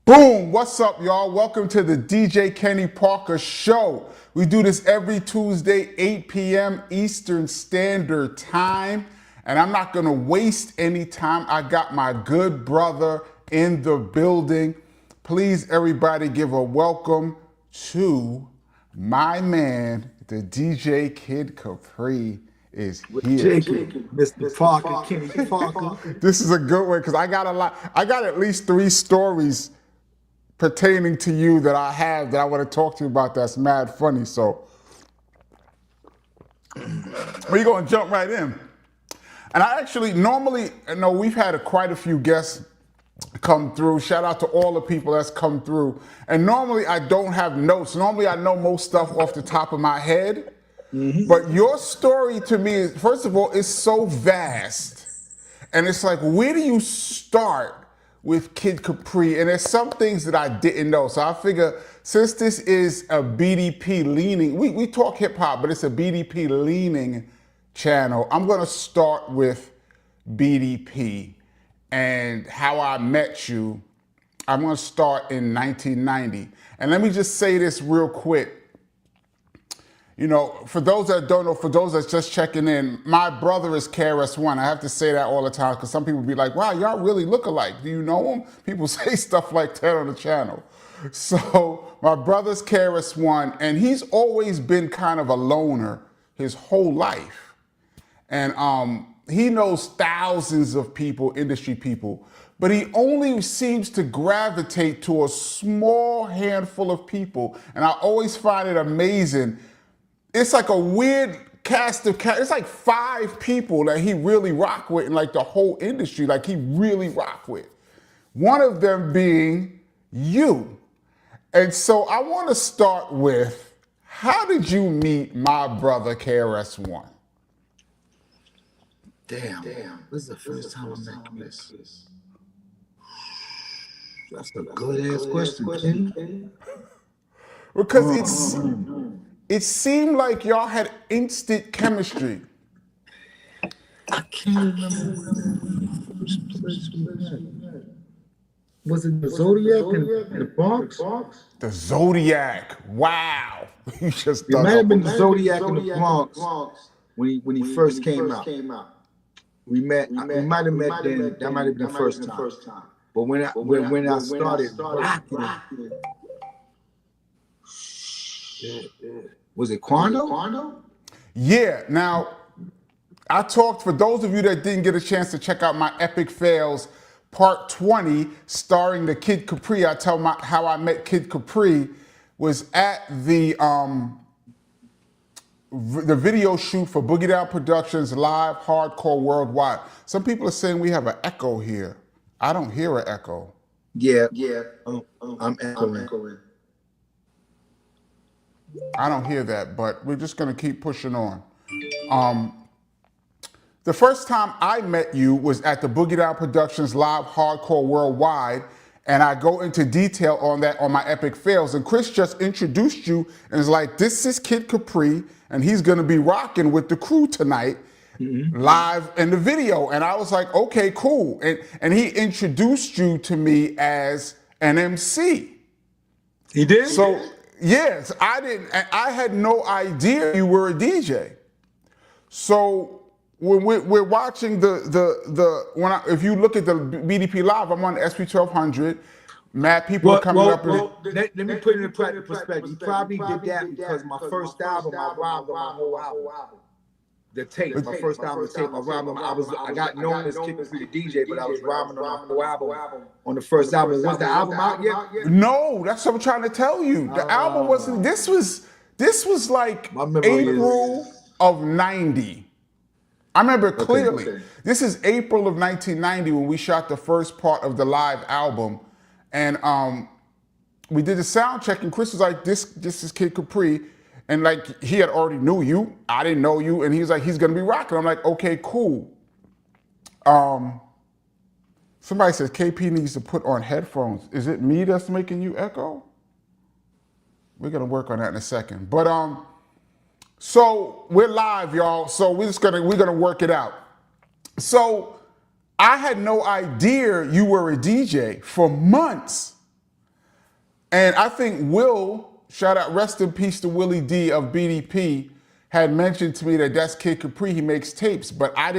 Boom! What's up, y'all? Welcome to the DJ Kenny Parker Show. We do this every Tuesday, 8 p.m. Eastern Standard Time. And I'm not going to waste any time. I got my good brother in the building. Please, everybody, give a welcome to my man, the DJ Kid Capri is here. Mr. Parker, Kenny Parker. This is a good one because I got a lot. I got at least 3 stories pertaining to you that I have that I want to talk to you about that's mad funny. So we're going to jump right in. And I actually normally, we've had quite a few guests come through. Shout out to all the people that's come through. And normally I don't have notes. Normally I know most stuff off the top of my head. But your story to me is, first of all, it's so vast. And it's like, where do you start with Kid Capri? And there's some things that I didn't know. So I figure since this is a BDP leaning, we talk hip hop, but it's a BDP leaning channel. I'm gonna start with BDP and how I met you. I'm gonna start in 1990. And let me just say this real quick. You know, for those that don't know, for those that's just checking in, my brother is KRS-One. I have to say that all the time because some people be like, wow, y'all really look alike. Do you know him? People say stuff like that on the channel. So my brother's KRS-One, and he's always been kind of a loner his whole life. And he knows thousands of people, industry people, but he only seems to gravitate to a small handful of people. And I always find it amazing. It's like a weird cast of it's like 5 people that he really rock with in like the whole industry, like he really rock with. One of them being you. And so I want to start with, how did you meet my brother KRS-One? Damn. This is the first time I'm making this. That's a good ass question, Kenny. Because it seemed like y'all had instant chemistry. I can't remember which place we met. Was it the Zodiac in the Bronx? The Zodiac. Wow. You just It might have been the Zodiac in the Bronx when he first came out. We met. We might have met then. That might have been the first time. But when I started rocking, was it Quando? Yeah. Now, I talked, for those of you that didn't get a chance to check out my Epic Fails Part 20, starring the Kid Capri. I tell how I met Kid Capri was at the video shoot for Boogie Down Productions Live Hardcore Worldwide. Some people are saying we have an echo here. I don't hear an echo. Yeah. I'm echoing. I don't hear that, but we're just gonna keep pushing on. The first time I met you was at the Boogie Down Productions Live Hardcore Worldwide, and I go into detail on that on my Epic Fails. And Chris just introduced you and is like, this is Kid Capri, and he's gonna be rocking with the crew tonight, live in the video. And I was like, okay, cool. And he introduced you to me as an MC. He did? So, yes, I had no idea you were a DJ. So when we're watching if you look at the BDP Live, I'm on the SP1200. Mad people are coming up. Let me put it in perspective. He probably did that because my first album, I robbed on my whole album. The tape, my first album, the tape, I robbed on. I got known as Kid Capri the DJ, but I was robbing on my whole album on the first album. Was the album out yet? No, that's what I'm trying to tell you. The album wasn't. This was like April of '90. I remember clearly. Okay. This is April of 1990 when we shot the first part of the live album. And we did the sound check, and Chris was like, this is Kid Capri. And like, he had already knew you. I didn't know you. And he was like, he's gonna be rocking. I'm like, okay, cool. Somebody says KP needs to put on headphones. Is it me that's making you echo? We're gonna work on that in a second. But so we're live, y'all. So we're gonna work it out. So I had no idea you were a DJ for months. And I think Will, shout out, rest in peace to Willie D of BDP, had mentioned to me that that's Kid Capri. He makes tapes, but I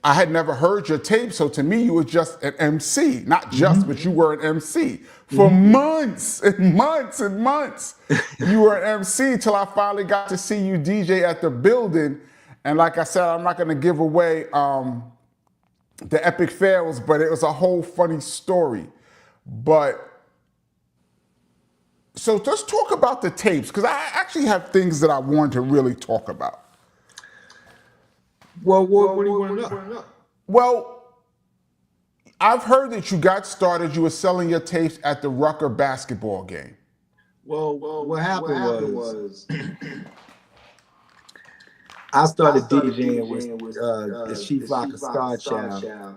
had never heard your tape, so to me, you were just an MC. Not just, but you were an MC. For months and months and months, you were an MC till I finally got to see you DJ at the building. And like I said, I'm not gonna give away the epic fails, but it was a whole funny story. But, so let's talk about the tapes, because I actually have things that I want to really talk about. Well, what do you want to know? Well, I've heard that you got started, you were selling your tapes at the Rucker basketball game. Well, what happened was I started DJing with the Chief Rocker Star Child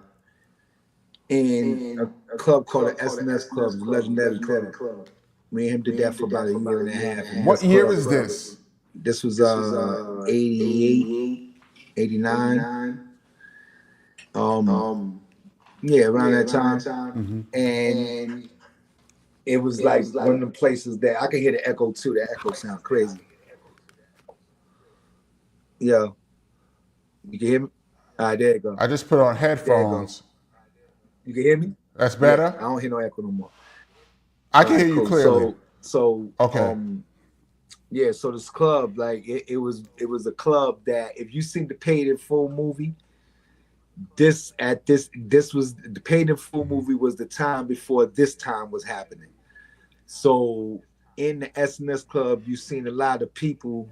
in a club called the SNS Club, the legendary club. Me and him did that for about a year and a half. What year is this? This was 88, 89. Yeah, around that time. And it was like one of the places that I could hear the echo too. The echo sound crazy. Yo, you can hear me? All right, there you go. I just put on headphones. You can hear me? That's better? Yeah, I don't hear no echo no more. I can hear you clearly. So okay. Yeah, so this club, like it was a club that if you seen the Paid in Full movie, this was the Paid in Full movie was the time before this time was happening. So in the SNS Club, you seen a lot of people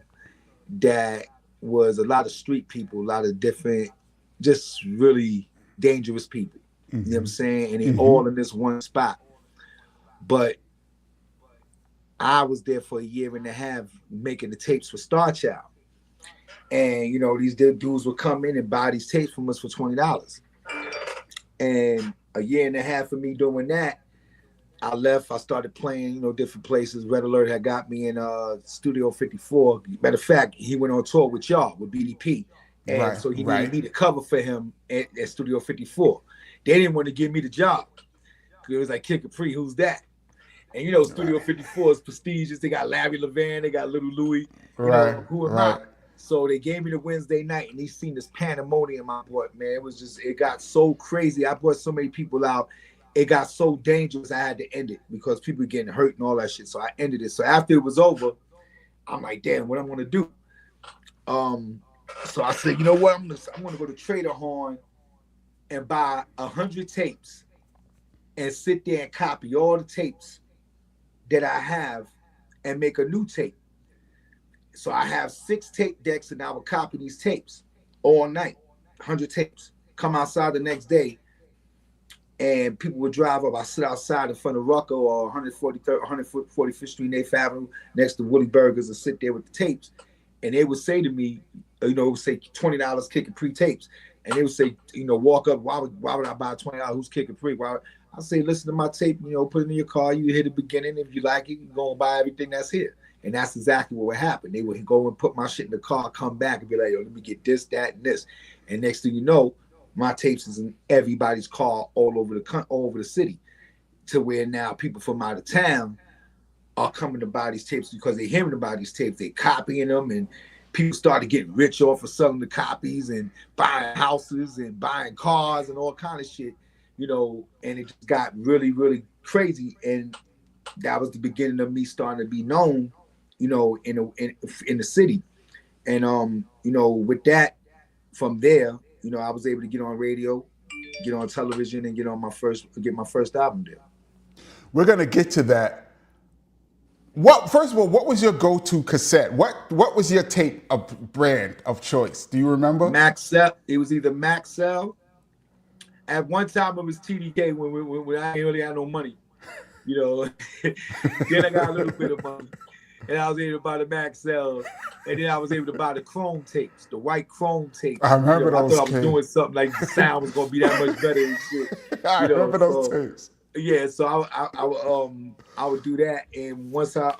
that was a lot of street people, a lot of different, just really dangerous people. You know what I'm saying? And they all in this one spot. But I was there for a year and a half making the tapes for Star Child. And, you know, these dudes would come in and buy these tapes from us for $20. And a year and a half of me doing that, I left. I started playing, you know, different places. Red Alert had got me in Studio 54. Matter of fact, he went on tour with y'all, with BDP. And so he needed me to cover for him at Studio 54. They didn't want to give me the job. It was like, Kid Capri, who's that? And you know, Studio 54 is prestigious. They got Larry Levan, they got Little Louie. You know, who am I? So they gave me the Wednesday night, and he seen this pandemonium I brought, man. It was just, it got so crazy. I brought so many people out. It got so dangerous, I had to end it because people were getting hurt and all that shit. So I ended it. So after it was over, I'm like, damn, what I'm gonna do? So I said, you know what? I'm gonna go to Trader Horn and buy 100 tapes and sit there and copy all the tapes that I have and make a new tape. So I have 6 tape decks and I would copy these tapes all night, 100 tapes. Come outside the next day and people would drive up. I sit outside in front of Rucker or 145th Street, 8th Avenue next to Woody Burgers and sit there with the tapes. And they would say to me, you know, it would say $20 Kid Capri tapes. And they would say, you know, walk up, why would I buy $20? Who's Kid Capri? I say, listen to my tape, you know, put it in your car. You hear the beginning. If you like it, you go and buy everything that's here. And that's exactly what would happen. They would go and put my shit in the car, come back and be like, yo, let me get this, that, and this. And next thing you know, my tapes is in everybody's car all over the city, to where now people from out of town are coming to buy these tapes because they're hearing about these tapes. They're copying them, and people started getting rich off of selling the copies and buying houses and buying cars and all kind of shit. You know, and it just got really, really crazy, and that was the beginning of me starting to be known, you know, in the city, and you know, with that, from there, you know, I was able to get on radio, get on television, and get my first album deal. We're gonna get to that. First of all, what was your go-to cassette? What was your tape of brand of choice? Do you remember? Maxell. It was either Maxell. At one time, it was TDK when I didn't really have no money, you know. Then I got a little bit of money, and I was able to buy the Maxell, and then I was able to buy the chrome tapes, the white chrome tapes. I remember those. I thought I was doing something like the sound was gonna be that much better and shit. I remember those tapes. Yeah, so I would do that, and once I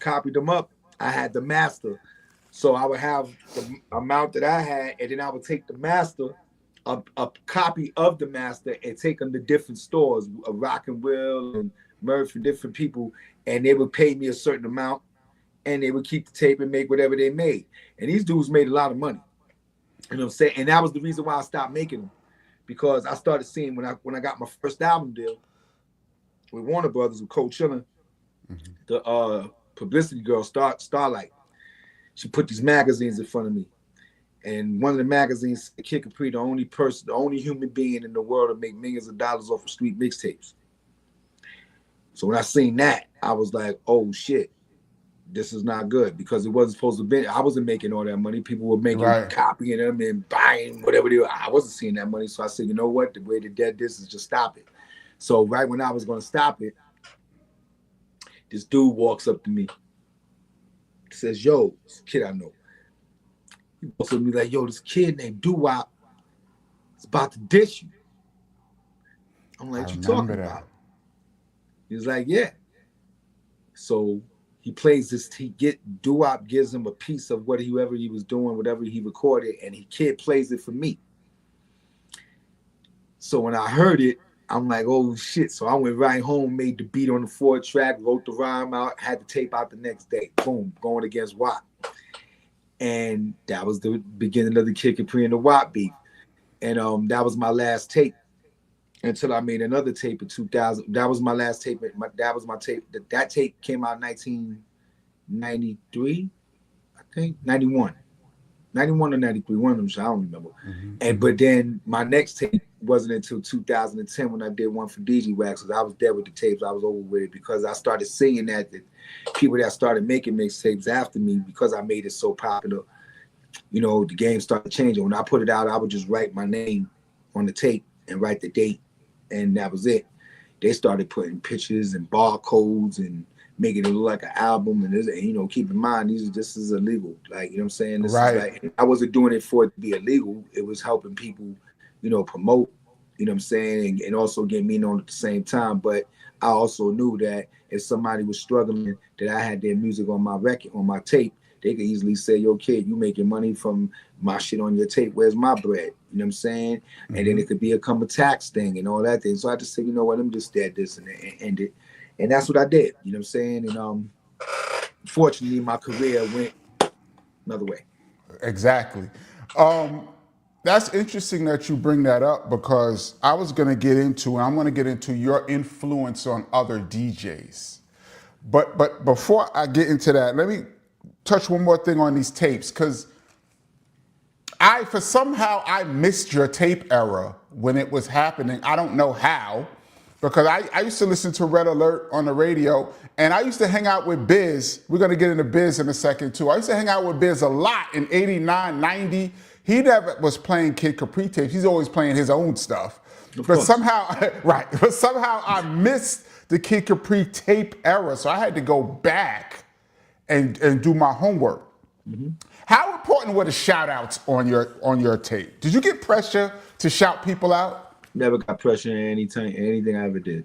copied them up, I had the master. So I would have the amount that I had, and then I would take the master a copy of the master and take them to different stores, a Rock and Will and Murph and different people, and they would pay me a certain amount, and they would keep the tape and make whatever they made. And these dudes made a lot of money. You know what I'm saying? And that was the reason why I stopped making them, because I started seeing when I got my first album deal with Warner Brothers with Coachella, the publicity girl Starlight, she put these magazines in front of me. And one of the magazines, Kid Capri, the only human being in the world to make millions of dollars off of street mixtapes. So when I seen that, I was like, oh shit, this is not good, because it wasn't supposed to be. I wasn't making all that money. People were making, copying them and buying whatever they were. I wasn't seeing that money. So I said, you know what? The way to dead this is just stop it. So right when I was going to stop it, this dude walks up to me, says, yo, this kid I know. He walks up to me like, yo, this kid named Doo-Wop is about to dish you. I'm like, what you talking about? He's like, yeah. So he plays this, Doo-Wop gives him a piece of whatever he was doing, whatever he recorded, and Kid plays it for me. So when I heard it, I'm like, oh shit. So I went right home, made the beat on the 4-track, wrote the rhyme out, had the tape out the next day. Boom, going against WAP. And that was the beginning of the Kid Capri and the WAP beef. And that was my last tape until I made another tape in 2000. That was my last tape. That was my tape. That tape came out in 1993, I think, 91 or 93, one of them, I don't remember. But then my next tape wasn't until 2010 when I did one for DJ Wax, because I was dead with the tapes. I was over with it, because I started seeing that people that started making mixtapes after me, because I made it so popular, you know, the game started changing. When I put it out, I would just write my name on the tape and write the date, and that was it. They started putting pictures and barcodes and making it look like an album. And you know, keep in mind, this is illegal. Like, you know what I'm saying? This is like, I wasn't doing it for it to be illegal. It was helping people, you know, promote, you know what I'm saying, and also get me known at the same time. But I also knew that if somebody was struggling, that I had their music on my record, on my tape, they could easily say, yo, kid, you making money from my shit on your tape. Where's my bread? You know what I'm saying? And then it could become a tax thing and all that thing. So I just said, you know what, I'm just dead this and end it. And that's what I did. You know what I'm saying? And fortunately, my career went another way. Exactly. That's interesting that you bring that up, because I was going to get into, and I'm going to get into your influence on other DJs. But before I get into that, let me touch one more thing on these tapes, because somehow I missed your tape era when it was happening. I don't know how, because I used to listen to Red Alert on the radio, and I used to hang out with Biz. We're going to get into Biz in a second too. I used to hang out with Biz a lot in 89, 90. He never was playing Kid Capri tapes. He's always playing his own stuff. But somehow, but somehow I missed the Kid Capri tape era, so I had to go back and do my homework. How important were the shout outs on your tape? Did you get pressure to shout people out? Never got pressure in anything I ever did.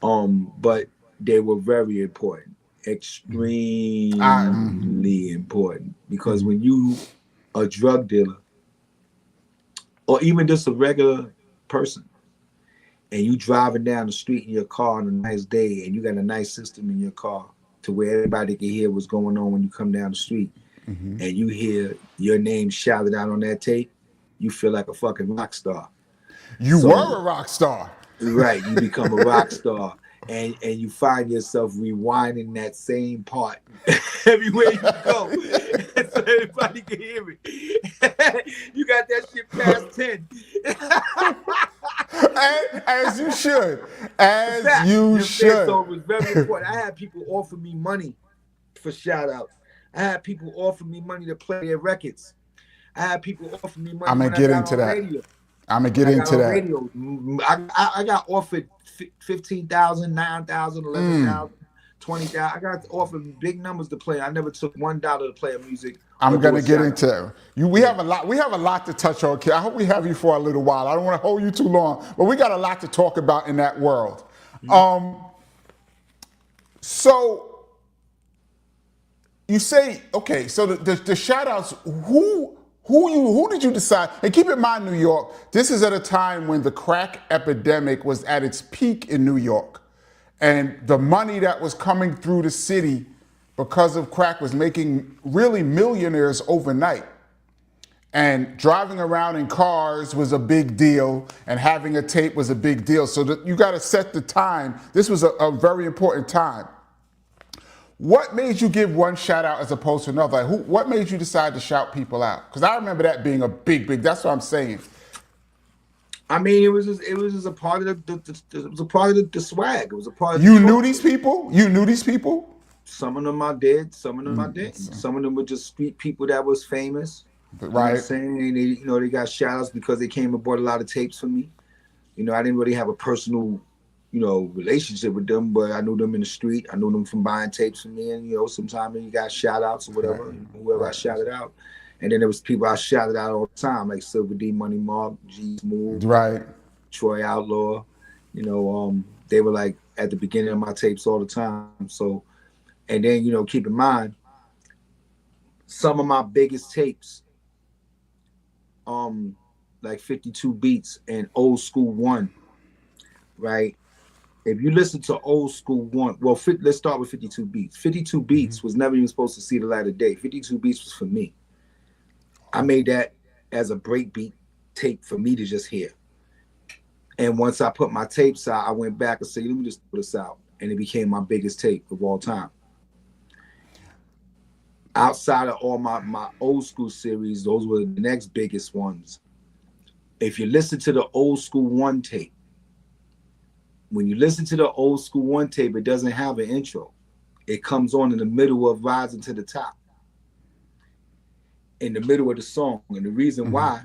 But they were very important, extremely important, because when you a drug dealer, or even just a regular person, and you driving down the street in your car on a nice day, and you got a nice system in your car to where everybody can hear what's going on when you come down the street, and you hear your name shouted out on that tape, you feel like a fucking rock star. You were a rock star. Right, you become a rock star. And you find yourself rewinding that same part everywhere you go, so everybody can hear it. You got that shit past 10. As you should. As you should. So it was very important. I had people offer me money for shout outs. I had people offer me money to play their records. I had people offer me money. I'm gonna get into that. Radio. I'm gonna get into that. Radio. I got offered 15,000, 9,000, 11,000, 20,000. I got offered big numbers to play. I never took $1 to play music. I'm gonna get into you. We have a lot. We have a lot to touch on, kid. I hope we have you for a little while. I don't want to hold you too long, but we got a lot to talk about in that world. So you say, okay, so the shout outs, who Who did you decide? And keep in mind, New York, this is at a time when the crack epidemic was at its peak in New York. And the money that was coming through the city because of crack was making really millionaires overnight. And driving around in cars was a big deal, and having a tape was a big deal. So that you got to set the time. This was a very important time. What made you give one shout out as opposed to another? Like what made you decide to shout people out? Because I remember that being a big. That's what I'm saying. I mean, it was just a part of the swag. It was a part of You knew these people? You knew these people? Some of them I did, some of them I didn't. Some of them were just street people that was famous. Right. You know what I'm saying? And they got shout outs because they came and bought a lot of tapes for me. I didn't really have a personal relationship with them, but I knew them in the street. I knew them from buying tapes from me, and sometimes you got shout outs or whatever, whoever I shouted out. And then there was people I shouted out all the time, like Silver D, Money Mark, G Smooth, right, Troy Outlaw. They were like at the beginning of my tapes all the time. So, and then keep in mind, some of my biggest tapes, like 52 Beats and Old School 1, right? If you listen to Old School 1, well, let's start with 52 Beats. 52 Beats was never even supposed to see the light of day. 52 Beats was for me. I made that as a breakbeat tape for me to just hear. And once I put my tapes out, I went back and said, let me just put this out. And it became my biggest tape of all time. Outside of all my old school series, those were the next biggest ones. If you listen to the Old School 1 tape, when you listen to the Old School 1 tape, it doesn't have an intro. It comes on in the middle of Rising to the Top, in the middle of the song. And the reason why,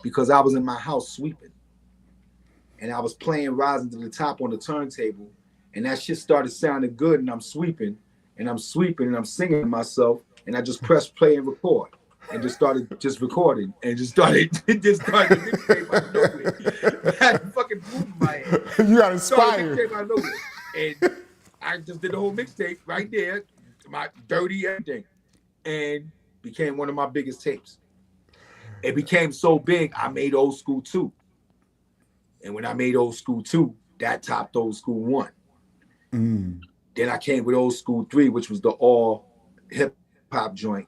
because I was in my house sweeping, and I was playing Rising to the Top on the turntable, and that shit started sounding good, and I'm sweeping, and I'm singing to myself, and I just pressed play and record. And just started recording and just started the mixtape out of nowhere. I had fucking boom in my head. You got inspired. Mixtape out of nowhere. And I just did the whole mixtape right there, my dirty everything, and became one of my biggest tapes. It became so big, I made Old School 2. And when I made Old School 2, that topped Old School 1. Then I came with Old School 3, which was the all hip hop joint.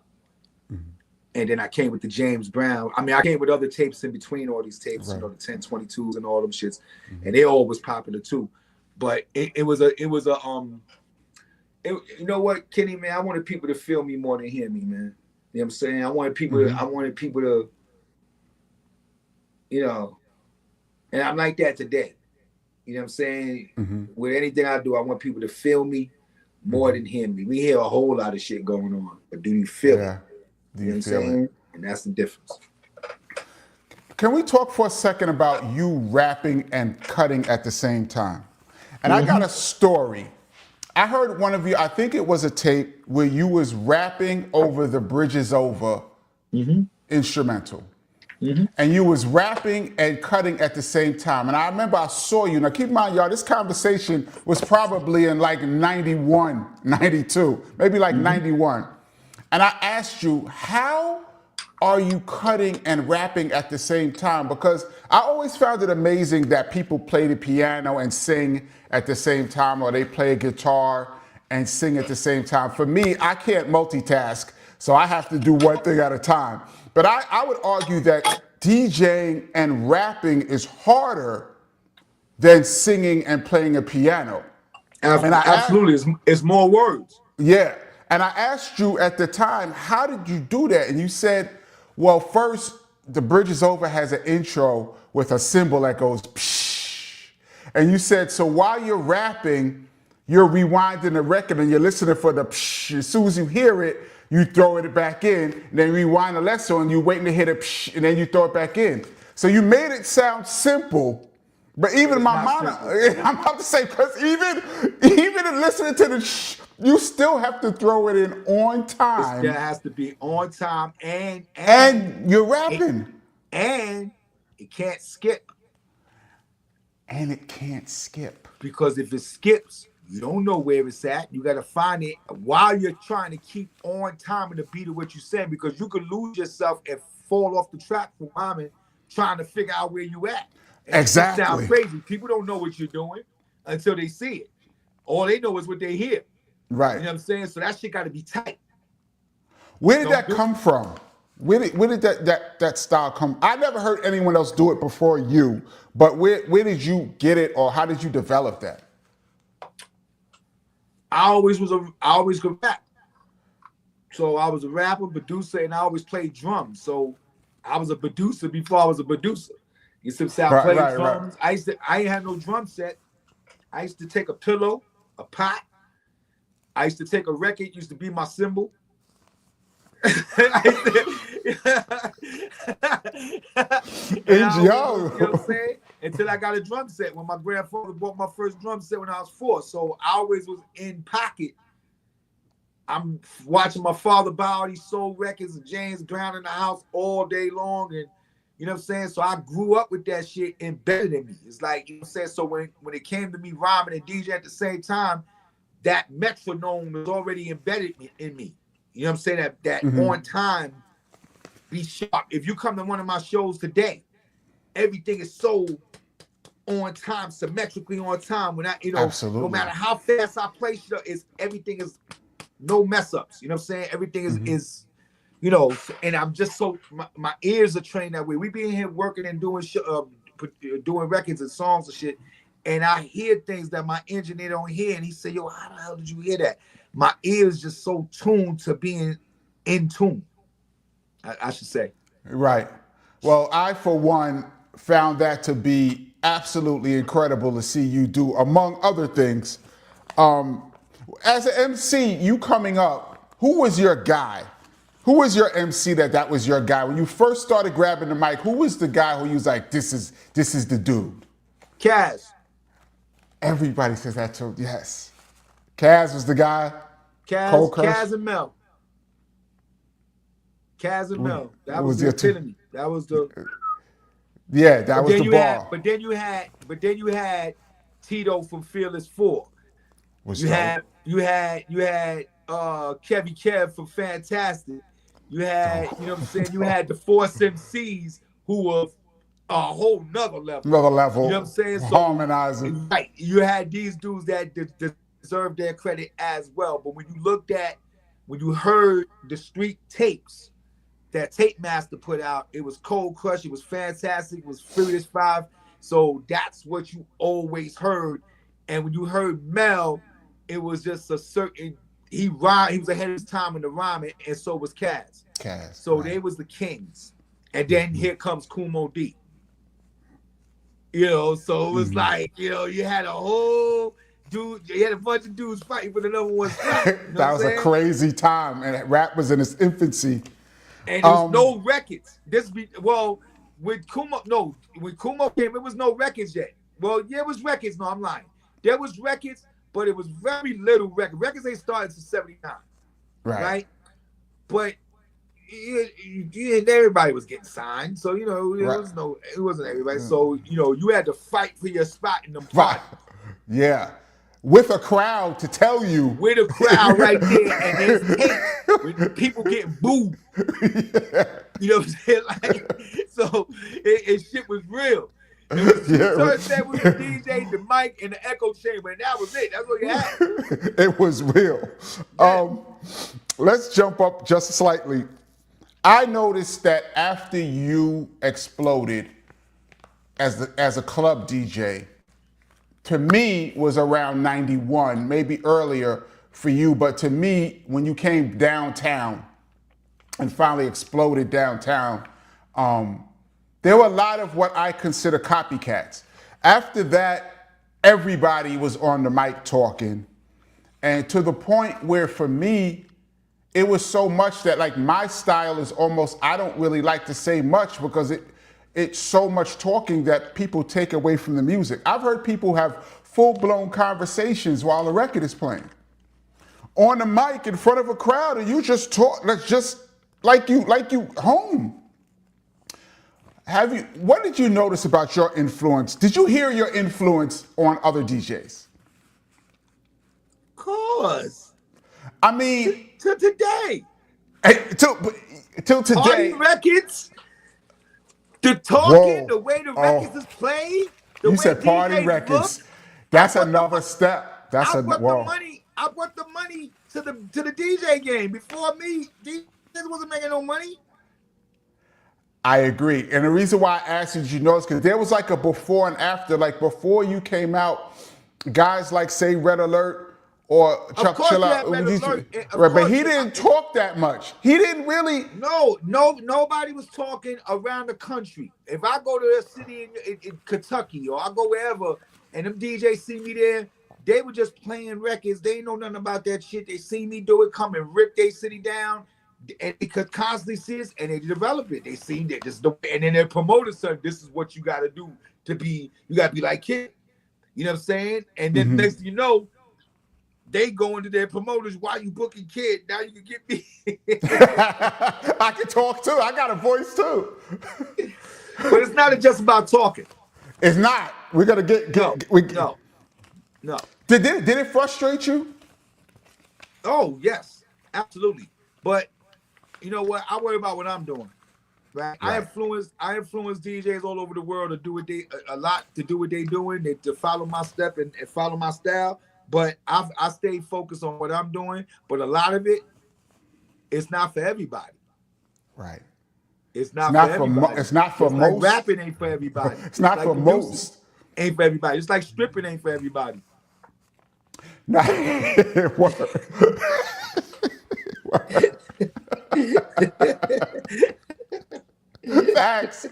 And then I came with the James Brown. I mean, I came with other tapes in between all these tapes, the 1022s and all them shits. And they all was popular too. But it was a you know what, Kenny, man, I wanted people to feel me more than hear me, man. You know what I'm saying? I wanted people to, and I'm like that today. You know what I'm saying? With anything I do, I want people to feel me more than hear me. We hear a whole lot of shit going on, but do you feel it? You know what I'm saying? And that's the difference. Can we talk for a second about you rapping and cutting at the same time? And I got a story. I heard one of you, I think it was a tape where you was rapping over the Bridge Is Over instrumental. And you was rapping and cutting at the same time. And I remember I saw you. Now keep in mind, y'all, this conversation was probably in like 91, 92, maybe like 91. And I asked you, how are you cutting and rapping at the same time? Because I always found it amazing that people play the piano and sing at the same time, or they play a guitar and sing at the same time. For me, I can't multitask, so I have to do one thing at a time. But I would argue that DJing and rapping is harder than singing and playing a piano. Absolutely, it's more words. Yeah. And I asked you at the time, how did you do that? And you said, well, first, The Bridge Is Over has an intro with a cymbal that goes psh. And you said, so while you're rapping, you're rewinding the record and you're listening for the psh. As soon as you hear it, you throw it back in, and then rewind the lesson and you're waiting to hit it psh, and then you throw it back in. So you made it sound simple. But even my mind, I'm about to say, because even in listening to the you still have to throw it in on time. It has to be on time and you're rapping. And it can't skip. And it can't skip. Because if it skips, you don't know where it's at. You got to find it while you're trying to keep on time in the beat of what you're saying, because you could lose yourself and fall off the track for rhyming, trying to figure out where you at. And Exactly. It sounds crazy. People don't know what you're doing until they see it. All they know is what they hear. Right. You know what I'm saying? So that shit got to be tight. Where did that come from? Where did that style come? I never heard anyone else do it before you, but where did you get it, or how did you develop that? I always could rap. So I was a rapper, producer, and I always played drums. So I was a producer before I was a producer. You see what I'm saying? I played drums. Right. I ain't have no drum set. I used to take a pillow, a pot. I used to take a record, used to be my cymbal. You know what I'm saying? Until I got a drum set when my grandfather bought my first drum set when I was 4. So I always was in pocket. I'm watching my father buy all these soul records and James Brown in the house all day long. And you know what I'm saying? So I grew up with that shit embedded in me. It's like, you know what I'm saying? So when it came to me rhyming and DJ at the same time, that metronome was already embedded in me. You know what I'm saying? That on time, be sharp. If you come to one of my shows today, everything is so on time, symmetrically on time. When Absolutely. No matter how fast I play shit, everything is no mess ups. You know what I'm saying? Everything is and I'm just so my ears are trained that way. We be in here working and doing records and songs and shit, and I hear things that my engineer don't hear, and he say, "Yo, how the hell did you hear that?" My ears just so tuned to being in tune. I should say. Right. Well, I, for one, found that to be absolutely incredible to see you do, among other things. As an MC, you coming up, who was your guy? Who was your MC that was your guy? When you first started grabbing the mic, who was the guy who you was like, this is the dude? Kaz. Everybody says that too, yes. Kaz was the guy? Kaz and Mel. Kaz and Mel. That was the epitome. That was the... Yeah, that was the bar. But then you had Tito from Fearless 4. You had Kevy Kev from Fantastic. You had, you know what I'm saying? You had the Force MCs who were a whole nother level. Another level. You know what I'm saying? So, harmonizing. Right. You had these dudes that deserve their credit as well. But when you heard the street tapes that Tape Master put out, it was Cold Crush, it was Fantastic, it was Furious 5. So that's what you always heard. And when you heard Mel, it was just a certain, he was ahead of his time in the rhyming, and so was Kaz. So right. They was the kings. And then here comes Kumo D. You know, so it was like, you know, you had a whole dude, you had a bunch of dudes fighting for the number one spot. You know that was a crazy time, and rap was in its infancy. And there's no records. When Kumo came, it was no records yet. Well, yeah, it was records. No, I'm lying. There was records, but it was very little records. Records ain't started until 79. Right? But everybody was getting signed. So, you know, it wasn't everybody. So, you know, you had to fight for your spot in the party. Yeah. With a crowd to tell you. With a crowd right there, and there's hate with people getting booed. Yeah. You know what I'm saying? Like, so shit was real. It was that with the DJ, the mic, and the echo chamber, and that was it. That's what you had. It was real. Yeah. Let's jump up just slightly. I noticed that after you exploded as a club DJ, to me was around 91, maybe earlier for you, but to me, when you came downtown and finally exploded downtown, there were a lot of what I consider copycats. After that, everybody was on the mic talking, and to the point where for me, it was so much that like my style is almost, I don't really like to say much because it's so much talking that people take away from the music. I've heard people have full-blown conversations while the record is playing. On the mic in front of a crowd, and you just talk, that's just like you home. What did you notice about your influence? Did you hear your influence on other DJs? Of course. I mean, till today. Till today. Party records. The talking, the way the records is played, the You way said party DJs look. records. That's another step. I brought the money. I brought the money to the DJ game. Before me, DJs wasn't making no money. I agree. And the reason why I asked you, did you notice? Because there was like a before and after. Like before you came out, guys like say Red Alert or Chuck Chill Out. But he didn't talk that much. He didn't really. No, nobody was talking around the country. If I go to a city in Kentucky or I go wherever and them DJs see me there, they were just playing records. They ain't know nothing about that shit. They see me do it, come and rip their city down. And they could constantly see this and they develop it. They seen that this and then their promoters said, this is what you gotta do to be, you gotta be like Kid. You know what I'm saying? And then next thing you know, they go into their promoters, why you booking Kid? Now you can get me. I can talk too. I got a voice too. But it's not just about talking. It's not. We gotta No. Did it frustrate you? Oh, yes, absolutely. But you know what? I worry about what I'm doing. Right? I influence DJs all over the world to do what they doing, to follow my step and follow my style. But I stay focused on what I'm doing. But a lot of it's not for everybody. Right. It's not for everybody. It's not for most. Like rapping ain't for everybody. It's not for most. Ain't for everybody. It's like stripping ain't for everybody. Facts.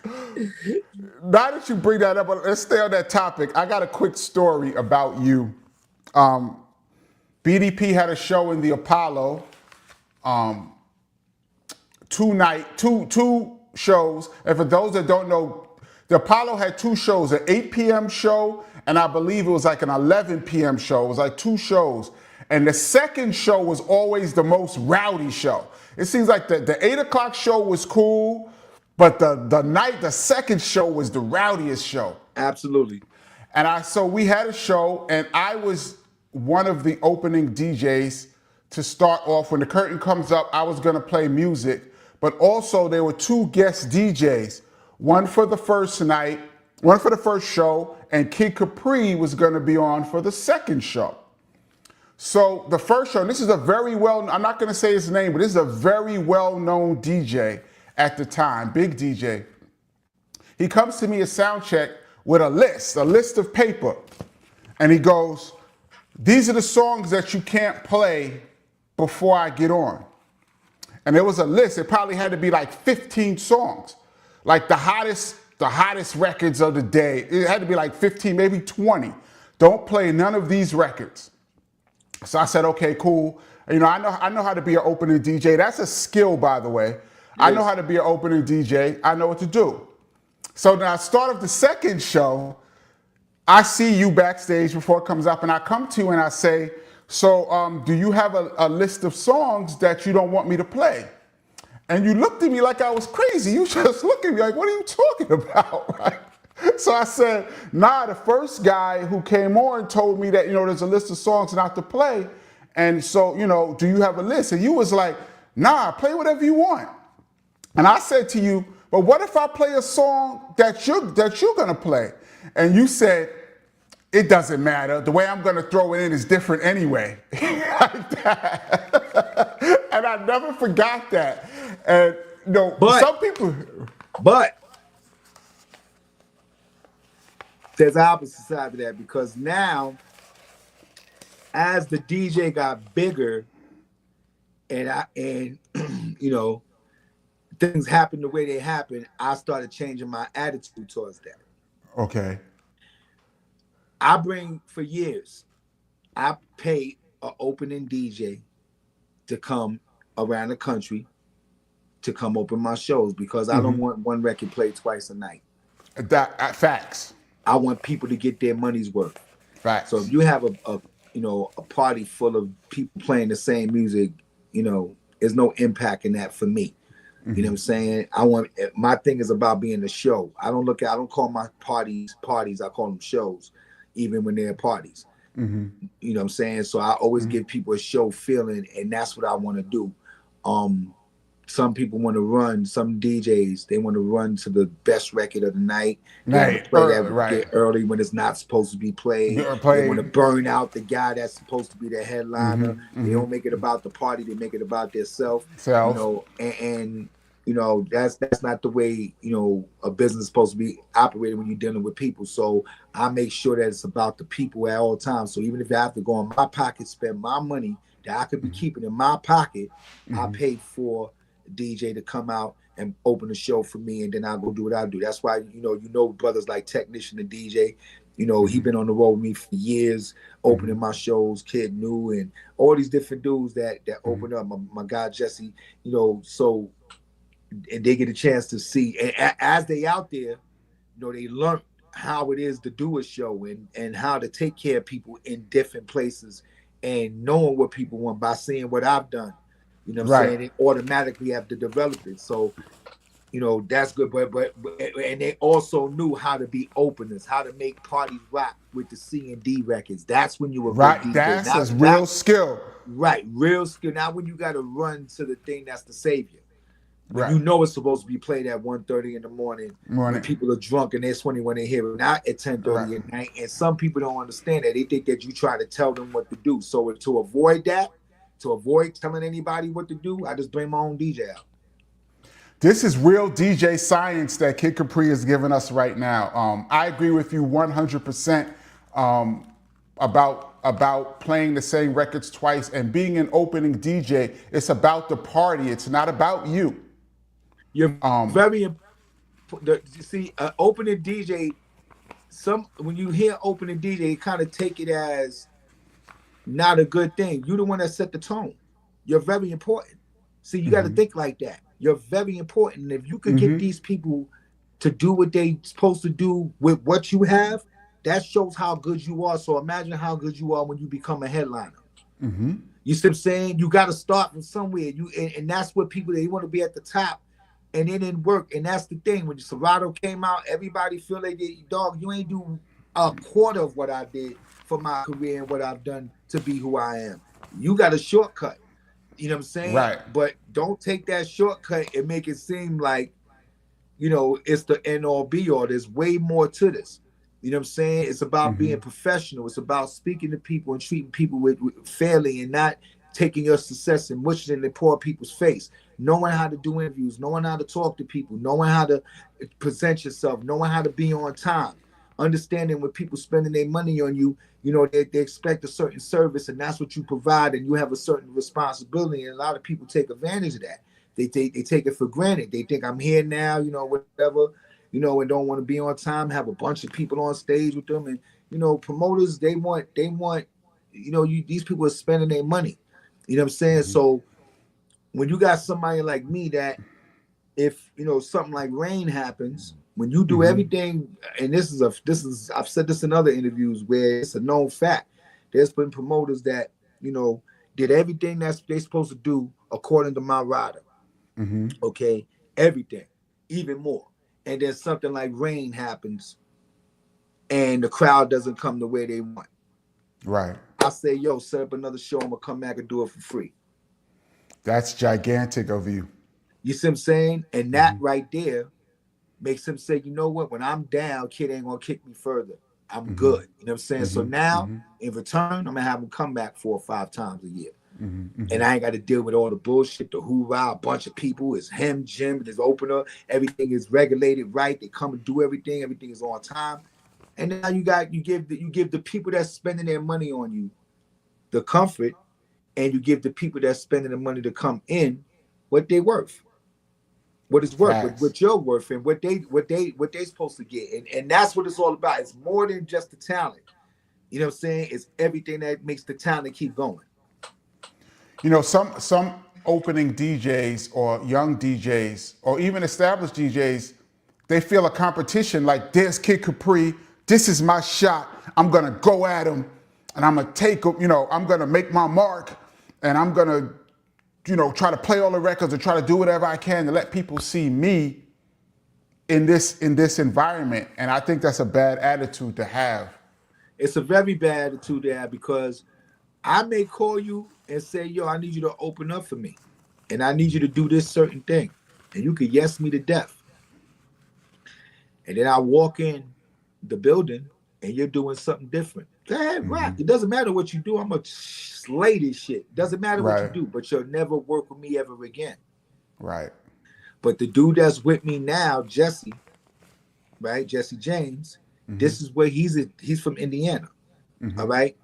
Now that you bring that up, let's stay on that topic. I got a quick story about you. BDP had a show in the Apollo. Two shows. And for those that don't know, the Apollo had two shows, an 8 p.m. show, and I believe it was like an 11 p.m. show. It was like two shows. And the second show was always the most rowdy show. It seems like the 8 o'clock show was cool, but the second show was the rowdiest show. Absolutely. And so we had a show, and I was one of the opening DJs to start off. When the curtain comes up, I was gonna play music, but also there were two guest DJs, one for the first night, one for the first show, and Kid Capri was gonna be on for the second show. So the first show, this is a very I'm not gonna say his name, but this is a very well-known DJ at the time, big DJ. He comes to me at sound check with a list of paper, and he goes, these are the songs that you can't play before I get on. And there was a list. It probably had to be like 15 songs, like the hottest records of the day. It had to be like 15, maybe 20. Don't play none of these records. So I said, okay, cool. You know, I know how to be an opening DJ. That's a skill, by the way. Yes. I know how to be an opening DJ. I know what to do. So now, start of the second show, I see you backstage before it comes up, and I come to you and I say, so do you have a list of songs that you don't want me to play? And you looked at me like I was crazy. You just looked at me like, what are you talking about, right? So I said, nah, the first guy who came on told me that, you know, there's a list of songs not to play. And so, you know, do you have a list? And you was like, nah, play whatever you want. And I said to you, but what if I play a song that you're gonna play? And you said, it doesn't matter. The way I'm gonna throw it in is different anyway. Like that. And I never forgot that. And you know, some people. But there's the opposite side to that, because now, as the DJ got bigger, and you know, things happened the way they happened, I started changing my attitude towards that. Okay. For years, I pay an opening DJ to come around the country to come open my shows, because I don't want one record played twice a night. Facts. I want people to get their money's worth. Facts. So if you have a party full of people playing the same music, you know, there's no impact in that for me. You know what I'm saying? My thing is about being a show. I don't call my parties, I call them shows, even when they're parties. You know what I'm saying? So I always give people a show feeling, and that's what I want to do. some people want to run, some DJs, they want to run to the best record of the night. They want Night to play early, that right? record early when it's not supposed to be played. They want to burn out the guy that's supposed to be the headliner. They don't make it about the party, they make it about their self. Self. And that's not the way, a business is supposed to be operated when you're dealing with people. So I make sure that it's about the people at all times. So even if I have to go in my pocket, spend my money that I could be keeping in my pocket, I pay for DJ to come out and open the show for me, and then I'll go do what I do. That's why brothers like Technician and DJ. He been on the road with me for years, opening my shows, Kid New, and all these different dudes that open up. My guy Jesse, so, and they get a chance to see, and as they out there, they learn how it is to do a show and how to take care of people in different places, and knowing what people want by seeing what I've done. You know what I'm saying? They automatically have to develop it. So, that's good. But and they also knew how to be openers, how to make parties rock with the C&D records. That's when you were Right. good DJ. That's a real skill. Right, real skill. Now when you got to run to the thing that's the savior. When Right. it's supposed to be played at 1:30 in the morning when people are drunk and they're 20 when they hear it, not at 10:30 at night. And some people don't understand that. They think that you try to tell them what to do. So to avoid that, to avoid telling anybody what to do, I just bring my own DJ out. This is real DJ science that Kid Capri is giving us right now. I agree with you 100% about playing the same records twice and being an opening DJ. It's about the party. It's not about you. You're very important. You see, opening DJ. When you hear opening DJ, you kind of take it as not a good thing. You're the one that set the tone. You're very important. See, you got to think like that. You're very important. And if you could get these people to do what they're supposed to do with what you have, that shows how good you are. So imagine how good you are when you become a headliner. You see what I'm saying? You got to start from somewhere. And that's what people, they want to be at the top, and it didn't work. And that's the thing. When Serato came out, everybody feel like, dog, you ain't do a quarter of what I did for my career and what I've done to be who I am. You got a shortcut. You know what I'm saying? Right. But don't take that shortcut and make it seem like, it's the end all be all. There's way more to this. You know what I'm saying? It's about being professional. It's about speaking to people and treating people with fairly, and not taking your success and wishing it in the poor people's face. Knowing how to do interviews, knowing how to talk to people, knowing how to present yourself, knowing how to be on time. Understanding when people spending their money on you, they expect a certain service, and that's what you provide, and you have a certain responsibility. And a lot of people take advantage of that. They take it for granted. They think I'm here now, whatever, and don't want to be on time. Have a bunch of people on stage with them, and promoters, they want, these people are spending their money. You know what I'm saying? So when you got somebody like me that, if something like rain happens, when you do everything, and this is I've said this in other interviews where it's a known fact. There's been promoters that did everything that's they supposed to do according to my rider. Okay, everything, even more. And then something like rain happens, and the crowd doesn't come the way they want. Right. I say, yo, set up another show. I'm gonna come back and do it for free. That's gigantic of you. You see what I'm saying? And that right there makes him say, you know what? When I'm down, Kid ain't gonna kick me further. I'm good. You know what I'm saying? So now, in return, I'm gonna have him come back 4 or 5 times a year. And I ain't got to deal with all the bullshit, the hoorah, a bunch of people. It's him, Jim, and his opener. Everything is regulated right. They come and do everything. Everything is on time. And now you give the people that's spending their money on you the comfort, and you give the people that's spending the money to come in what they worth. What it's worth, what you're worth, and what they supposed to get. And that's what it's all about. It's more than just the talent. You know what I'm saying? It's everything that makes the talent keep going. Some opening DJs or young DJs or even established DJs, they feel a competition like, there's Kid Capri, this is my shot, I'm gonna go at him, and I'm gonna take, I'm gonna make my mark, and I'm gonna, try to play all the records and try to do whatever I can to let people see me in this environment. And I think that's a bad attitude to have. It's a very bad attitude to have, because I may call you and say, yo, I need you to open up for me. and I need you to do this certain thing. And you could yes me to death. And then I walk in the building and you're doing something different. Go ahead, rock. It doesn't matter what you do. I'm going to slay this shit. Doesn't matter what you do, but you'll never work with me ever again. Right. But the dude that's with me now, Jesse, right? Jesse James, this is where he's from Indiana. All right.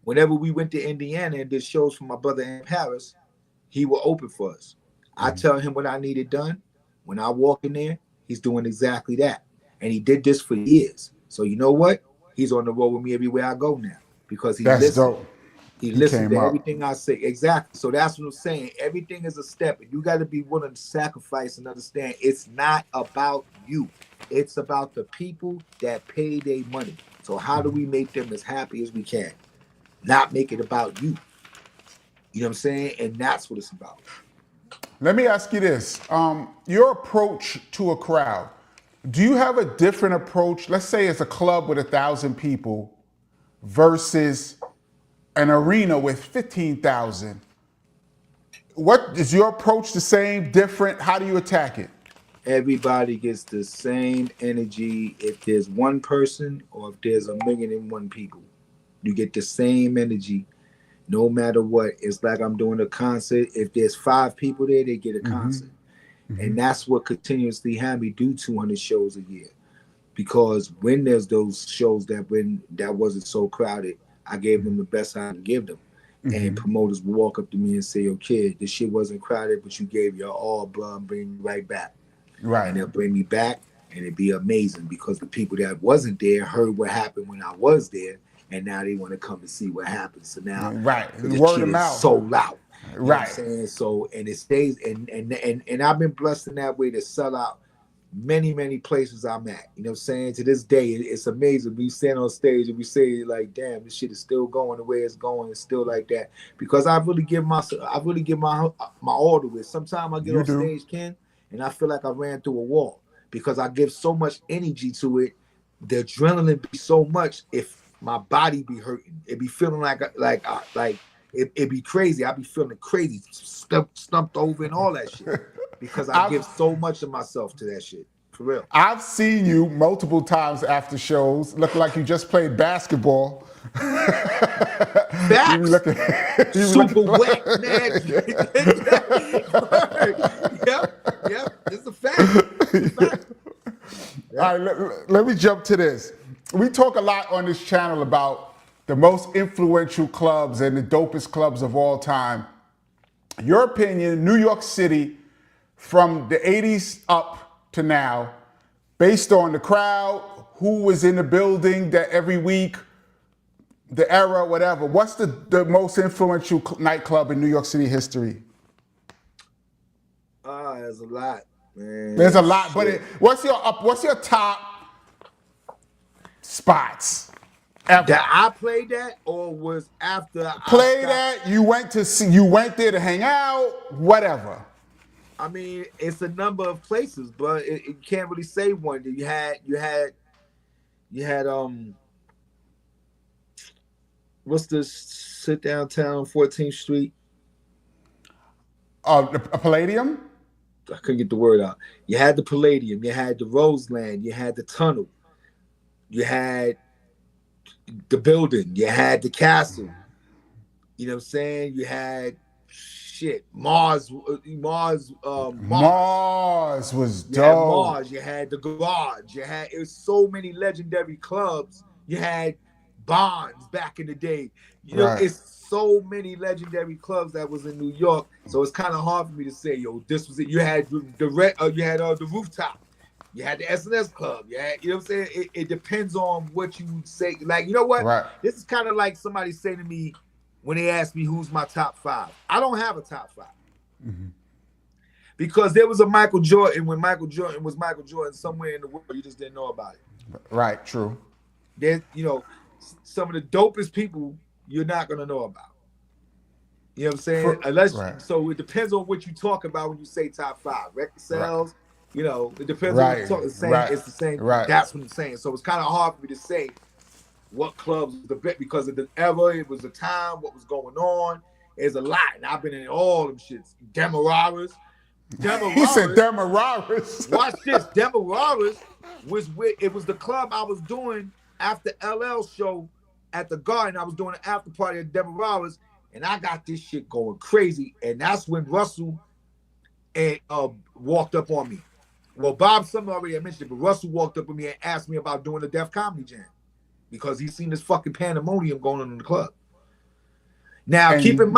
Whenever we went to Indiana and did shows for my brother in Paris, he will open for us. I tell him what I needed done. When I walk in there, he's doing exactly that. And he did this for years. So you know what? He's on the road with me everywhere I go now because he listens. Dope. He listens to everything I say. Exactly. So that's what I'm saying. Everything is a step. And you got to be willing to sacrifice and understand it's not about you. It's about the people that pay their money. So how do we make them as happy as we can? Not make it about you. You know what I'm saying? And that's what it's about. Let me ask you this. Your approach to a crowd, do you have a different approach? Let's say it's a club with 1,000 people versus an arena with 15,000. What is your approach the same, different? How do you attack it? Everybody gets the same energy if there's one person or if there's 1,000,001 people. You get the same energy no matter what. It's like I'm doing a concert. If there's 5 people there, they get a concert. And that's what continuously had me do 200 shows a year. Because when there's those shows that wasn't so crowded, I gave them the best I could give them. And promoters would walk up to me and say, "Yo, kid, this shit wasn't crowded, but you gave your all, bro. I'm bringing you right back." Right. And they'll bring me back, and it'd be amazing because the people that wasn't there heard what happened when I was there, and now they want to come and see what happened. So now, the word of mouth, sold out. You know right. what I'm saying? So, and it stays, and I've been blessed in that way to sell out many places I'm at. You know what I'm saying? To this day, it's amazing. We stand on stage and we say like, "Damn, this shit is still going the way it's going. It's still like that." Because I really give my all to it. Sometimes I get off stage, Ken, and I feel like I ran through a wall because I give so much energy to it. The adrenaline be so much. If my body be hurting, it be feeling like it be crazy. I be feeling crazy, stumped over and all that shit. Because I give so much of myself to that shit. For real. I've seen you multiple times after shows. Look like you just played basketball. Facts. Super wet, man. Yep. It's a fact. All right, let me jump to this. We talk a lot on this channel about the most influential clubs and the dopest clubs of all time. Your opinion, New York City, from the 80s up to now, based on the crowd, who was in the building that every week, the era, whatever. What's the most influential nightclub in New York City history? There's a lot, man. There's a lot, but what's your top spots ever? That I played that, or was after Play that, you went there to hang out, whatever. I mean, it's a number of places, but it can't really say one. You had what's this sit downtown 14th Street? A Palladium? I couldn't get the word out. You had the Palladium, you had the Roseland, you had the Tunnel, you had the building, you had the castle. You know what I'm saying? You had Mars was dope. Mars, you had the Garage, it was so many legendary clubs. You had Bonds back in the day. You know, it's so many legendary clubs that was in New York. So it's kind of hard for me to say, yo, this was it. You had the Rooftop. You had the S&S Club. You know what I'm saying? It depends on what you say. Like, you know what? Right. This is kind of like somebody saying to me when they ask me who's my top 5. I don't have a top 5. Because there was a Michael Jordan when Michael Jordan was Michael Jordan somewhere in the world. You just didn't know about it. Right, true. There's, some of the dopest people you're not going to know about. You know what I'm saying? So it depends on what you talk about when you say top 5. Record sales, it depends on what you talk. It's the same. That's what I'm saying. So it's kind of hard for me to say what clubs was the best because of the era, it was the time, what was going on. It's a lot, and I've been in all them shits. Demerara's. He said Demerara's. Watch this. Demerara's it was the club I was doing after LL show at the Garden. I was doing an after party at Demerara's, and I got this shit going crazy. And that's when Russell and walked up on me. Well, Bob Summer already had mentioned it, but Russell walked up on me and asked me about doing the Def Comedy Jam because he seen this fucking pandemonium going on in the club. Now, And keep in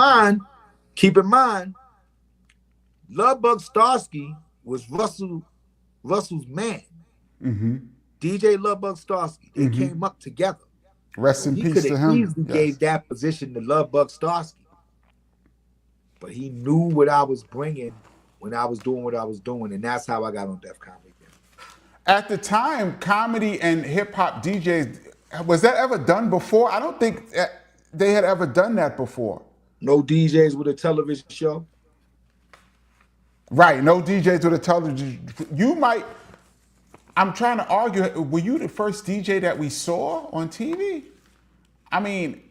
mind, Lovebug Starsky was Russell's man. Mm-hmm. DJ Lovebug Starsky. They came up together. Rest in peace to him. He easily gave that position to Lovebug Starsky. But he knew what I was bringing when I was doing what I was doing, and that's how I got on Def Comedy. At the time, comedy and hip-hop DJs, was that ever done before? I don't think they had ever done that before. No DJs with a television show? Right, no DJs with a television. I'm trying to argue, were you the first DJ that we saw on TV? I mean,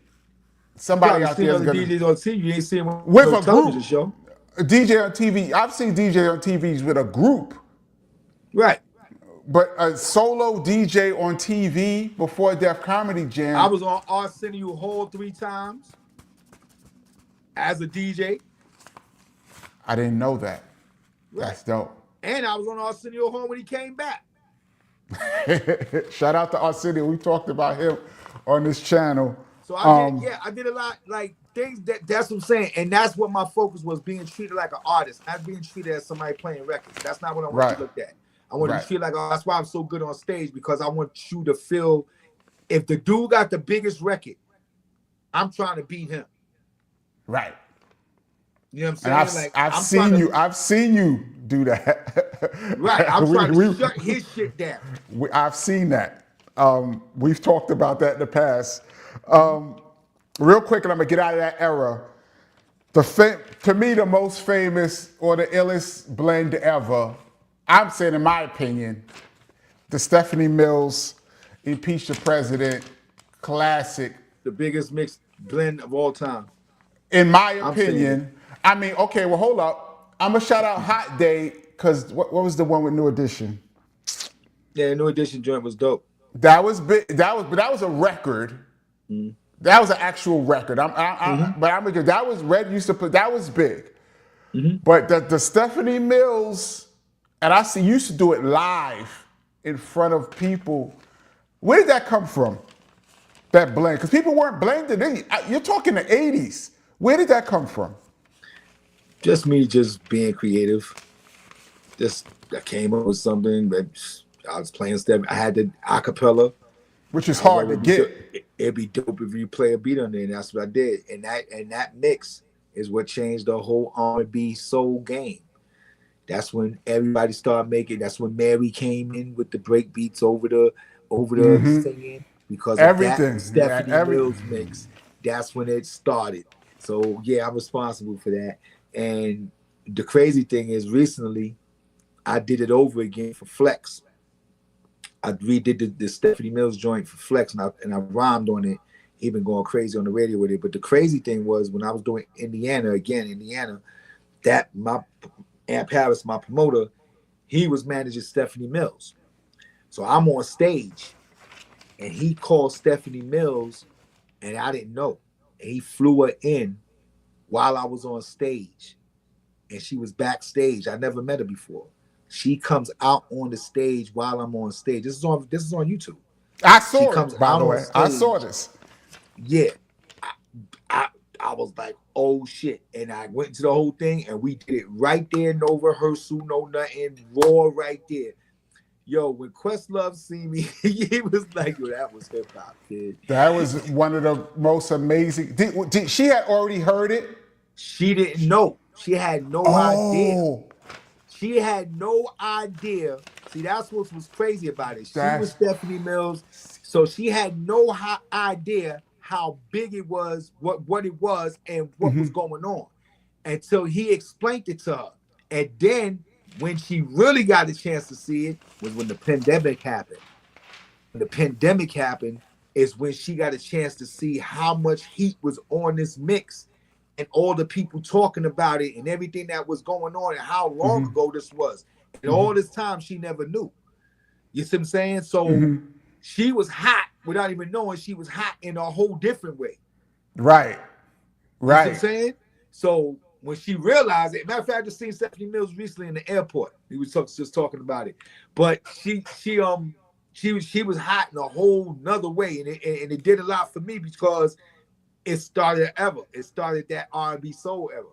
somebody out there is going to... DJs on TV, you ain't seen one with no a television group. show. A DJ on TV, I've seen DJ on TVs with a group. Right. But a solo DJ on TV before Def Comedy Jam. I was on Arsenio Hall 3 times as a DJ. I didn't know that. Right. That's dope. And I was on Arsenio Hall when he came back. Shout out to Arsenio. We talked about him on this channel. So I did a lot, like things that's what I'm saying. And that's what my focus was, being treated like an artist, not being treated as somebody playing records. That's not what I want to look at. I want to feel like, oh, that's why I'm so good on stage, because I want you to feel, if the dude got the biggest record, I'm trying to beat him. Right. You know what I'm saying? I've seen you do that. Right. I'm trying to shut his shit down. I've seen that. We've talked about that in the past. Real quick, and I'm gonna get out of that era. To me, the most famous or the illest blend ever, I'm saying, in my opinion, the Stephanie Mills Impeach the President classic. The biggest mixed blend of all time. In my opinion. I mean, okay, well, hold up. I'm gonna shout out Hot Day, because what was the one with New Edition? Yeah, New Edition joint was dope. That was big. That was a record. Mm. That was an actual record. But that was Red used to put. That was big. Mm-hmm. But the Stephanie Mills, and used to do it live in front of people. Where did that come from? That blend, because people weren't blended in. You're talking the '80s. Where did that come from? Just me, just being creative. I came up with something that I was playing stuff. I had the acapella, which is hard to get. It'd be dope if you play a beat on there, and that's what I did. And that mix is what changed the whole R&B soul game. That's when everybody started making. That's when Mary came in with the break beats over the singing, because of that Stephanie Mills mix. That's when it started. So yeah, I'm responsible for that. And the crazy thing is, recently, I did it over again for Flex. I redid the Stephanie Mills joint for Flex, and I rhymed on it. He been going crazy on the radio with it. But the crazy thing was, when I was doing Indiana, that my Aunt Paris, my promoter, he was managing Stephanie Mills. So I'm on stage, and he called Stephanie Mills, and I didn't know. And he flew her in while I was on stage, and she was backstage. I never met her before. She comes out on the stage while I'm on stage. This is on YouTube. I saw it, by the way. I saw this. Yeah. I was like, oh shit. And I went into the whole thing, and we did it right there. No rehearsal, no nothing. Raw right there. Yo, when Questlove seen me, he was like, yo, that was hip hop, kid. That was one of the most amazing. Did she had already heard it? She didn't know. She had no idea. She had no idea. See, that's what was crazy about it. She was Stephanie Mills, so she had no idea how big it was, what it was, and what was going on, until he explained it to her. And then, when she really got a chance to see it, was when the pandemic happened. When the pandemic happened is when she got a chance to see how much heat was on this mix. and all the people talking about it and everything that was going on and how long ago this was. And all this time she never knew. You see what I'm saying? So she was hot without even knowing she was hot in a whole different way. Right. You see what I'm saying? So when she realized it, matter of fact, I just seen Stephanie Mills recently in the airport. He was just talking about it. But she was hot in a whole nother way. And it did a lot for me because it started that R&B soul era.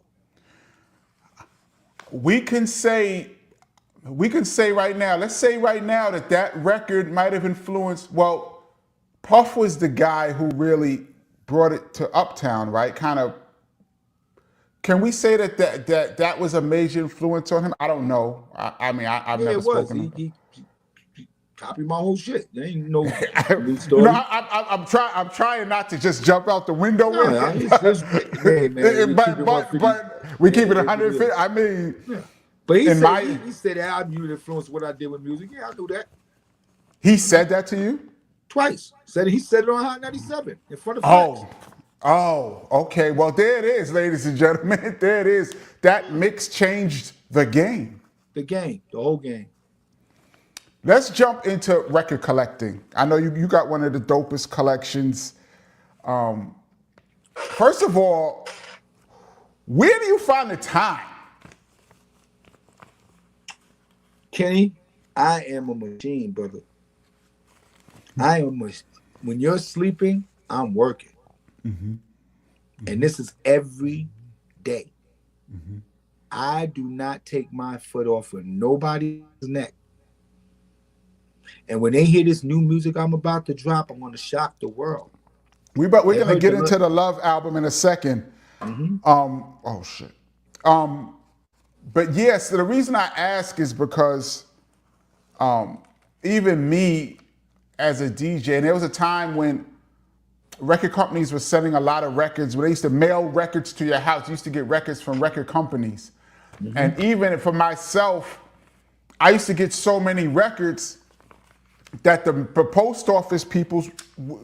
We can say right now, let's say right now that record might have influenced, well, Puff was the guy who really brought it to Uptown, right? Kind of, can we say that was a major influence on him? I don't know. I've never spoken to him. He copied my whole shit. There ain't no new story. I'm trying not to just jump out the window with it. But we keep it 150. I mean, but he said that album influenced what I did with music. Yeah, I knew that. He said that to you? Twice. He said it on Hot 97 in front of Flex. Oh, okay. Well, there it is, ladies and gentlemen. There it is. That mix changed the game. The whole game. Let's jump into record collecting. I know you got one of the dopest collections. First of all, where do you find the time? Kenny, I am a machine, brother. When you're sleeping, I'm working. And this is every day. I do not take my foot off of nobody's neck. And when they hear this new music I'm about to drop, I'm going to shock the world. We're going to get into the Love album in a second. Oh, shit. But yes, the reason I ask is because even me as a DJ, and there was a time when record companies were sending a lot of records, where they used to mail records to your house. You used to get records from record companies. And even for myself, I used to get so many records that the post office people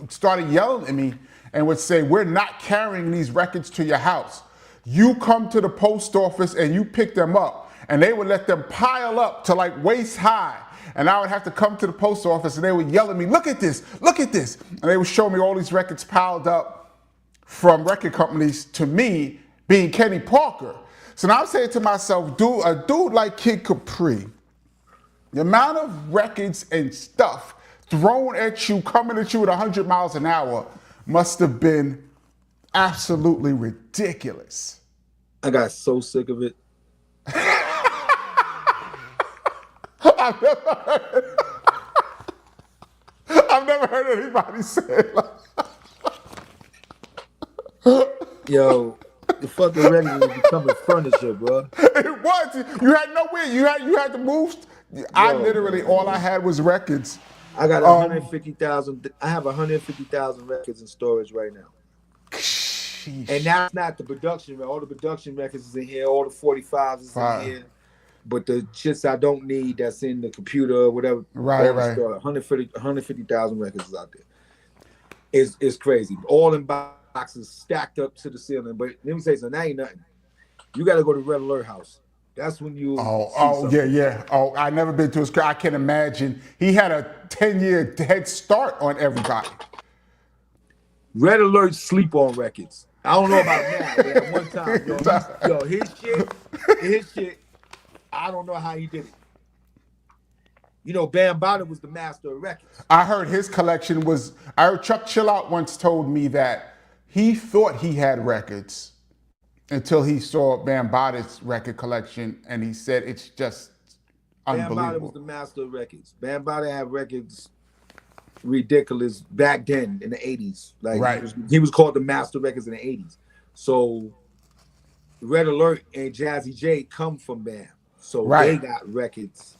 started yelling at me and would say, we're not carrying these records to your house. You come to the post office and you pick them up. And they would let them pile up to like waist high. And I would have to come to the post office and they would yell at me, look at this, look at this. And they would show me all these records piled up from record companies to me being Kenny Parker. So now I'm saying to myself, a dude like Kid Capri, the amount of records and stuff thrown at you, coming at you at 100 miles an hour must have been absolutely ridiculous. I got so sick of it. I've never heard anybody say it like that. Yo, the fucking record was becoming furniture, bro. It was. You had nowhere. You had to move. All I had was records. I got 150,000. I have 150,000 records in storage right now. Sheesh. And that's not the production. All the production records is in here. All the 45s is in here. But the shits I don't need that's in the computer or whatever. Right. 150,000 records is out there. It's crazy. All in boxes stacked up to the ceiling. But let me say something. That ain't nothing. You got to go to Red Alert House. That's when you. Yeah. Oh, I never been to his. I can imagine. He had a 10-year head start on everybody. Red Alert sleep on records. I don't know about now, but at one time, his shit. I don't know how he did it. You know, Bambaataa was the master of records. I heard his collection was. I heard Chuck Chillout once told me that he thought he had records until he saw Bambaataa's record collection, and he said it's just unbelievable. Bambaataa was the master of records. Bambaataa had records ridiculous back then in the 80s. Like right. He was called the master of records in the 80s. So Red Alert and Jazzy J come from Bam. So they got records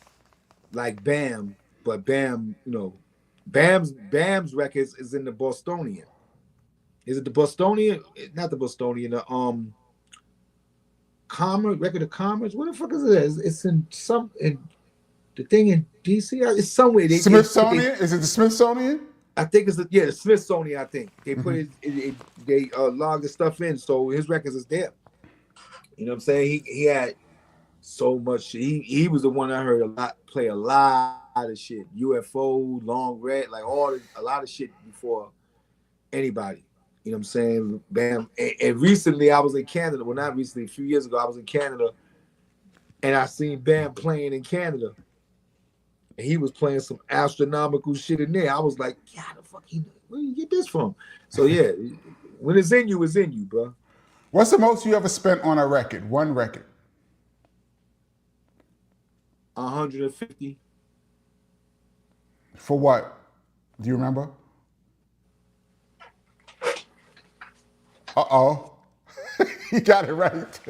like Bam, but Bam, you know, Bam's records is in the Bostonian. Is it the Bostonian? Not the Bostonian. The Commerce, record of Commerce. What the fuck is it? It's in the thing in DC. It's somewhere. Smithsonian? Is it the Smithsonian? I think it's the Smithsonian. I think they put they logged the stuff in, so his records is there. You know what I'm saying? He had so much. He was the one I heard play a lot of shit. UFO, Long Red, like a lot of shit before anybody. You know what I'm saying? Bam. And recently I was in Canada. Well, not recently, a few years ago, I was in Canada and I seen Bam playing in Canada. And he was playing some astronomical shit in there. I was like, yeah, the fuck where you get this from? So yeah, when it's in you, bro. What's the most you ever spent on a record? One record. 150. For what? Do you remember? Uh-oh. You got it right.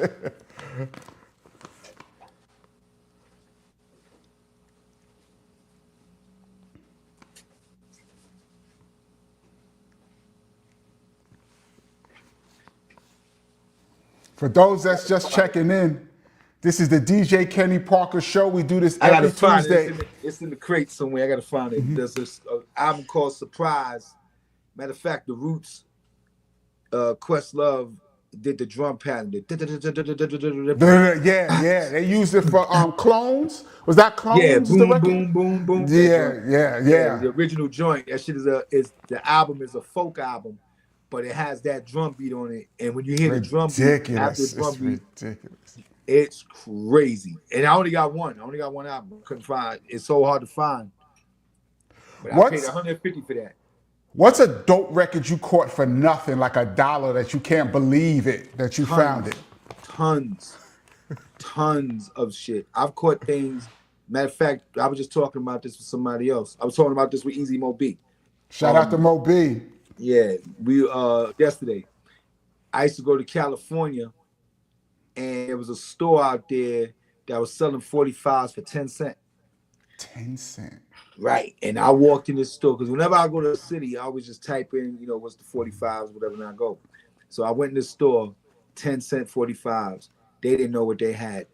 For those that's just checking in, this is the DJ Kenny Parker Show. We do this every Tuesday. It's in the crate somewhere. I gotta find it. There's this album called Surprise. Matter of fact, the Roots, Questlove did the drum pattern. Yeah. They used it for Clones. Was that Clones? Yeah, the boom, boom, boom, boom. Yeah. The original joint. That shit is the album is a folk album, but it has that drum beat on it. And when you hear the drum beat after the drum beat, ridiculous. It's crazy. And I only got one. I only got one album. Couldn't find. It's so hard to find. But I paid $150 for that. What's a dope record you caught for nothing, like $1 that you can't believe it, that you found it? Tons of shit. I've caught things. Matter of fact, I was just talking about this with somebody else. I was talking about this with Easy Mo B. Shout out to Mo B. Yeah, we yesterday. I used to go to California, and there was a store out there that was selling 45s for 10 cents. 10 cents. Right. And I walked in this store because whenever I go to the city, I always just type in, what's the 45s, whatever, and I go. So I went in this store, 10 cent 45s. They didn't know what they had.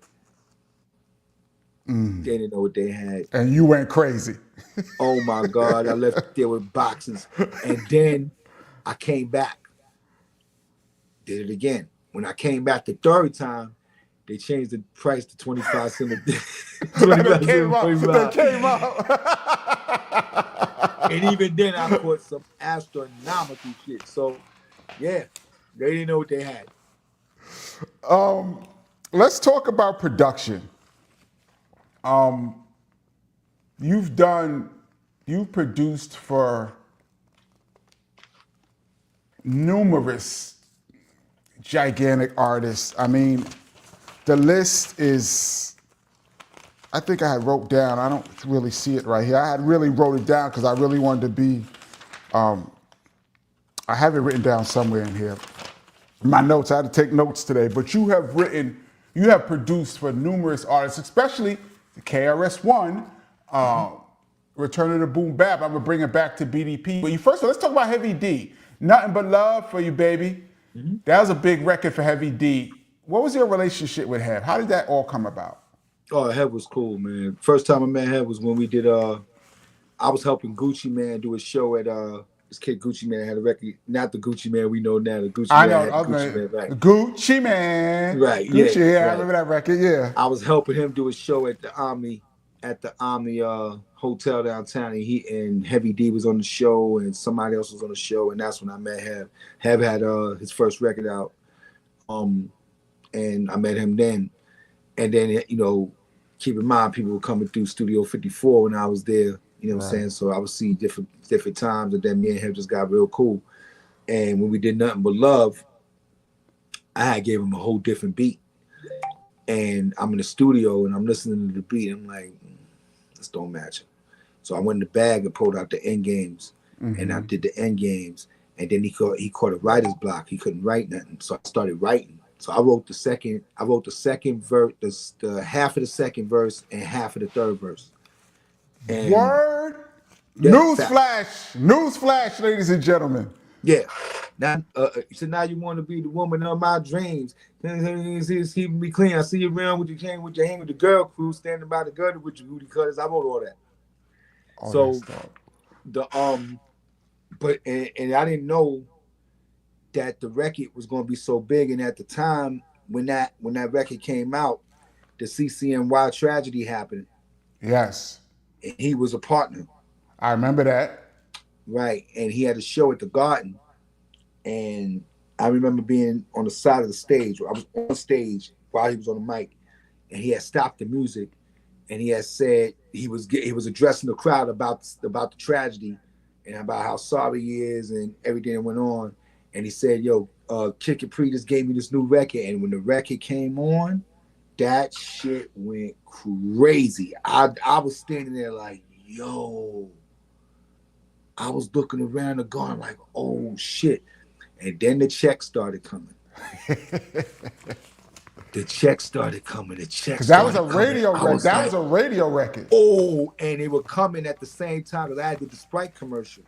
They didn't know what they had. And you went crazy. Oh my God. I left there with boxes. And then I came back. Did it again. When I came back the third time, they changed the price to 25 cents. That came up. And even then, I caught some astronomical shit. So, yeah, they didn't know what they had. Let's talk about production. You've produced for numerous gigantic artists. I mean, the list is, I think I had wrote down, I don't really see it right here. I had really wrote it down because I really wanted to be, I have it written down somewhere in here. My notes, I had to take notes today, but you have produced for numerous artists, especially the KRS-One, Return of the Boom Bap. I'm gonna bring it back to BDP. But first of all, let's talk about Heavy D. Nothing But Love for You, Baby. That was a big record for Heavy D. What was your relationship with Hev? How did that all come about? Oh, Hev was cool, man. First time I met Hev was when we did, I was helping Gucci Man do a show at, this kid Gucci Man had a record, not the Gucci Man we know now, the Gucci Man had the Gucci Man, right? Gucci Man. Right, Gucci, yeah, right. I remember that record, yeah. I was helping him do a show at the Omni Hotel downtown, and Heavy D was on the show, and somebody else was on the show, and that's when I met Hev. Hev had his first record out, and I met him then. And then, keep in mind, people were coming through Studio 54 when I was there, you know what I'm saying? So I would see different times, and then me and him just got real cool. And when we did Nothing But Love, I gave him a whole different beat. And I'm in the studio, and I'm listening to the beat, and I'm like, this don't match it. So I went in the bag and pulled out the end games, and I did the end games. And then he caught a writer's block. He couldn't write nothing, so I started writing. So I wrote the second verse, the half of the second verse and half of the third verse. And Word. Yeah, Newsflash, ladies and gentlemen. Yeah. Now, so now you want to be the woman of my dreams. Keeping me clean. I see you around with your hang with the girl crew, standing by the gutter with your booty cutters. I wrote all that. So the but and I didn't know that the record was going to be so big. And at the time when that record came out, the CCNY tragedy happened. Yes. And he was a partner. I remember that. Right. And he had a show at the Garden. And I remember being on the side of the stage. I was on stage while he was on the mic. And he had stopped the music. And he had said he was addressing the crowd about the tragedy and about how sorry he is and everything that went on. And he said, yo, Kid Capri just gave me this new record. And when the record came on, that shit went crazy. I was standing there like, yo. I was looking around the garden like, oh shit. And then the check started coming. The check started coming. Because that was a radio record. That was a radio record. Oh, and they were coming at the same time. Because I did the Sprite commercial.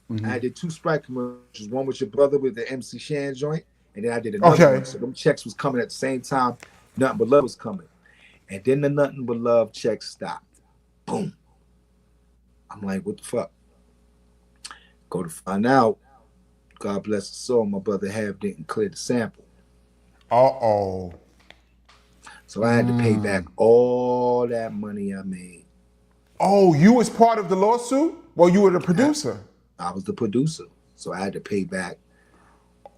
Mm-hmm. I did 2 Sprite commercials. One with your brother with the MC Shan joint. And then I did another one. So them checks was coming at the same time. Nothing But Love was coming. And then the Nothing But Love check stopped. Boom. I'm like, what the fuck? Go to find out, God bless his soul, my brother Have didn't clear the sample. Uh-oh. So I had to pay back all that money I made. Oh, you was part of the lawsuit? Well, you were the producer. I was the producer. So I had to pay back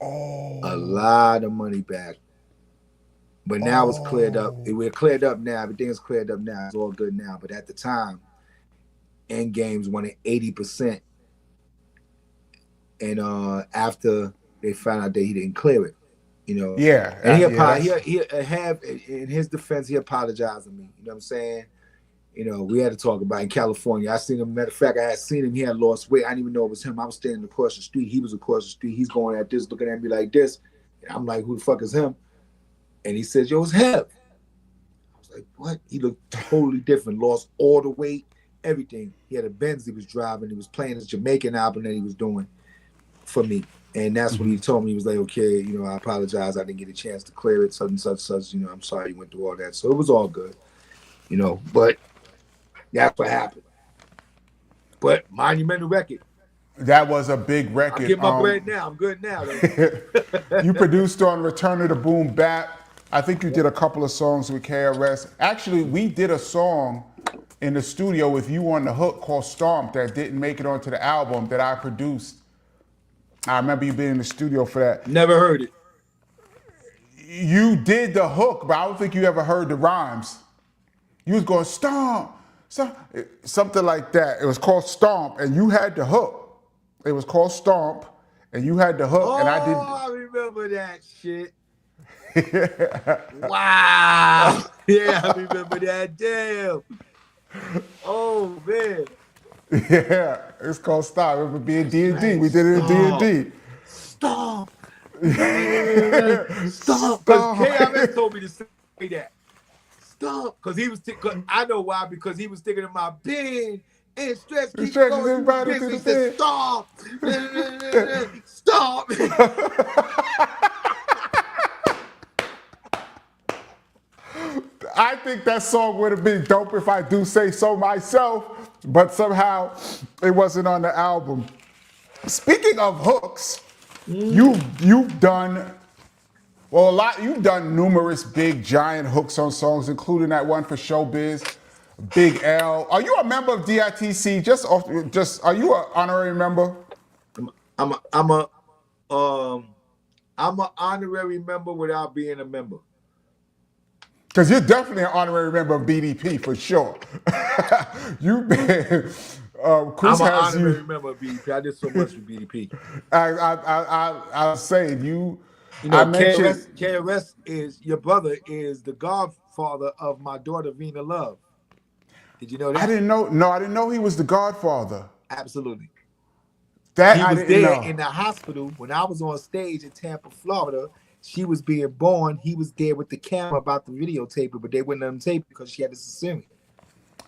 a lot of money back. But now it's cleared up. We're cleared up now. Everything's cleared up now. It's all good now. But at the time, End Games wanted 80%. And after they found out that he didn't clear it, you know. Yeah. And he have in his defense, he apologized to me. You know what I'm saying? You know, we had to talk about it in California. I seen him. Matter of fact, I had seen him. He had lost weight. I didn't even know it was him. I was standing across the street. He was across the street. He's going at this, looking at me like this. And I'm like, who the fuck is him? And he says, yo, it's Hev. I was like, what? He looked totally different. Lost all the weight, everything. He had a Benz he was driving. He was playing his Jamaican album that he was doing for me. And that's when he told me, he was like, okay, you know, I apologize. I didn't get a chance to clear it, such and such, such. You know, I'm sorry you went through all that. So it was all good, you know, but that's what happened. But monumental record. That was a big record. I get my bread now. I'm good now. You produced on Return of the Boom Bap. I think you did a couple of songs with KRS. Actually, we did a song in the studio with you on the hook called Stomp that didn't make it onto the album that I produced. I remember you being in the studio for that. Never heard it. You did the hook, but I don't think you ever heard the rhymes. You was going stomp, stomp, something like that. It was called Stomp, and you had the hook. It was called Stomp, and you had the hook, and I did. Oh, I remember that shit. Wow. Yeah, I remember that. Damn. Oh, man. Yeah, it's called Stomp. It would be in D&D. We did it in D&D. Stop. Stop. Because KRS told me to say that. Stop. Because he was, I know why, because he was sticking in my bin and stretch keeps going everybody through to the the bin. Stop. Stop. I think that song would have been dope if I do say so myself, but somehow it wasn't on the album. Speaking of hooks, you've done you've done numerous big giant hooks on songs, including that one for Showbiz, Big L. Are you a member of DITC? Just are you an honorary member? I'm a honorary member without being a member. Because you're definitely an honorary member of BDP for sure. You've been. Chris I'm an has honorary you. member of BDP. I did so much for BDP. I was saying you. You know, I mentioned KRS is your brother is the godfather of my daughter Vina Love. Did you know that? I didn't know. No, I didn't know he was the godfather. Absolutely. That he I was didn't there know. in the hospital when I was on stage in Tampa, Florida. She was being born. He was there with the camera about to videotape it, but they wouldn't let him tape it because she had a cesarean.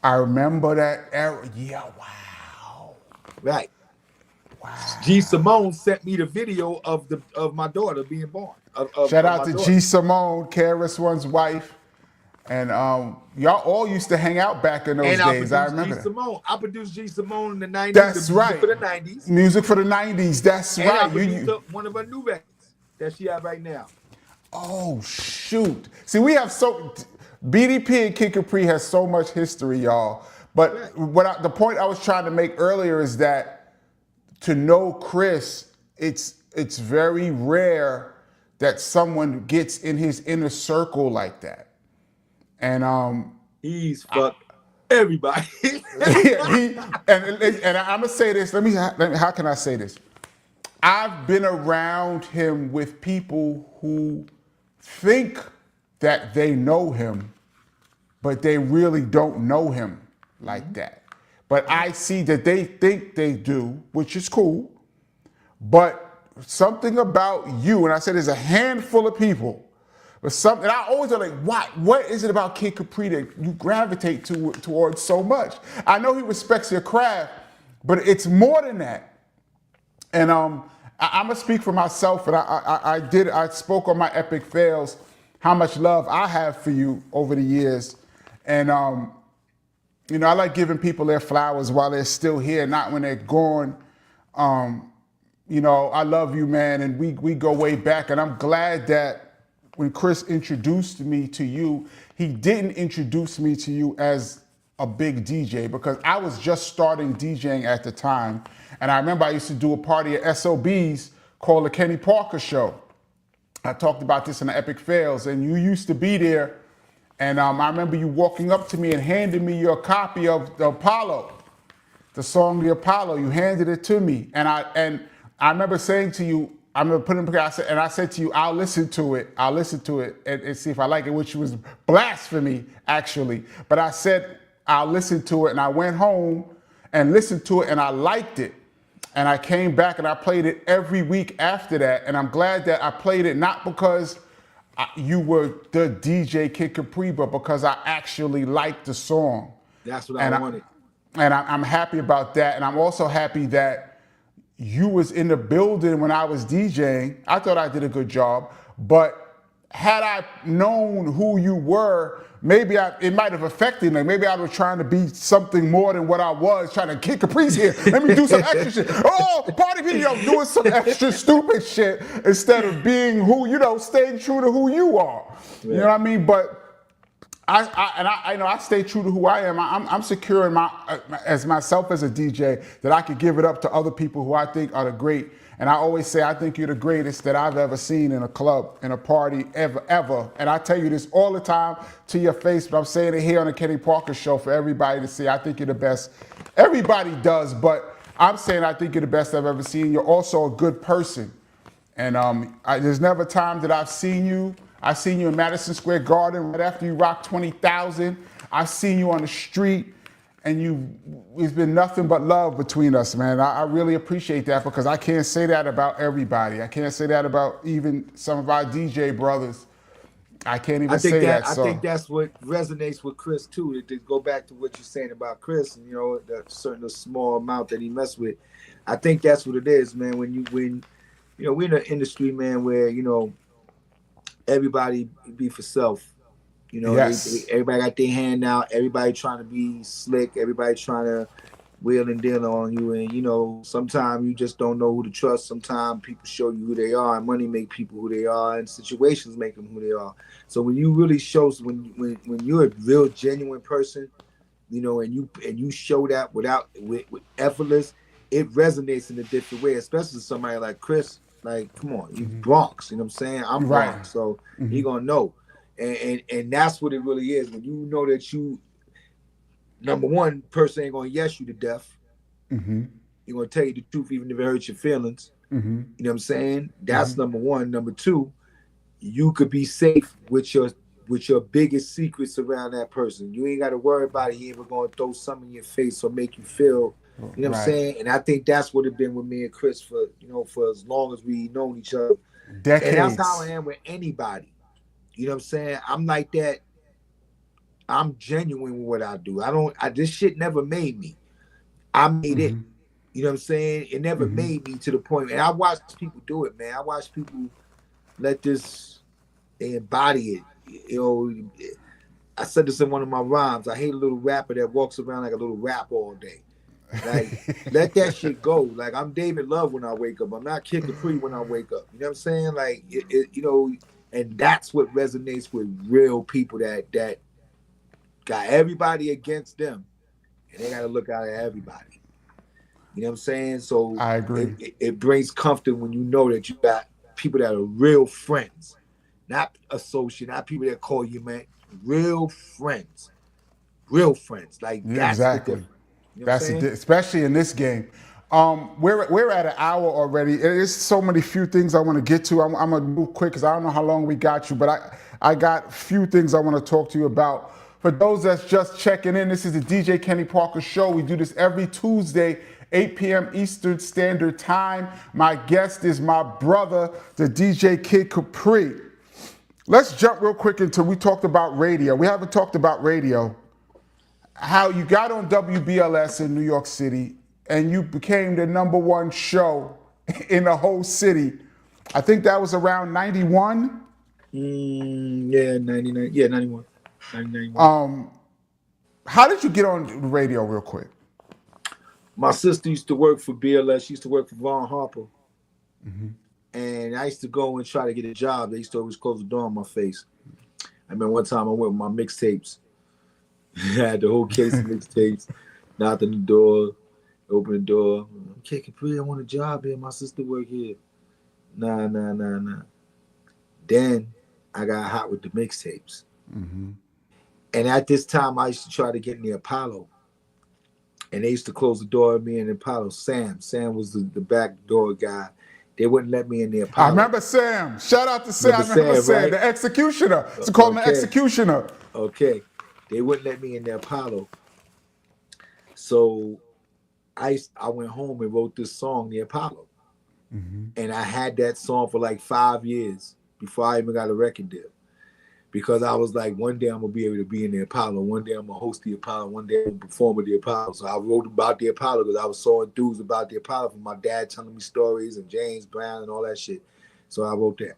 I remember that era. Yeah, wow. Right. Wow. G Simone sent me the video of my daughter being born. Shout out to G Simone, KRS One's wife. And y'all all used to hang out back in those And days. I remember G that. Simone. I produced G Simone in the 90s. That's the music right. For the 90s. Music for the 90s. That's And I right. produced one of her new records that she have right now. Oh, shoot. See, we have BDP and Kid Capri has so much history, y'all. But the point I was trying to make earlier is that to know Chris, it's very rare that someone gets in his inner circle like that. And he's fucked everybody. yeah, and I'm gonna say this. How can I say this? I've been around him with people who think that they know him, but they really don't know him like that. But I see that they think they do, which is cool. But something about you, and I said there's a handful of people, but something, I always are like, what is it about Kid Capri that you gravitate towards so much? I know he respects your craft, but it's more than that. And I'm gonna speak for myself, and I spoke on my epic fails, how much love I have for you over the years. And you know, I like giving people their flowers while they're still here, not when they're gone. You know, I love you, man, and we go way back, and I'm glad that when Chris introduced me to you, he didn't introduce me to you as a big DJ, because I was just starting DJing at the time. And I remember I used to do a party at SOB's called the Kenny Parker Show. I talked about this in the Epic Fails, and you used to be there. And I remember you walking up to me and handing me your copy of the Apollo, the song The Apollo. You handed it to me. And I remember saying to you, I'm gonna put it in together, and I said to you, I'll listen to it and see if I like it, which was blasphemy, actually. But I said, I'll listen to it, and I went home and listened to it, and I liked it. And I came back and I played it every week after that. And I'm glad that I played it not because you were the DJ Kid Capri, but because I actually liked the song. That's what I wanted. And I'm happy about that. And I'm also happy that you was in the building when I was DJing. I thought I did a good job, but had I known who you were, maybe it might have affected me. Maybe I was trying to be something more than what I was, trying to Kid Capri's here. Let me do some extra shit. Oh, party video, doing some extra stupid shit instead of being who, you know, staying true to who you are. Yeah. You know what I mean? But I stay true to who I am. I'm secure in as myself as a DJ, that I could give it up to other people who I think are the great. And I always say, I think you're the greatest that I've ever seen in a club, in a party, ever. And I tell you this all the time to your face, but I'm saying it here on the Kenny Parker Show for everybody to see. I think you're the best. Everybody does, but I'm saying I think you're the best I've ever seen. You're also a good person. And there's never a time that I've seen you. I've seen you in Madison Square Garden right after you rocked 20,000. I've seen you on the street, and it's been nothing but love between us, man. I really appreciate that, because I can't say that about everybody. I can't say that about even some of our DJ brothers. I can't even say that. I think that's what resonates with Chris too. To go back to what you're saying about Chris, and you know, the certain small amount that he messed with. I think that's what it is, man. When you know, we're in an industry, man, where, you know, everybody be for self. You know, yes. Everybody got their hand out. Everybody trying to be slick. Everybody trying to wheel and deal on you. And, you know, sometimes you just don't know who to trust. Sometimes people show you who they are, and money make people who they are, and situations make them who they are. So when you really when you're a real genuine person, you know, and you show that with effortless, it resonates in a different way, especially somebody like Chris. Like, come on, you Bronx, you know what I'm saying? I'm right. Bronx, so he gonna know. And that's what it really is. When you know that you, number one, person ain't gonna yes you to death. You're gonna tell you the truth even if it hurts your feelings. You know what I'm saying? That's number one. Number two, you could be safe with your biggest secrets around that person. You ain't gotta worry about it. He ain't gonna throw something in your face or make you feel. You know what I'm saying? And I think that's what it's been with me and Chris for as long as we known each other. Decades. And that's how I am with anybody. You know what I'm saying? I'm like that. I'm genuine with what I do. This shit never made me. I made it. You know what I'm saying? It never made me to the point. And I watch people do it, man. I watch people they embody it. You know, I said this in one of my rhymes. I hate a little rapper that walks around like a little rapper all day. Like, let that shit go. Like, I'm David Love when I wake up. I'm not Kid Capri when I wake up. You know what I'm saying? Like, and that's what resonates with real people that got everybody against them, and they got to look out at everybody. You know what I'm saying? So I agree. it brings comfort when you know that you got people that are real friends, not associate, not people that call you man, real friends, real friends. Like Yeah, that's the exactly. difference. You know what I'm That's saying? especially in this game. We're at an hour already. There's so many few things I want to get to. I'm gonna move quick because I don't know how long we got you, but I got few things I want to talk to you about. For those that's just checking in, this is the DJ Kenny Parker Show. We do this every Tuesday, 8 p.m. Eastern Standard Time. My guest is my brother, the DJ Kid Capri. Let's jump real quick into, we talked about radio. We haven't talked about radio. How you got on WBLS in New York City and you became the #1 show in the whole city. I think that was around 91. Yeah, 99. Yeah, 91. 91. How did you get on the radio real quick? My sister used to work for BLS. She used to work for Von Harper. And I used to go and try to get a job. They used to always close the door on my face. I remember one time I went with my mixtapes. I had the whole case of mixtapes. Knocked on the door, opened the door. Okay, Capri, I want a job here. My sister work here. Nah. Then I got hot with the mixtapes. And at this time, I used to try to get in the Apollo. And they used to close the door on me in the Apollo. Sam was the back door guy. They wouldn't let me in the Apollo. I remember Sam. Shout out to Sam. Remember I remember Sam, right? the executioner. It's called him the executioner. Okay. They wouldn't let me in the Apollo. So I went home and wrote this song, The Apollo. And I had that song for like 5 years before I even got a record deal. Because I was like, one day I'm going to be able to be in the Apollo. One day I'm going to host the Apollo. One day I'm going to perform at the Apollo. So I wrote about the Apollo because I was so enthused about the Apollo from my dad telling me stories and James Brown and all that shit. So I wrote that.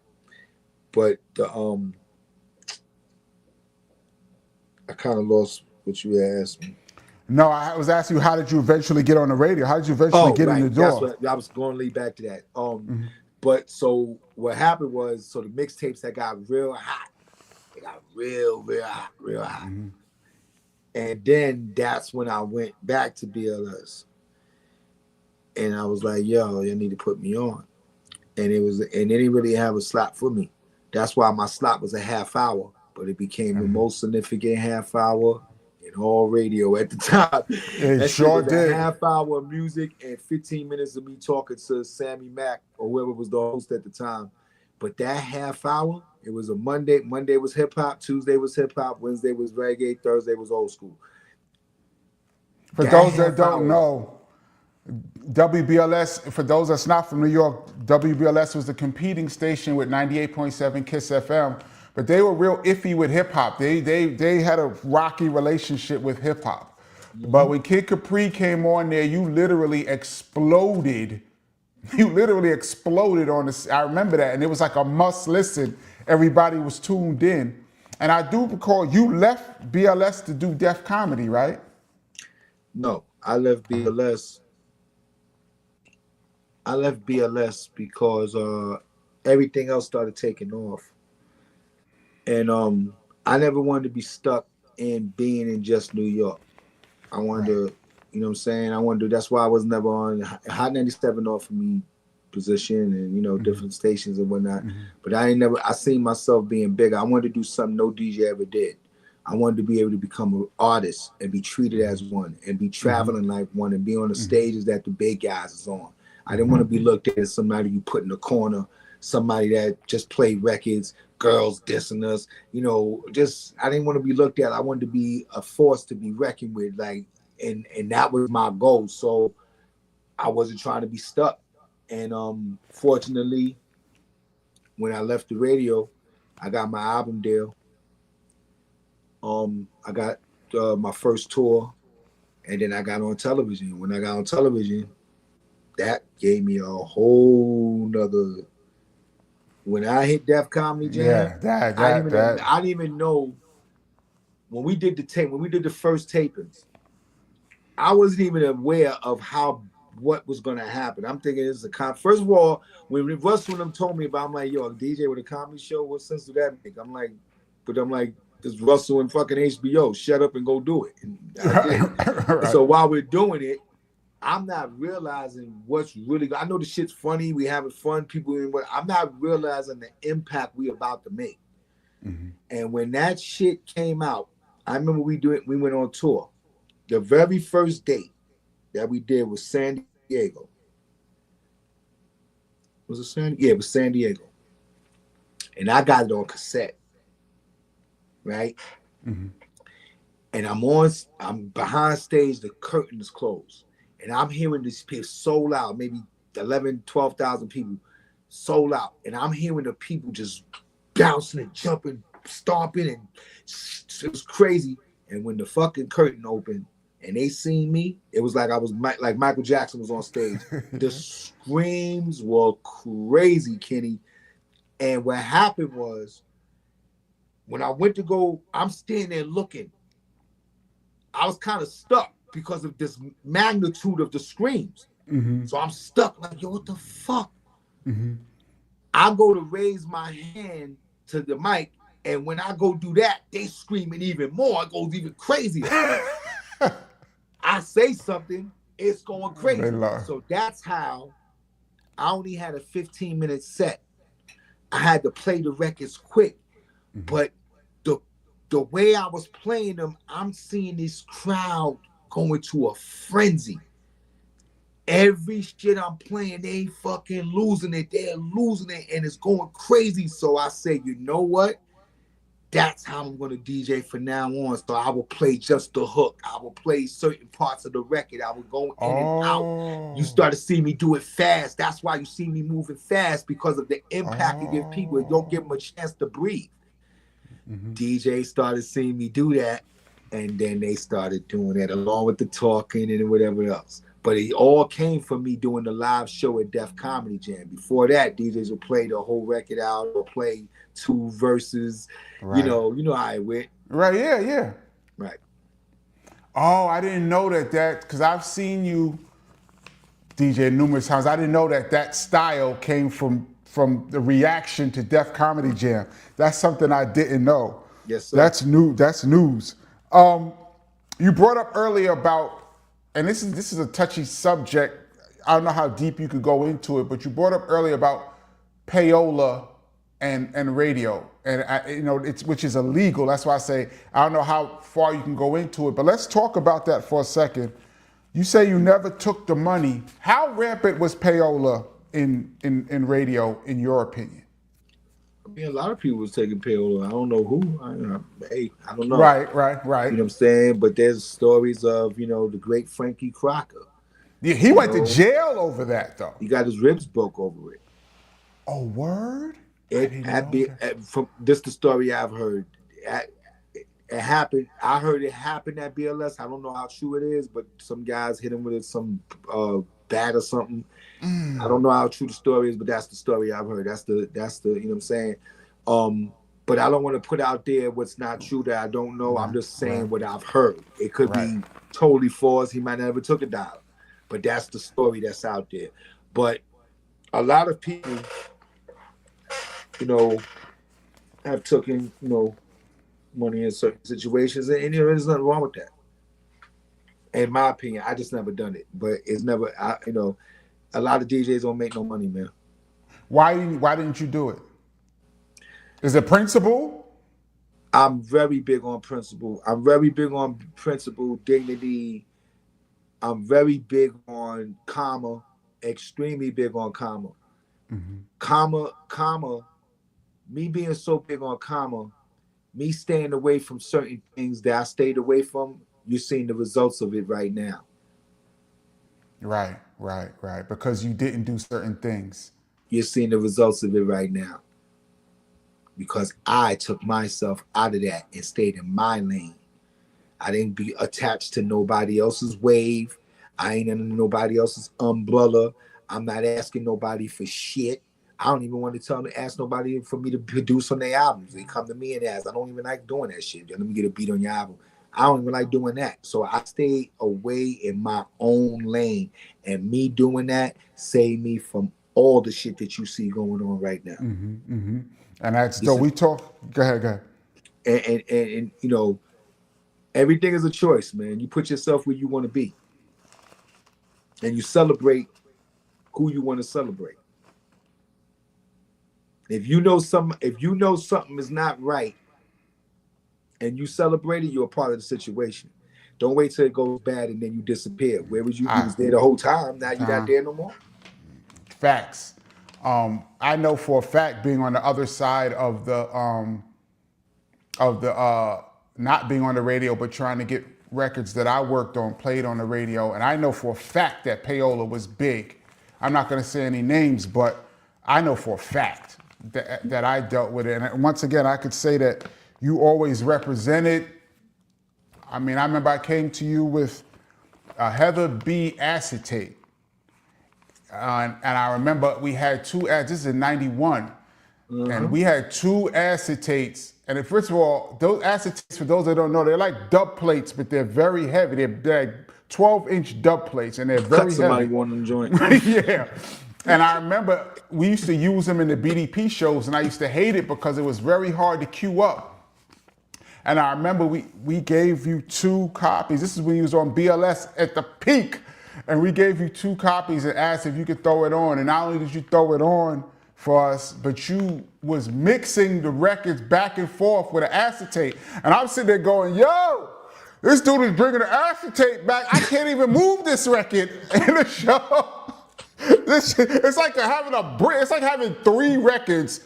But I kind of lost what you asked me. No, I was asking you, how did you eventually get on the radio? How did you eventually get in the door? That's what I was going to lead back to that. But so what happened was, so the mixtapes that got real hot, they got real hot. And then that's when I went back to BLS. And I was like, yo, you need to put me on. And they didn't really have a slot for me. That's why my slot was a half hour, but it became the most significant half hour in all radio at the time. It sure did. A half hour of music and 15 minutes of me talking to Sammy Mack or whoever was the host at the time. But that half hour, it was a Monday. Monday was hip hop. Tuesday was hip hop. Wednesday was reggae. Thursday was old school. For those that don't know, WBLS, for those that's not from New York, WBLS was the competing station with 98.7 Kiss FM, but they were real iffy with hip hop. They had a rocky relationship with hip hop. But when Kid Capri came on there, you literally exploded. You literally exploded on this. I remember that, and it was like a must listen. Everybody was tuned in. And I do recall you left BLS to do Def Comedy, right? No, I left BLS. I left BLS because everything else started taking off. And I never wanted to be stuck in being in just New York. I wanted to, you know what I'm saying? That's why I was never on Hot 97 offered me position and, different stations and whatnot. But I seen myself being bigger. I wanted to do something no DJ ever did. I wanted to be able to become an artist and be treated as one and be traveling like one and be on the stages that the big guys is on. I didn't want to be looked at as somebody you put in the corner, somebody that just played records, girls dissing us, I didn't want to be looked at. I wanted to be a force to be reckoned with, and that was my goal. So I wasn't trying to be stuck. And fortunately, when I left the radio, I got my album deal. I got my first tour, and then I got on television. When I got on television, that gave me a whole nother. When I hit Def Comedy Jam, I didn't even know when we did the first tapings, I wasn't even aware of what was gonna happen. I'm thinking it's first of all, when Russell and them told me about, I'm like, yo, a DJ with a comedy show, what sense do that make? I'm like, it's Russell and fucking HBO. Shut up and go do it. And I did. Right. So while we're doing it, I'm not realizing what's really. I know the shit's funny. We having fun. But I'm not realizing the impact we about to make. Mm-hmm. And when that shit came out, I remember we went on tour. The very first date that we did was San Diego. Was it San? Yeah, it was San Diego. And I got it on cassette. Right? Mm-hmm. And I'm behind stage, the curtain is closed. And I'm hearing this people so loud, maybe 11, 12,000 people so loud. And I'm hearing the people just bouncing and jumping, stomping, and it was crazy. And when the fucking curtain opened and they seen me, it was like like Michael Jackson was on stage. The screams were crazy, Kenny. And what happened was, when I went to go, I'm standing there looking. I was kind of stuck because of this magnitude of the screams. Mm-hmm. So I'm stuck like, yo, what the fuck? Mm-hmm. I go to raise my hand to the mic, and when I go do that, they screaming even more. It goes even crazier. I say something, it's going crazy. So that's how I only had a 15-minute set. I had to play the records quick. Mm-hmm. But the way I was playing them, I'm seeing this crowd going to a frenzy. Every shit I'm playing, they fucking losing it. They're losing it, and it's going crazy. So I say, you know what? That's how I'm going to DJ from now on. So I will play just the hook. I will play certain parts of the record. I will go in and out. You start to see me do it fast. That's why you see me moving fast, because of the impact it gives people. It don't give them a chance to breathe. Mm-hmm. DJ started seeing me do that, and then they started doing it along with the talking and whatever else. But it all came from me doing the live show at Def Comedy Jam. Before that, DJs would play the whole record out or play 2 verses. Right. You know how it went. Right, yeah. Right. Oh, I didn't know that because I've seen you DJ numerous times. I didn't know that style came from the reaction to Def Comedy Jam. That's something I didn't know. Yes, sir. That's new. That's news. You brought up earlier about, and this is a touchy subject. I don't know how deep you could go into it, but you brought up earlier about payola and radio, and which is illegal. That's why I say I don't know how far you can go into it, but let's talk about that for a second. You say you never took the money. How rampant was payola in radio, in your opinion? I mean, a lot of people was taking payola. I don't know who. I don't know. Right. You know what I'm saying? But there's stories of, the great Frankie Crocker. Yeah, he went to jail over that, though. He got his ribs broke over it. Oh, word? From this the story I've heard. It happened. I heard it happened at BLS. I don't know how true it is, but some guys hit him with some bat or something. I don't know how true the story is, but that's the story I've heard. That's the you know what I'm saying? But I don't want to put out there what's not true that I don't know. I'm just saying what I've heard. It could be totally false. He might never took a dollar. But that's the story that's out there. But a lot of people, have taken, money in certain situations, and there's nothing wrong with that. In my opinion, I just never done it. But it's never, a lot of DJs don't make no money, man. Why didn't you do it? Is it principle? I'm very big on principle. I'm very big on principle, dignity. I'm very big on karma, extremely big on karma. Mm-hmm. Karma, me being so big on karma, me staying away from certain things that I stayed away from, you're seeing the results of it right now. Right. Because you didn't do certain things. You're seeing the results of it right now. Because I took myself out of that and stayed in my lane. I didn't be attached to nobody else's wave. I ain't under nobody else's umbrella. I'm not asking nobody for shit. I don't even want to ask nobody for me to produce on their albums. They come to me and ask. I don't even like doing that shit. Let me get a beat on your album. I don't even like doing that. So I stay away in my own lane. And me doing that saved me from all the shit that you see going on right now. And that's so we talk. Go ahead. And you know, everything is a choice, man. You put yourself where you want to be. And you celebrate who you want to celebrate. If you know something is not right and you celebrate it, you're a part of the situation. Don't wait till it goes bad and then you disappear. Where was you? You was there the whole time. Now you're not there no more. Facts. I know for a fact, being on the other side of the not being on the radio, but trying to get records that I worked on played on the radio, and I know for a fact that payola was big. I'm not going to say any names, but I know for a fact that I dealt with it. And once again, I could say that you always represented. I mean, I remember I came to you with Heather B acetate. And I remember we had this is in 91, and we had 2 acetates. And first of all, those acetates, for those that don't know, they're like dub plates, but they're very heavy. They're like 12-inch dub plates, and they're very heavy. Somebody want them joint. Yeah. And I remember we used to use them in the BDP shows, and I used to hate it because it was very hard to cue up. And I remember we gave you 2 copies. This is when you was on BLS at the peak. And we gave you 2 copies and asked if you could throw it on. And not only did you throw it on for us, but you was mixing the records back and forth with an acetate. And I'm sitting there going, yo, this dude is bringing the acetate back. I can't even move this record in the show. It's like having 3 records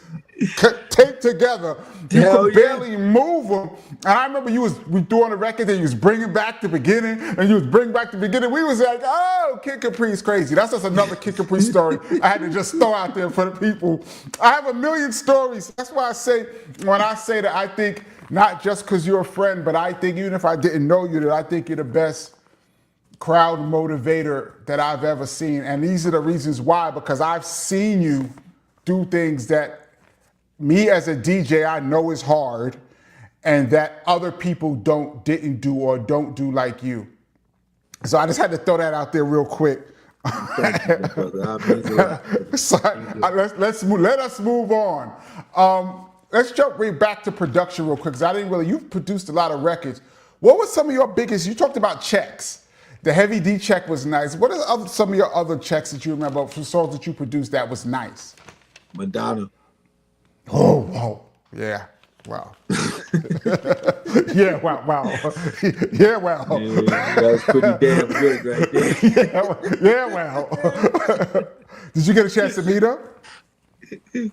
taped together. You could barely move them. And I remember we doing the record and you was bringing back the beginning, and you was bringing back the beginning. We was like, oh, Kid Capri's crazy. That's just another Kid Capri story I had to just throw out there for the people. I have a million stories. That's why I say, when I say that I think, not just because you're a friend, but I think even if I didn't know you, that I think you're the best crowd motivator that I've ever seen. And these are the reasons why, because I've seen you do things that me as a DJ, I know is hard, and that other people didn't do or don't do like you. So I just had to throw that out there real quick. So let us move on. Let's jump right back to production real quick, because you've produced a lot of records. What was some of your biggest, you talked about checks. The Heavy D check was nice. What are some of your other checks that you remember from songs that you produced that was nice? Madonna. Oh, wow. Yeah. Wow. Yeah, wow. Yeah, wow. Yeah, that was pretty damn good right there. Yeah, wow. Did you get a chance to meet her?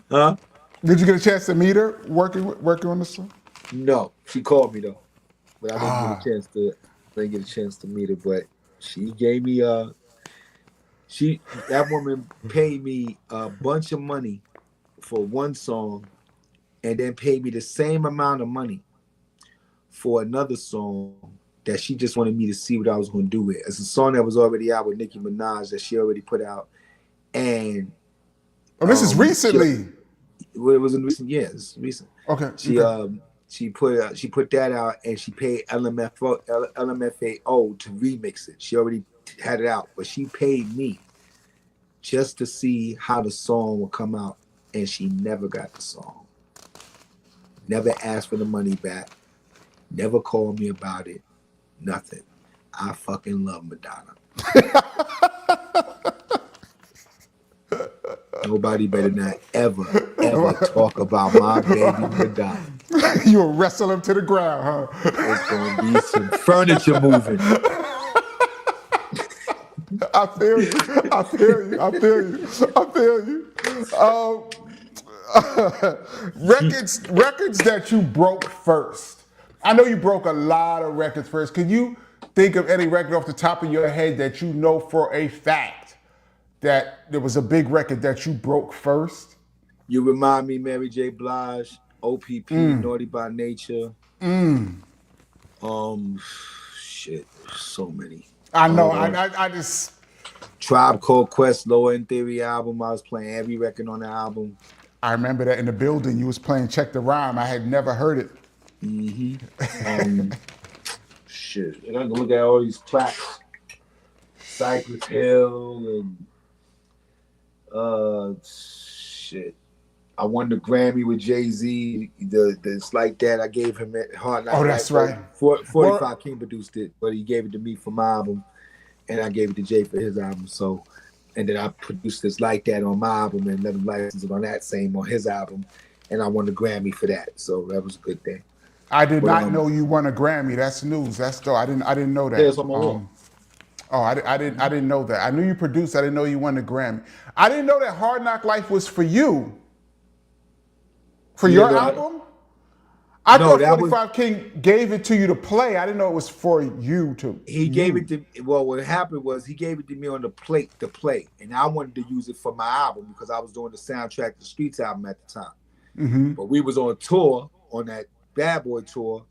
Huh? Did you get a chance to meet her working on the song? No, she called me though, but I didn't get a chance to meet her. But she gave me that woman paid me a bunch of money for one song, and then paid me the same amount of money for another song that she just wanted me to see what I was going to do with. It's a song that was already out with Nicki Minaj that she already put out, and this is recently. It was in recent years. Recent. Okay. She put that out, and she paid LMFAO to remix it. She already had it out, but she paid me just to see how the song would come out. And she never got the song. Never asked for the money back. Never called me about it. Nothing. I fucking love Madonna. Nobody better not ever talk about my baby Madonna. You'll wrestle him to the ground, huh? There's gonna be some furniture moving. I feel you. Records that you broke first. I know you broke a lot of records first. Can you think of any record off the top of your head that you know for a fact that there was a big record that you broke first? You remind me, Mary J. Blige, OPP, Naughty by Nature. Shit, so many. I know. I just Tribe Called Quest, Lower in Theory album. I was playing every record on the album. I remember that in the building you was playing Check the Rhyme. I had never heard it. Shit. And I can look at all these plaques. Cypress Hill and shit. I won the Grammy with Jay-Z. It's like that. I gave him it. Hard Knock. Oh, that's right. 45 King produced it, but he gave it to me for my album, and I gave it to Jay for his album. So, and then I produced this Like That on my album and let him license it on that same on his album, and I won the Grammy for that. So that was a good thing. I did not know you won a Grammy. That's news. That's dope. I didn't know that. Yeah, it's on my wall. I didn't know that. I knew you produced. I didn't know you won the Grammy. I didn't know that Hard Knock Life was for you. For your album? I thought 45 King gave it to you to play. I didn't know it was for you to. He gave it to. Well, what happened was he gave it to me on the plate to play, and I wanted to use it for my album because I was doing the soundtrack to the Streets album at the time. But we was on tour on that Bad Boy tour,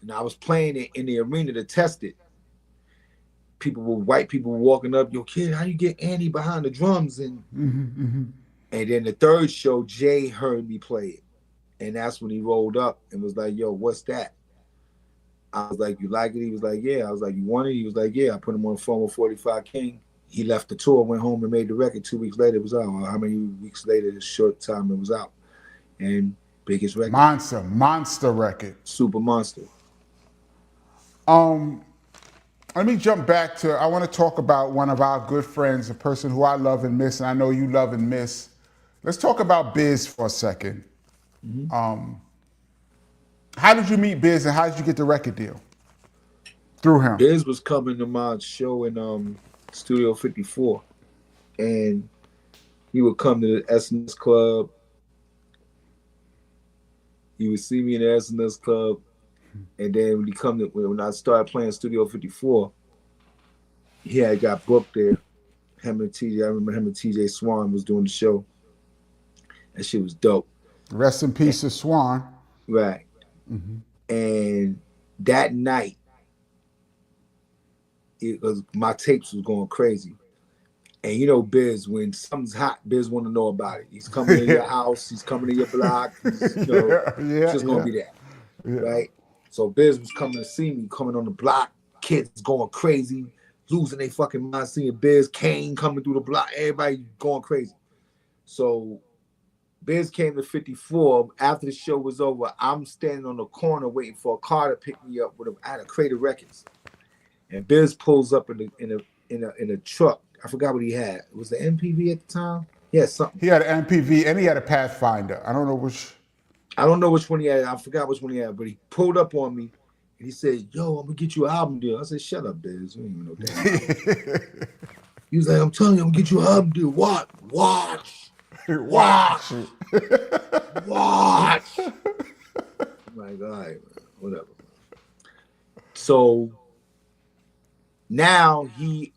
and I was playing it in the arena to test it. White people were walking up, yo, kid, how you get Andy behind the drums? And and then the third show, Jay heard me play it. And that's when he rolled up and was like, yo, what's that? I was like, you like it? He was like, yeah. I was like, you want it? He was like, yeah. I put him on the phone with 45 King. He left the tour, went home and made the record. 2 weeks later, it was out. How many weeks later, this short time it was out. And biggest record. Monster record. Super monster. Let me jump back to, I want to talk about one of our good friends, a person who I love and miss, and I know you love and miss. Let's talk about Biz for a second. How did you meet Biz and how did you get the record deal? Through him. Biz was coming to my show in Studio 54, and he would come to the SNS Club. He would see me in the SNS Club, and then when I started playing Studio 54, he had got booked there. Him and TJ, I remember him and TJ Swan was doing the show. That shit was dope. Rest in peace to Swan. Right. And that night, my tapes was going crazy. And you know Biz, when something's hot, Biz want to know about it. He's coming in your house, he's coming to your block, he's just going to be there. Right? So Biz was coming to see me, coming on the block, kids going crazy, losing their fucking mind, seeing Biz, Kane coming through the block, everybody going crazy. So Biz came to 54. After the show was over, I'm standing on the corner waiting for a car to pick me up I had a crate of records. And Biz pulls up in a truck. I forgot what he had. Was the MPV at the time? Yeah, something. He had an MPV and he had a Pathfinder. I don't know which one he had. I forgot which one he had, but he pulled up on me and he said, yo, I'm gonna get you an album deal. I said, shut up, Biz. You don't even know that. He was like, I'm telling you, I'm gonna get you an album deal. What? Watch. Watch. Watch. I'm like, all right, whatever. So now he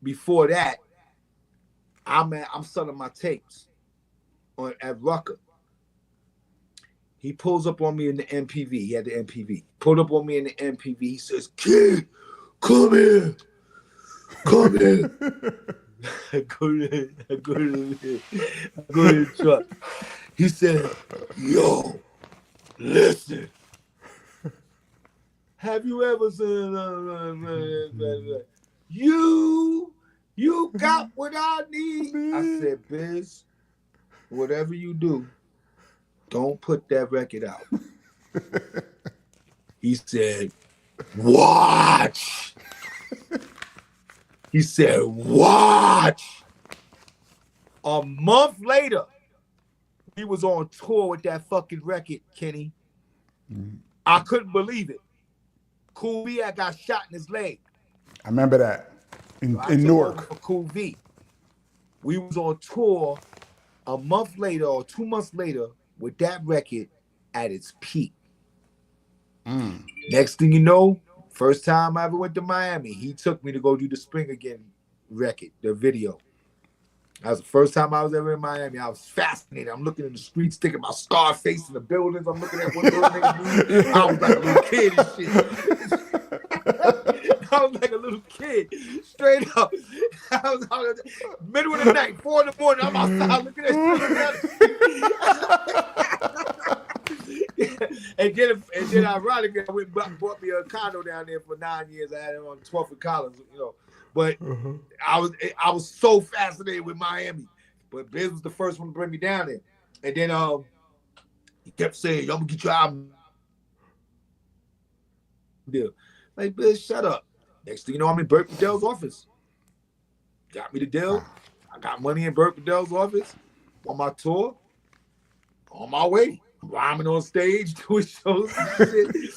before that, I'm selling my tapes at Rucker. He pulls up on me in the MPV. He had the MPV. Pulled up on me in the MPV. He says, kid, come here. Come here. I go to the truck. He said, yo, listen. Have you ever seen you got what I need? I said, Biz, whatever you do, don't put that record out. He said, watch. He said, watch. A month later, he was on tour with that fucking record, Kenny. I couldn't believe it. Cool V had got shot in his leg. I remember that in Newark. For Cool V. We was on tour a month later or 2 months later with that record at its peak. Next thing you know, first time I ever went to Miami, he took me to go do the Spring Again record, the video. That was the first time I was ever in Miami. I was fascinated. I'm looking in the streets, thinking about Scarface in the buildings. I'm looking at what little niggas do. I was like a little kid and shit. I was like a little kid, straight up. I was middle of the night, 4 in the morning. I'm outside looking at shit down the street. and then ironically, I went and bought me a condo down there for 9 years. I had it on 12th and Collins, you know. But I was so fascinated with Miami. But Biz was the first one to bring me down there. And then he kept saying, "Yo, I'm gonna get your album deal." Like, Biz, shut up. Next thing you know, I'm in Burt Goodell's office. Got me the deal. I got money in Burt Goodell's office on my tour. On my way. Rhyming on stage, doing shows and shit.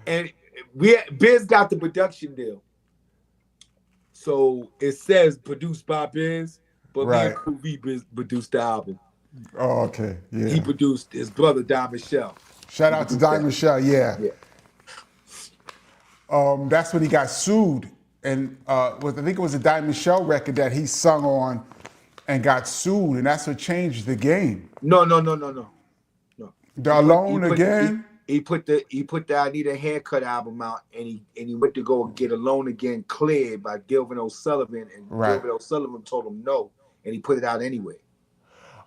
And Biz got the production deal. So it says produced by Biz, but me and Cool V produced the album. Oh, okay. Yeah. He produced his brother, Diamond Shell. Shout out to Diamond Shell, yeah. That's when he got sued. And I think it was a Diamond Shell record that he sung on and got sued. And that's what changed the game. No. The Alone Again? He put the I Need a Haircut album out, and he went to go get Alone Again cleared by Gilvin O'Sullivan, and Gilvin O'Sullivan told him no, and he put it out anyway.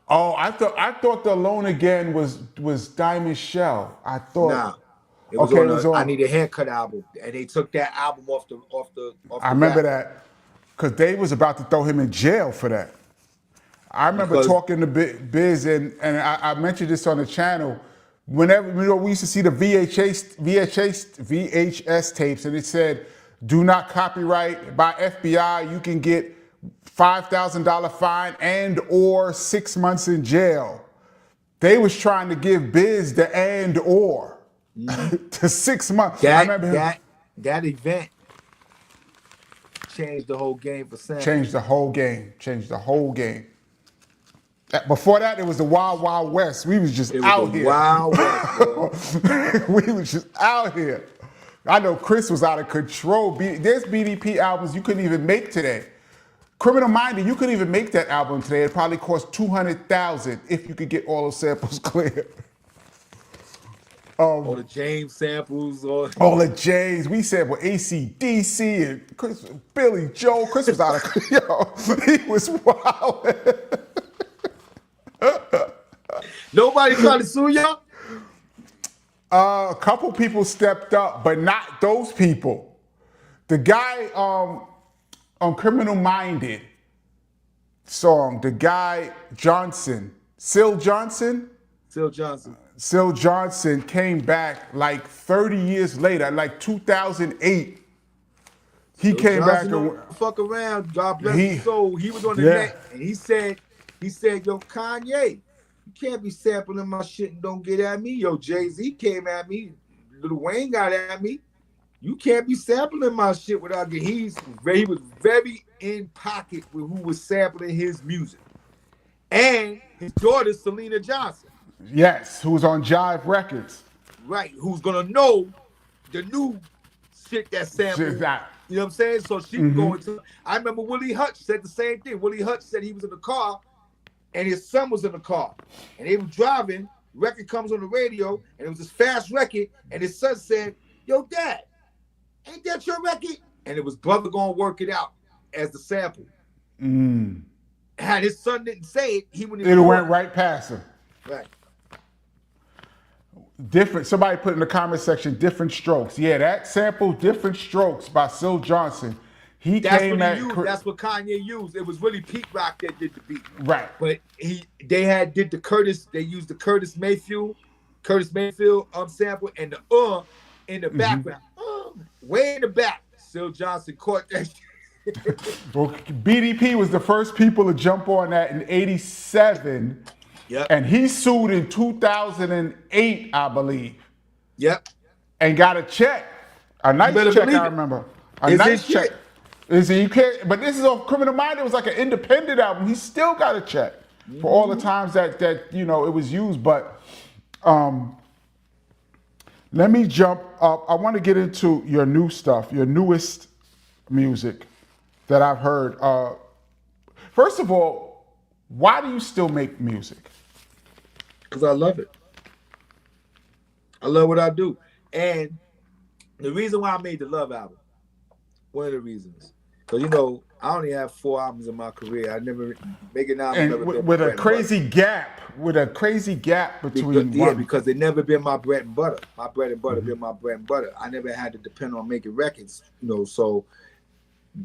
Oh, I thought the Alone Again was Diamond Shell. I thought. Nah, it was on I Need a Haircut album, and they took that album off the. I remember that because they was about to throw him in jail for that. I remember talking to Biz, and I mentioned this on the channel. Whenever we used to see the VHS tapes, and it said, "Do not copyright by FBI. You can get $5,000 fine and/or 6 months in jail." They was trying to give Biz the and/or to 6 months. I remember that event changed the whole game for Sam. Changed the whole game. Before that, it was the Wild Wild West. We was just out here. Wild West, we was just out here. I know Chris was out of control. There's BDP albums you couldn't even make today. Criminal Minded, you couldn't even make that album today. It probably cost $200,000 if you could get all the samples clear. All the James samples. All the James. We said with AC/DC and Chris, Billy Joel. Chris was out of control. He was wild. Nobody tried to sue y'all? A couple people stepped up, but not those people. The guy on Criminal Minded song, the guy Johnson, Syl Johnson came back like 30 years later, like 2008. He came back and fuck around. God bless his soul. He was on the net and he said, "Yo, Kanye, you can't be sampling my shit and don't get at me. Yo, Jay-Z came at me. Lil Wayne got at me. You can't be sampling my shit without getting." He was very in pocket with who was sampling his music. And his daughter, Selena Johnson. Yes, who's on Jive Records. Right, who's gonna know the new shit that's sampled. You know what I'm saying? So she can go into. I remember Willie Hutch said the same thing. Willie Hutch said he was in the car and his son was in the car. And they were driving, record comes on the radio, and it was this fast record, and his son said, "Yo, Dad, ain't that your record?" And it was Brother Gonna Work It Out as the sample. Had his son didn't say it, he wouldn't even. It went right past him. Right. Different. Somebody put in the comment section, Different Strokes. Yeah, that sample, Different Strokes by Syl Johnson. That's what Kanye used. It was really Pete Rock that did the beat. Right. But they used the Curtis Mayfield sample and the in the background. Way in the back. Syl Johnson caught that shit. Well, BDP was the first people to jump on that in '87. Yep. And he sued in 2008, I believe. Yep. And got a check. A nice check, I remember. A nice check. You can't, but this is on Criminal Minded. It was like an independent album. He still got a check for all the times that it was used. But let me jump up. I want to get into your new stuff, your newest music that I've heard. First of all, why do you still make music? Because I love it. I love what I do. And The reason why I made the Love album, one of the reasons, because you know I only have 4 albums in my career. I never making albums And never been my with a bread and butter. crazy gap between one. Because they never been my bread and butter. My bread and butter been my bread and butter. I never had to depend on making records, you know. So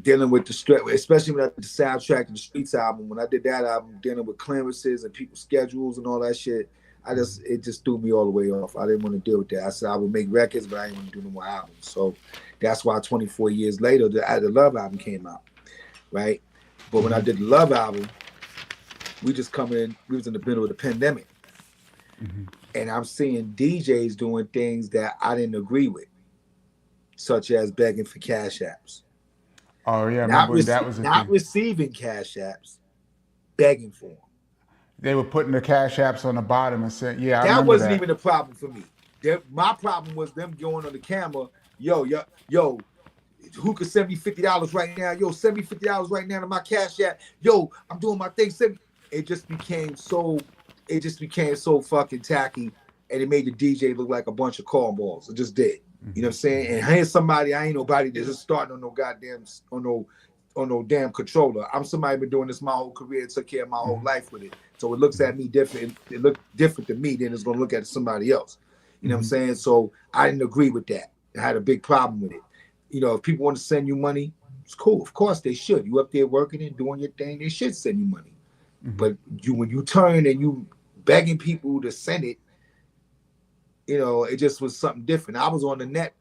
dealing with the stress, especially when I did the soundtrack to the Streets album. When I did that album, dealing with clearances and people's schedules and all that shit, it just threw me all the way off. I didn't want to deal with that. I said I would make records, but I didn't want to do no more albums. So that's why 24 years later, the Love album came out, right? But when I did the Love album, we was in the middle of the pandemic. And I'm seeing DJs doing things that I didn't agree with, such as begging for cash apps. Oh yeah, that was not receiving cash apps, begging for them. They were putting the cash apps on the bottom and saying, "Yeah, I that remember wasn't that." even a problem for me. My problem was them going on the camera, yo, who could send me $50 right now? Yo, send me $50 right now to my cash app. Yo, I'm doing my thing. It just became so fucking tacky, and it made the DJ look like a bunch of cornballs. It just did. You know what I'm saying? And here's somebody, I ain't nobody that's just starting on no damn controller. I'm somebody been doing this my whole career, took care of my whole life with it. So it looks at me different. It looked different to me than it's gonna look at somebody else. You know what I'm saying? So I didn't agree with that. I had a big problem with it. You know, if people want to send you money, it's cool. Of course they should. You up there working and doing your thing, they should send you money. But when you turn and you begging people to send it, you know, it just was something different. I was on the net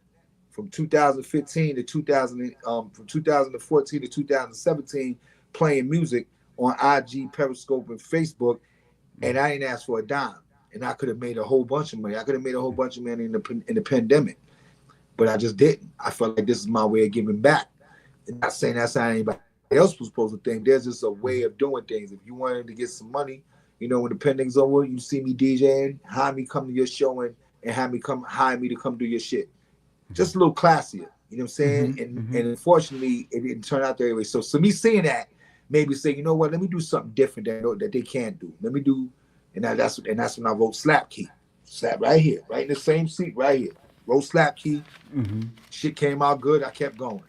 from 2015 to 2014 to 2017 playing music on IG, Periscope, and Facebook, and I didn't ask for a dime. And I could have made a whole bunch of money. I could have made a whole bunch of money in the pandemic, but I just didn't. I felt like this is my way of giving back. And not saying that's how anybody else was supposed to think. There's just a way of doing things. If you wanted to get some money, you know, when the pandemic's over, you see me DJing, hire me come to your show and hire me to come do your shit. Just a little classier, you know what I'm saying? And unfortunately, it didn't turn out that way. So me seeing that made me say, you know what? Let me do something different that they can't do. Let me do, and that's when I wrote Slap Key. Slap right here, right in the same seat, right here. Wrote Slap Key. Shit came out good. I kept going.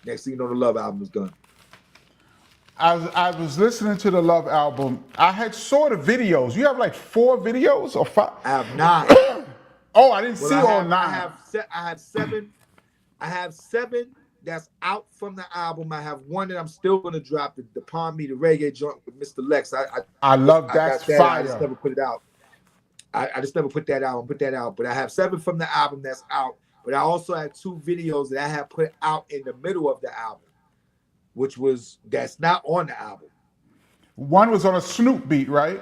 Next thing you know, the Love album was done. I was listening to the Love album. I had saw the videos. You have like 4 videos or 5? I have 9. Oh, I didn't see all 9. I have 7. I have 7 that's out from the album. I have 1 that I'm still gonna drop. The Palm Me, the reggae joint with Mr. Lex. I love that. Fire. I just never put it out. I just never put that out. But I have 7 from the album that's out. But I also had 2 videos that I have put out in the middle of the album, that's not on the album. One was on a Snoop beat, right?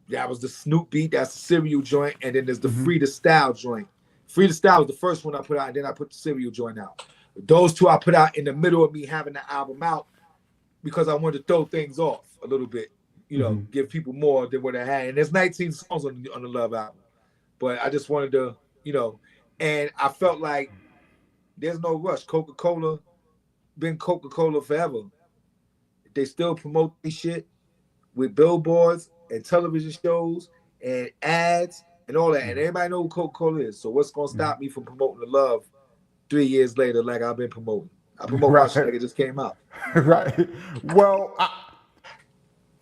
That was the Snoop beat. That's the Serial joint, and then there's the Free the Style joint. Free the Style was the first one I put out, and then I put the Serial joint out. Those 2 I put out in the middle of me having the album out because I wanted to throw things off a little bit, you know, give people more than what I had. And there's 19 songs on the Love album, but I just wanted to, you know, and I felt like there's no rush. Coca-Cola been Coca-Cola forever. They still promote this shit with billboards and television shows and ads and all that. And everybody know who Coca-Cola is. So what's going to stop me from promoting the Love 3 years later like I've been promoting? I promote my shit like it just came out. Right. Well,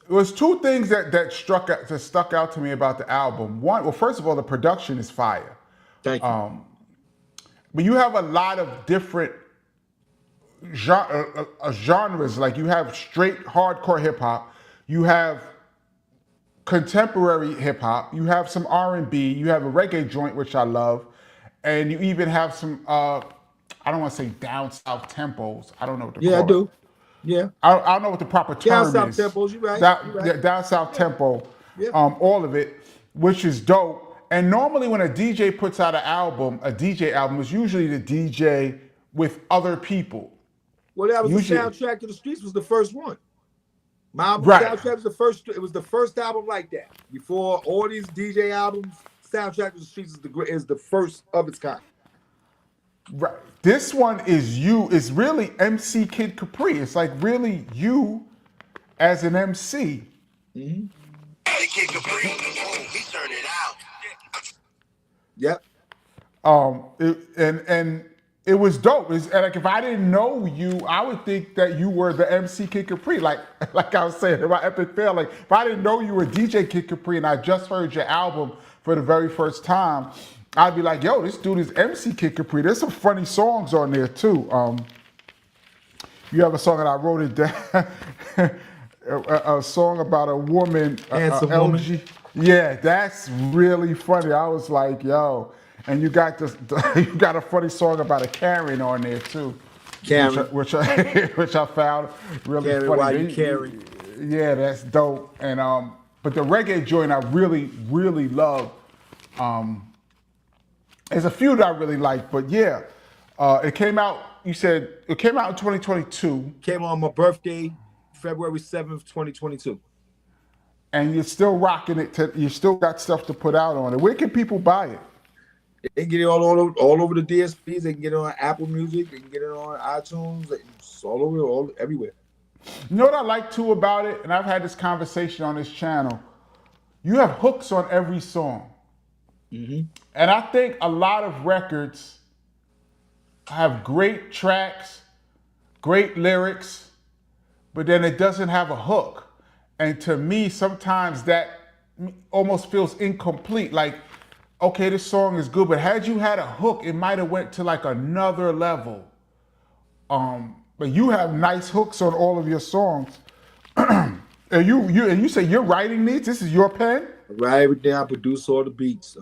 it was 2 things that stuck out to me about the album. One, well, first of all, the production is fire. Thank you. But you have a lot of different genres. Like you have straight hardcore hip hop, you have contemporary hip hop, you have some R&B, you have a reggae joint which I love, and you even have some I don't want to say down south tempos. I don't know what to call it. I do. Yeah. I don't know what the proper term down is. South tempos, you're right. Down south tempo. Yeah. All of it, which is dope. And normally when a DJ puts out an album, a DJ album is usually the DJ with other people. Well, that was Usually, the Soundtrack to the Streets was the first one. My album, Right. Soundtrack was the first. It was the first album like that. Before all these DJ albums, Soundtrack to the Streets is the first of its kind. Right. This one is you. It's really MC Kid Capri. It's like really you as an MC. Mm-hmm. Kid Capri, he turned it out. Yep. And it was dope. It's, and like if I didn't know you, I would think that you were the MC Kid Capri. Like I was saying in my epic fail. Like if I didn't know you were DJ Kid Capri and I just heard your album for the very first time, I'd be like, yo, this dude is MC Kid Capri. There's some funny songs on there too. You have a song that I wrote it down. a song about a woman, Handsome LG. woman. Yeah, that's really funny. I was like, yo. And you got this. You got a funny song about a Karen on there too, Karen. which I found really Karen, funny. why you Karen? Yeah, that's dope. And but the reggae joint I really love. There's a few that I really like, but yeah, it came out. You said it came out in 2022, Came on my birthday, February 7th, 2022. and you're still rocking it. You still got stuff to put out on it. Where can people buy it? They can get it all over the DSPs. They can get it on Apple Music. They can get it on iTunes. It's all over, everywhere. You know what I like too about it, and I've had this conversation on this channel. You have hooks on every song, and I think a lot of records have great tracks, great lyrics, but then it doesn't have a hook. And to me, sometimes that almost feels incomplete. Like, okay, this song is good, but had you had a hook, it might have went to like another level. But you have nice hooks on all of your songs. And you say you're writing these? This is your pen? I write everything. I produce all the beats.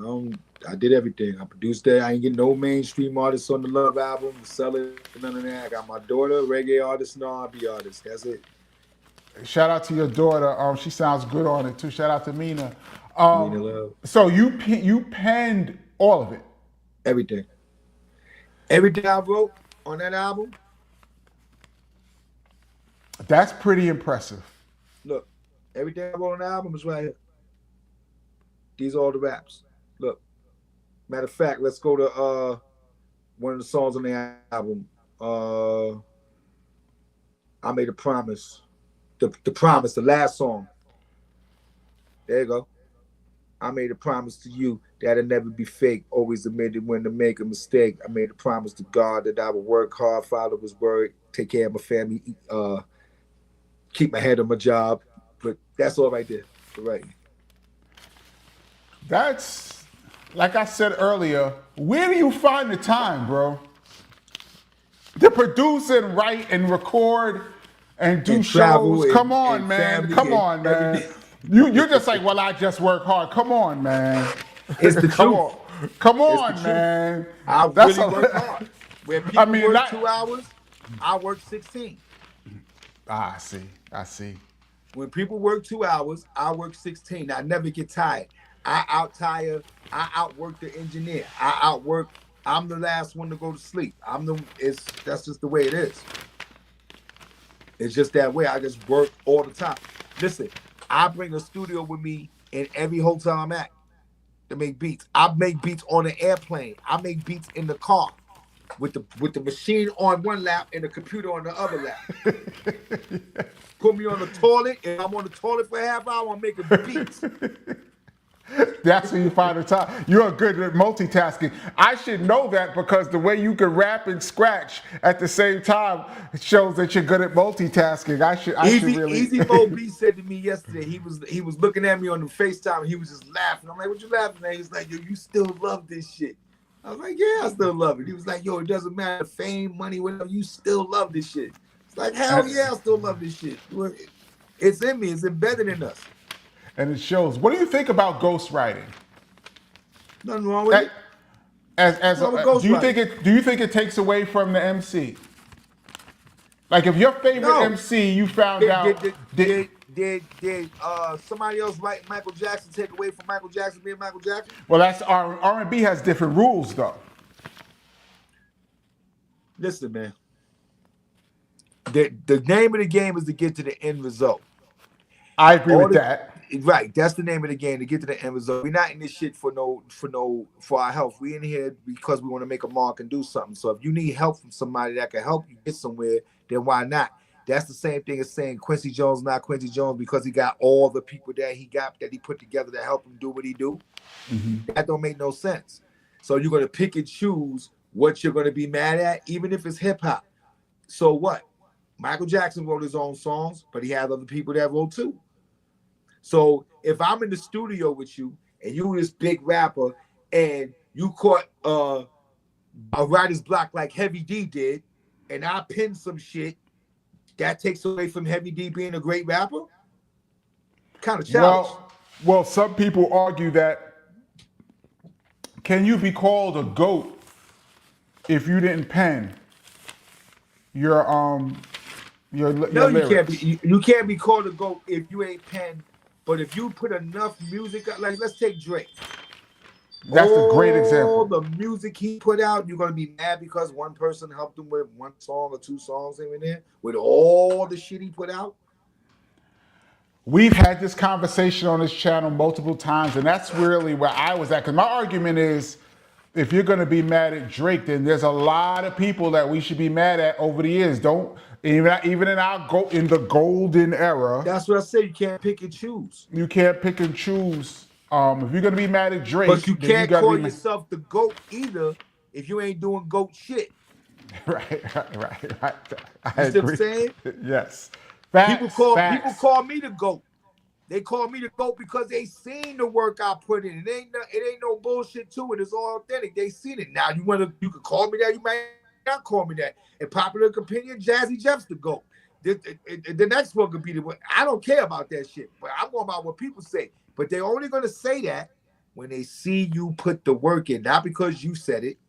I did everything. I produced that. I ain't get no mainstream artists on the Love album. Sell it, none of that. I got my daughter, reggae artist, and R&B artist. That's it. Shout out to your daughter. She sounds good on it too. Shout out to Mina. Mina Love. So you penned all of it. Everything. Everything I wrote on that album. That's pretty impressive. Look, everything I wrote on the album is right here. These are all the raps. Look. Matter of fact, let's go to one of the songs on the album. I Made a Promise. The Promise, the last song. There you go. I made a promise to you that I'd never be fake. Always admitted when to make a mistake. I made a promise to God that I would work hard, follow his word, take care of my family, keep my head on my job. But that's all right there. Right. That's, like I said earlier, where do you find the time, bro? To produce and write and record and do And travel shows. Come and on, man. family Come and on, man. everything. You're just like, well, I just work hard. Come on, man. It's the Come truth. on. Come on, truth. man. I That's really a- work hard. Where people work not- 2 hours, I work 16. I see. When people work 2 hours, I work 16. I never get tired. I out-tire. I outwork the engineer. I'm the last one to go to sleep. That's just the way it is. It's just that way. I just work all the time. Listen, I bring a studio with me in every hotel I'm at to make beats. I make beats on an airplane. I make beats in the car with the machine on one lap and the computer on the other lap. Put me on the toilet, and I'm on the toilet for a half hour. I'm making beats. That's where you find the time. You're good at multitasking. I should know that because the way you can rap and scratch at the same time shows that you're good at multitasking. I should really. Easy Mo B said to me yesterday. He was looking at me on the FaceTime. And he was just laughing. I'm like, "What you laughing at?" He's like, "Yo, you still love this shit." I was like, "Yeah, I still love it." He was like, "Yo, it doesn't matter, fame, money, whatever. You still love this shit." It's like, hell yeah, I still love this shit. It's in me. It's embedded in us. And it shows. What do you think about ghostwriting? Nothing wrong with it. Do you think it takes away from the MC? Like if your favorite No. MC you found out Did somebody else write Michael Jackson take away from Michael Jackson being Michael Jackson? well, that's R&B has different rules though. Listen, man. The name of the game is to get to the end result. I agree with that. Right, that's the name of the game, to get to the end result. We're not in this shit for our health. We in here because we want to make a mark and do something. So if you need help from somebody that can help you get somewhere, then why not? That's the same thing as saying Quincy Jones not Quincy Jones because he got all the people that he put together to help him do what he do. Mm-hmm. That don't make no sense. So you're gonna pick and choose what you're going to be mad at, even if it's hip hop. So what? Michael Jackson wrote his own songs, but he had other people that wrote too. So if I'm in the studio with you and you this big rapper and you caught a writer's block like Heavy D did, and I pinned some shit, that takes away from Heavy D being a great rapper? Kind of childish. Well, some people argue that can you be called a GOAT if you didn't pen your No, you can't lyrics? be. You can't be called a GOAT if you ain't penned. But if you put enough music, like let's take Drake. That's a great All example. the music he put out, you're gonna be mad because one person helped him with one song or two songs here and there. With all the shit he put out, We've had this conversation on this channel multiple times, and that's really where I was at. Because my argument is, if you're going to be mad at Drake, then there's a lot of people that we should be mad at over the years. Don't even in the golden era, that's what I said. You can't pick and choose. you can't pick and choose. If you're going to be mad at Drake, But you then you can't got to call be yourself the GOAT either if you ain't doing GOAT shit. right. You see what I'm saying? Yes. Facts, People call me the GOAT. They call me the GOAT because they seen the work I put in. It ain't no bullshit to it. It's all authentic. They seen it. Now you can call me that. You might not call me that. In popular opinion, Jazzy Jeff's the GOAT. The next one could be the one. I don't care about that shit, but I'm going about what people say. But they're only going to say that when they see you put the work in, not because you said it,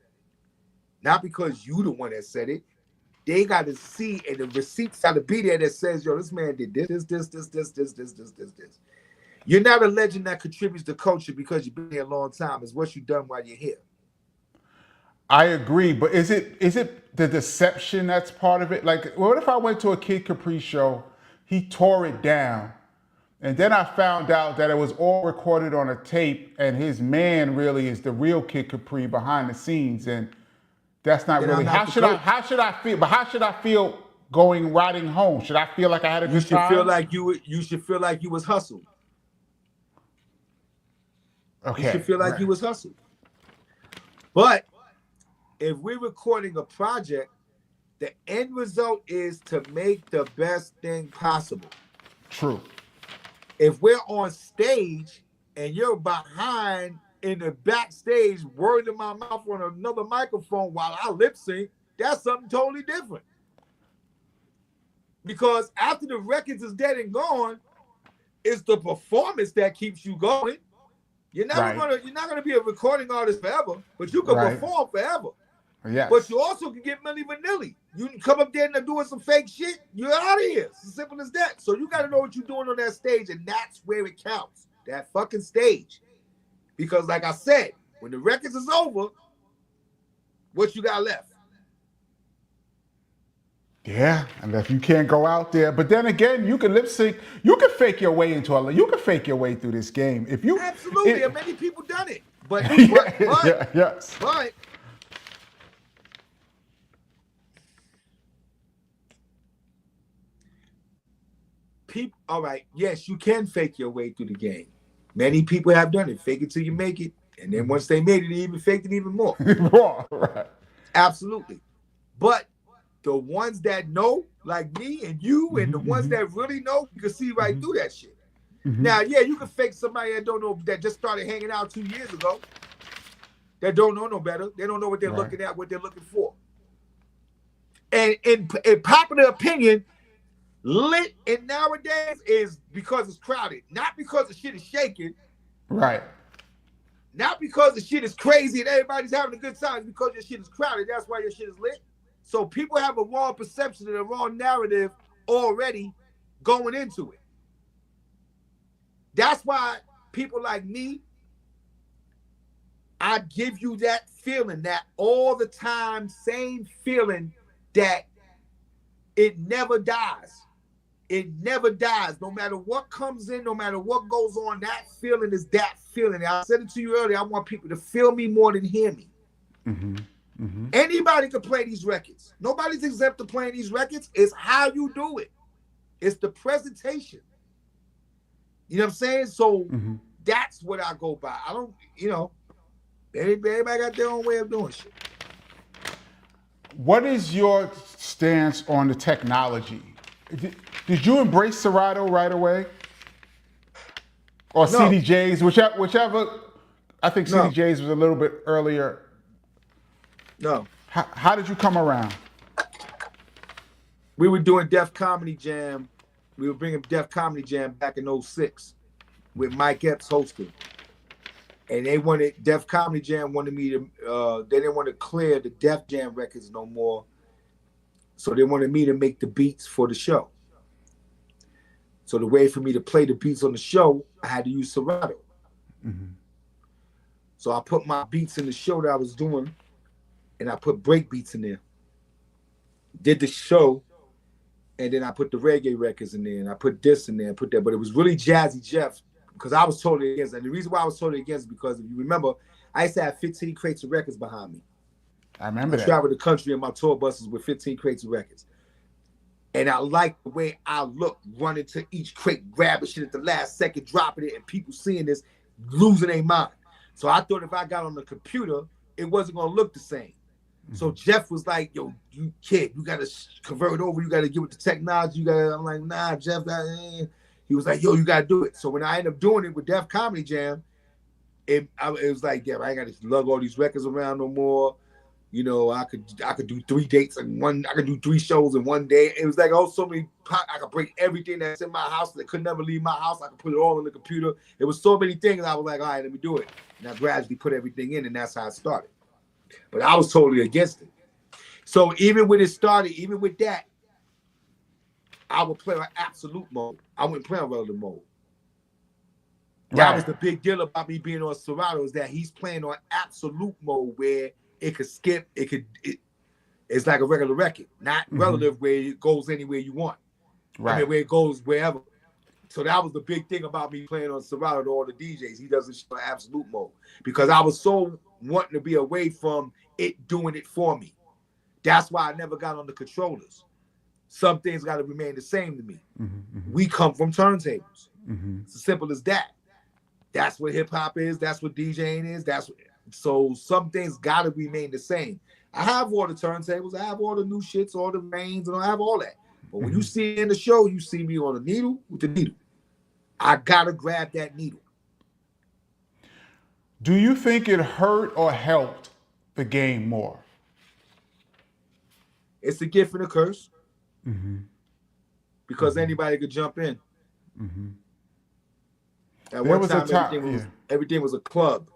not because you the one that said it. They got to see, and the receipts got to be there that says, yo, this man did this. You're not a legend that contributes to culture because you've been here a long time. It's what you've done while you're here. I agree, but is it the deception that's part of it? Like, what if I went to a Kid Capri show, he tore it down, and then I found out that it was all recorded on a tape, and his man really is the real Kid Capri behind the scenes, and that's not Then really. I'm not the GOAT. How should I feel? But how should I feel riding home? Should I feel like I had a You good should time? feel like you should feel like you was hustled. Okay. You should feel like right. you was hustled. But if we're recording a project, the end result is to make the best thing possible. True. If we're on stage and you're behind in the backstage, word in my mouth on another microphone while I lip sync, that's something totally different. Because after the records is dead and gone, it's the performance that keeps you going. You're not gonna be a recording artist forever, but you can perform forever. Yes. But you also can get Milli Vanilli. You can come up there and doing some fake shit, you're out of here. It's as simple as that. So you gotta know what you're doing on that stage, and that's where it counts. That fucking stage. Because like I said, when the records is over, what you got left? Yeah, and if you can't go out there, but then again, you can lip sync. You can fake your way you can fake your way through this game if you. Absolutely, and many people done it. But yes. But people, all right, yes, you can fake your way through the game. Many people have done it. Fake it till you make it, and then once they made it, they even faked it even more. Right. Absolutely, but the ones that know, like me and you, and the ones that really know, you can see right through that shit. Now, yeah, you can fake somebody that don't know, that just started hanging out 2 years ago, that don't know no better. They don't know what they're looking at, what they're looking for. And in popular opinion, lit and nowadays is because it's crowded, not because the shit is shaking. Right. Not because the shit is crazy and everybody's having a good time. It's because your shit is crowded. That's why your shit is lit. So people have a wrong perception and a wrong narrative already going into it. That's why people like me, I give you that feeling, that all the time same feeling that it never dies. It never dies. No matter what comes in, no matter what goes on, that feeling is that feeling. I said it to you earlier. I want people to feel me more than hear me. Anybody can play these records. Nobody's exempt to playing these records. It's how you do it. It's the presentation. You know what I'm saying? So that's what I go by. I don't, everybody got their own way of doing shit. What is your stance on the technology? Did you embrace Serato right away? Or No, CDJs, whichever. I think no, CDJs was a little bit earlier. no. How did you come around? We were doing Def Comedy Jam. We were bringing Def Comedy Jam back in '06 with Mike Epps hosting. And they wanted, Def Comedy Jam wanted me to, they didn't want to clear the Def Jam records no more. So they wanted me to make the beats for the show. So the way for me to play the beats on the show, I had to use Serato. Mm-hmm. So I put my beats in the show that I was doing, and I put break beats in there. Did the show, and then I put the reggae records in there, and I put this in there, and put that. But it was really Jazzy Jeff, because I was totally against it. And the reason why I was totally against it, because if you remember, I used to have 15 crates of records behind me. I remember that. I traveled the country in my tour buses with 15 crates of records. And I liked the way I looked, running to each crate, grabbing shit at the last second, dropping it, and people seeing this, losing their mind. So I thought if I got on the computer, it wasn't going to look the same. Mm-hmm. So Jeff was like, yo, you kid, you got to convert over. You got to give it the technology. You got to, I'm like, nah, Jeff. He was like, yo, you got to do it. So when I ended up doing it with Def Comedy Jam, it was like, yeah, I ain't got to lug all these records around no more. You know, I could do 3 dates in one. I could do 3 shows in one day. It was like, oh, so many. I could break everything that's in my house that could never leave my house. I could put it all in the computer. It was so many things. I was like, all right, let me do it. And I gradually put everything in, and that's how it started. But I was totally against it. So even when it started, even with that, I would play on absolute mode. I wouldn't play on relative mode. That was the big deal about me being on Serato, is that he's playing on absolute mode where it could skip, it's like a regular record, not relative where it goes anywhere you want. Right. I mean, where it goes wherever. So that was the big thing about me playing on Serato to all the DJs. He doesn't show absolute mode because I was so wanting to be away from it doing it for me. That's why I never got on the controllers. Some things got to remain the same to me. Mm-hmm. We come from turntables. Mm-hmm. It's as simple as that. That's what hip hop is. That's what DJing is. So some things got to remain the same. I have all the turntables. I have all the new shits, all the mains, and I have all that. But when you see me in the show, you see me on the needle with the needle. I got to grab that needle. Do you think it hurt or helped the game more? It's a gift and a curse. Mm-hmm. Because anybody could jump in. Mm-hmm. At one time, everything was a club.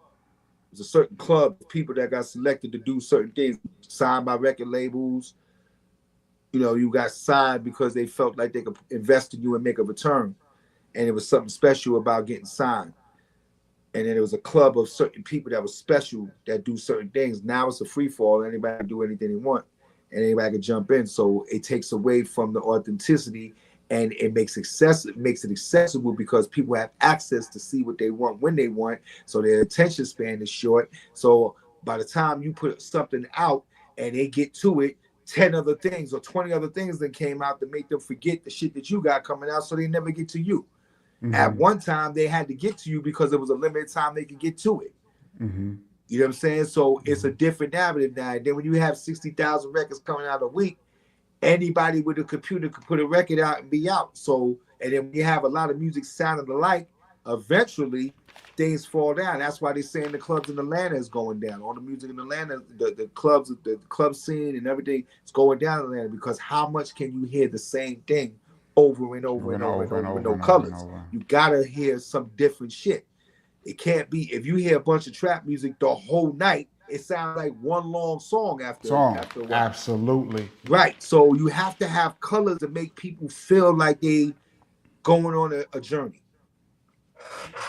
It was a certain club of people that got selected to do certain things, signed by record labels. You know, you got signed because they felt like they could invest in you and make a return. And it was something special about getting signed. And then there was a club of certain people that was special that do certain things. Now it's a free fall. Anybody can do anything they want. And anybody can jump in. So it takes away from the authenticity, and it makes it accessible because people have access to see what they want when they want. So their attention span is short. So by the time you put something out and they get to it, 10 other things or 20 other things that came out to make them forget the shit that you got coming out, so they never get to you. Mm-hmm. At one time, they had to get to you because it was a limited time they could get to it. Mm-hmm. You know what I'm saying? So it's a different narrative now. And then when you have 60,000 records coming out a week, anybody with a computer could put a record out and be out. So, and then when you have a lot of music sounding alike, eventually things fall down. That's why they're saying the clubs in Atlanta is going down. All the music in Atlanta, the club scene and everything is going down in Atlanta, because how much can you hear the same thing over and over and over and over with no colors? You gotta hear some different shit. It can't be, if you hear a bunch of trap music the whole night, it sounds like one long song after a while. Absolutely. Right. So you have to have colors to make people feel like they going on a journey.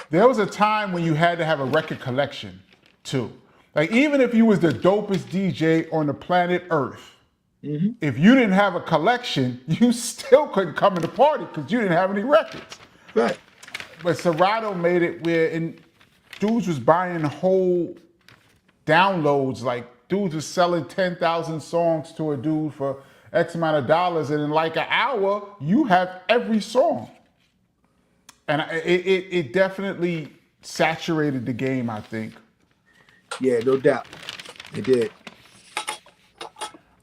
There was a time when you had to have a record collection too. Like, even if you was the dopest DJ on the planet Earth, if you didn't have a collection, you still couldn't come to the party because you didn't have any records. Right. But Serato made it where dudes was buying whole downloads. Like, dudes was selling 10,000 songs to a dude for X amount of dollars, and in like an hour, you have every song. And it definitely saturated the game, I think. Yeah, no doubt. It did.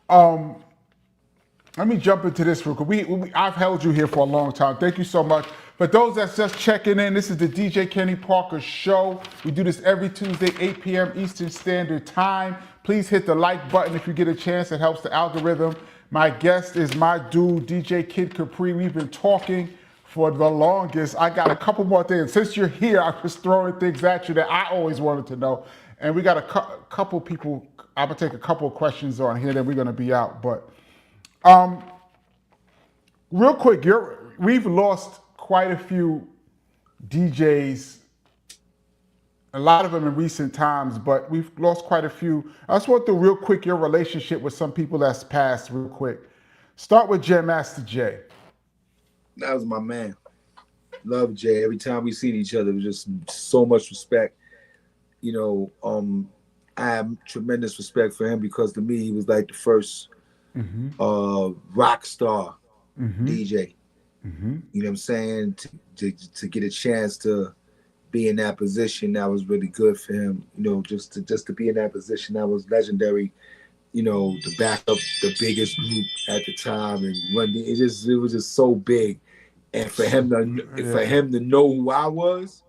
Let me jump into this real quick. I've held you here for a long time. Thank you so much. For those that's just checking in, this is the DJ Kenny Parker Show. We do this every Tuesday, 8 p.m. Eastern Standard Time. Please hit the like button if you get a chance. It helps the algorithm. My guest is my dude, DJ Kid Capri. We've been talking for the longest. I got a couple more things. Since you're here, I'm just throwing things at you that I always wanted to know. And we got a couple people. I'm going to take a couple of questions on here, then we're going to be out. But real quick, we've lost quite a few DJs, a lot of them in recent times, but we've lost quite a few. I just want to real quick your relationship with some people that's passed real quick. Start with Jam Master Jay. That was my man. Love Jay. Every time we seen each other, it was just so much respect. You know, I have tremendous respect for him because to me, he was like the first rock star DJ. You know what I'm saying? To get a chance to be in that position, that was really good for him. You know, just to be in that position, that was legendary. You know, to back up the biggest group at the time and run. It was just so big, and for him to know who I was,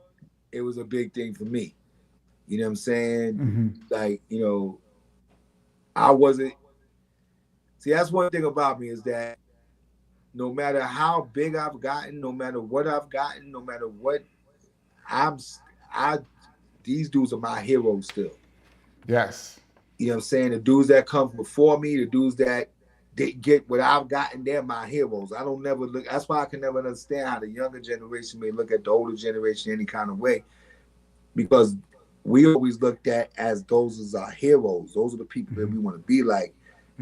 it was a big thing for me. You know what I'm saying? Like, you know, I wasn't. See, that's one thing about me is that no matter how big I've gotten, no matter what I've gotten, no matter what these dudes are my heroes still. Yes. You know what I'm saying? The dudes that come before me, the dudes that they get what I've gotten, they're my heroes. I don't never look. That's why I can never understand how the younger generation may look at the older generation any kind of way, because we always looked at as those as our heroes. Those are the people that we want to be like,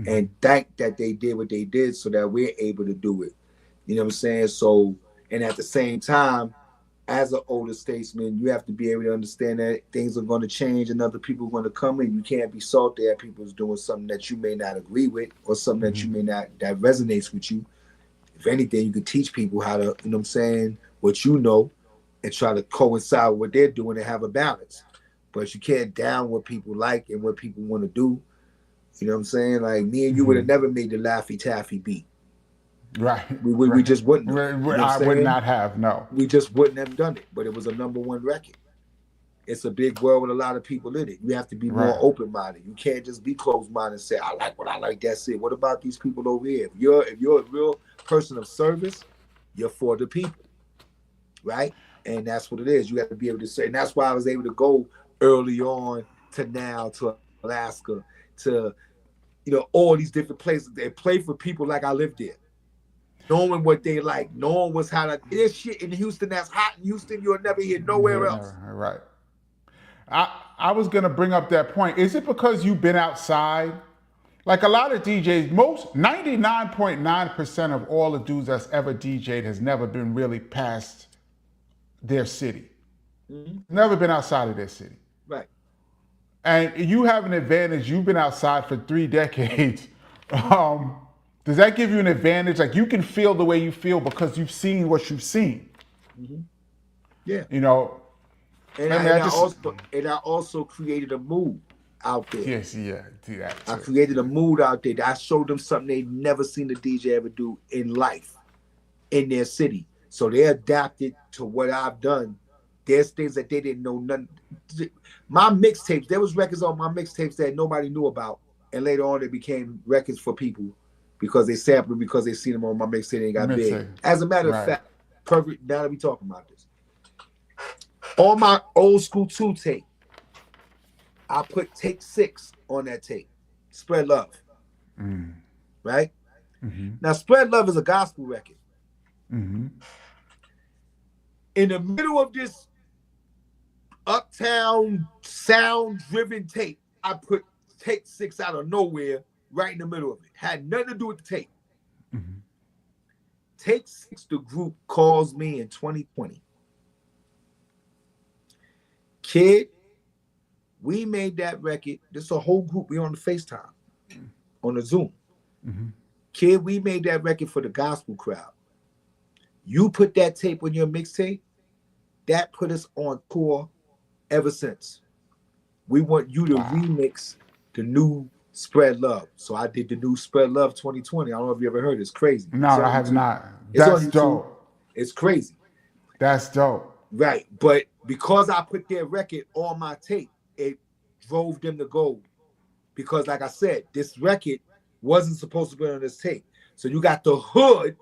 and thank that they did what they did so that we're able to do it. You know what I'm saying? So, and at the same time, as an older statesman, you have to be able to understand that things are going to change and other people are going to come in. You can't be salty at people who's doing something that you may not agree with or something that you may not, that resonates with you. If anything, you can teach people how to, you know what I'm saying, what you know, and try to coincide with what they're doing and have a balance. But you can't down what people like and what people want to do. You know what I'm saying? Like me and you would have never made the Laffy Taffy beat. Right. We just wouldn't have. You know I would not have, no. We just wouldn't have done it. But it was a #1 record. It's a big world with a lot of people in it. You have to be more open-minded. You can't just be closed-minded and say, I like what I like, that's it. What about these people over here? If you're a real person of service, you're for the people. Right? And that's what it is. You have to be able to say, and that's why I was able to go early on to now to Alaska to, you know, all these different places. They play for people like I lived there. Knowing what they like, knowing what's how to. There's shit in Houston that's hot in Houston you'll never hear nowhere else. Right. I was gonna bring up that point. Is it because you've been outside? Like a lot of DJs, 99.9% of all the dudes that's ever DJ'd has never been really past their city. Never been outside of their city. Right. And you have an advantage. You've been outside for 3 decades. Does that give you an advantage? Like you can feel the way you feel because you've seen what you've seen. Yeah. You know. And I also created a mood out there. Yes, yeah. See that too. I created a mood out there. I showed them something they'd never seen a DJ ever do in life, in their city. So they adapted to what I've done. There's things that they didn't know. None. My mixtapes, there was records on my mixtapes that nobody knew about, and later on they became records for people because they sampled, because they seen them on my mixtape and got big. As a matter of fact, perfect. Now that we talking about this, on my old school 2 tape, I put take 6 on that tape. Spread Love, right? Now, Spread Love is a gospel record. In the middle of this uptown sound-driven tape, I put take 6 out of nowhere right in the middle of it. Had nothing to do with the tape. Take 6, the group, calls me in 2020. Kid, we made that record. This is a whole group. We on the FaceTime, on the Zoom. Kid, we made that record for the gospel crowd. You put that tape on your mixtape, that put us on tour ever since. We want you to remix the new Spread Love. So I did the new Spread Love 2020. I don't know if you ever heard it. It's crazy. No, It's on I have YouTube. not. It's on That's YouTube. dope. It's crazy. That's dope. Right. But because I put their record on my tape, it drove them to gold. Because like I said, this record wasn't supposed to be on this tape. So you got the hood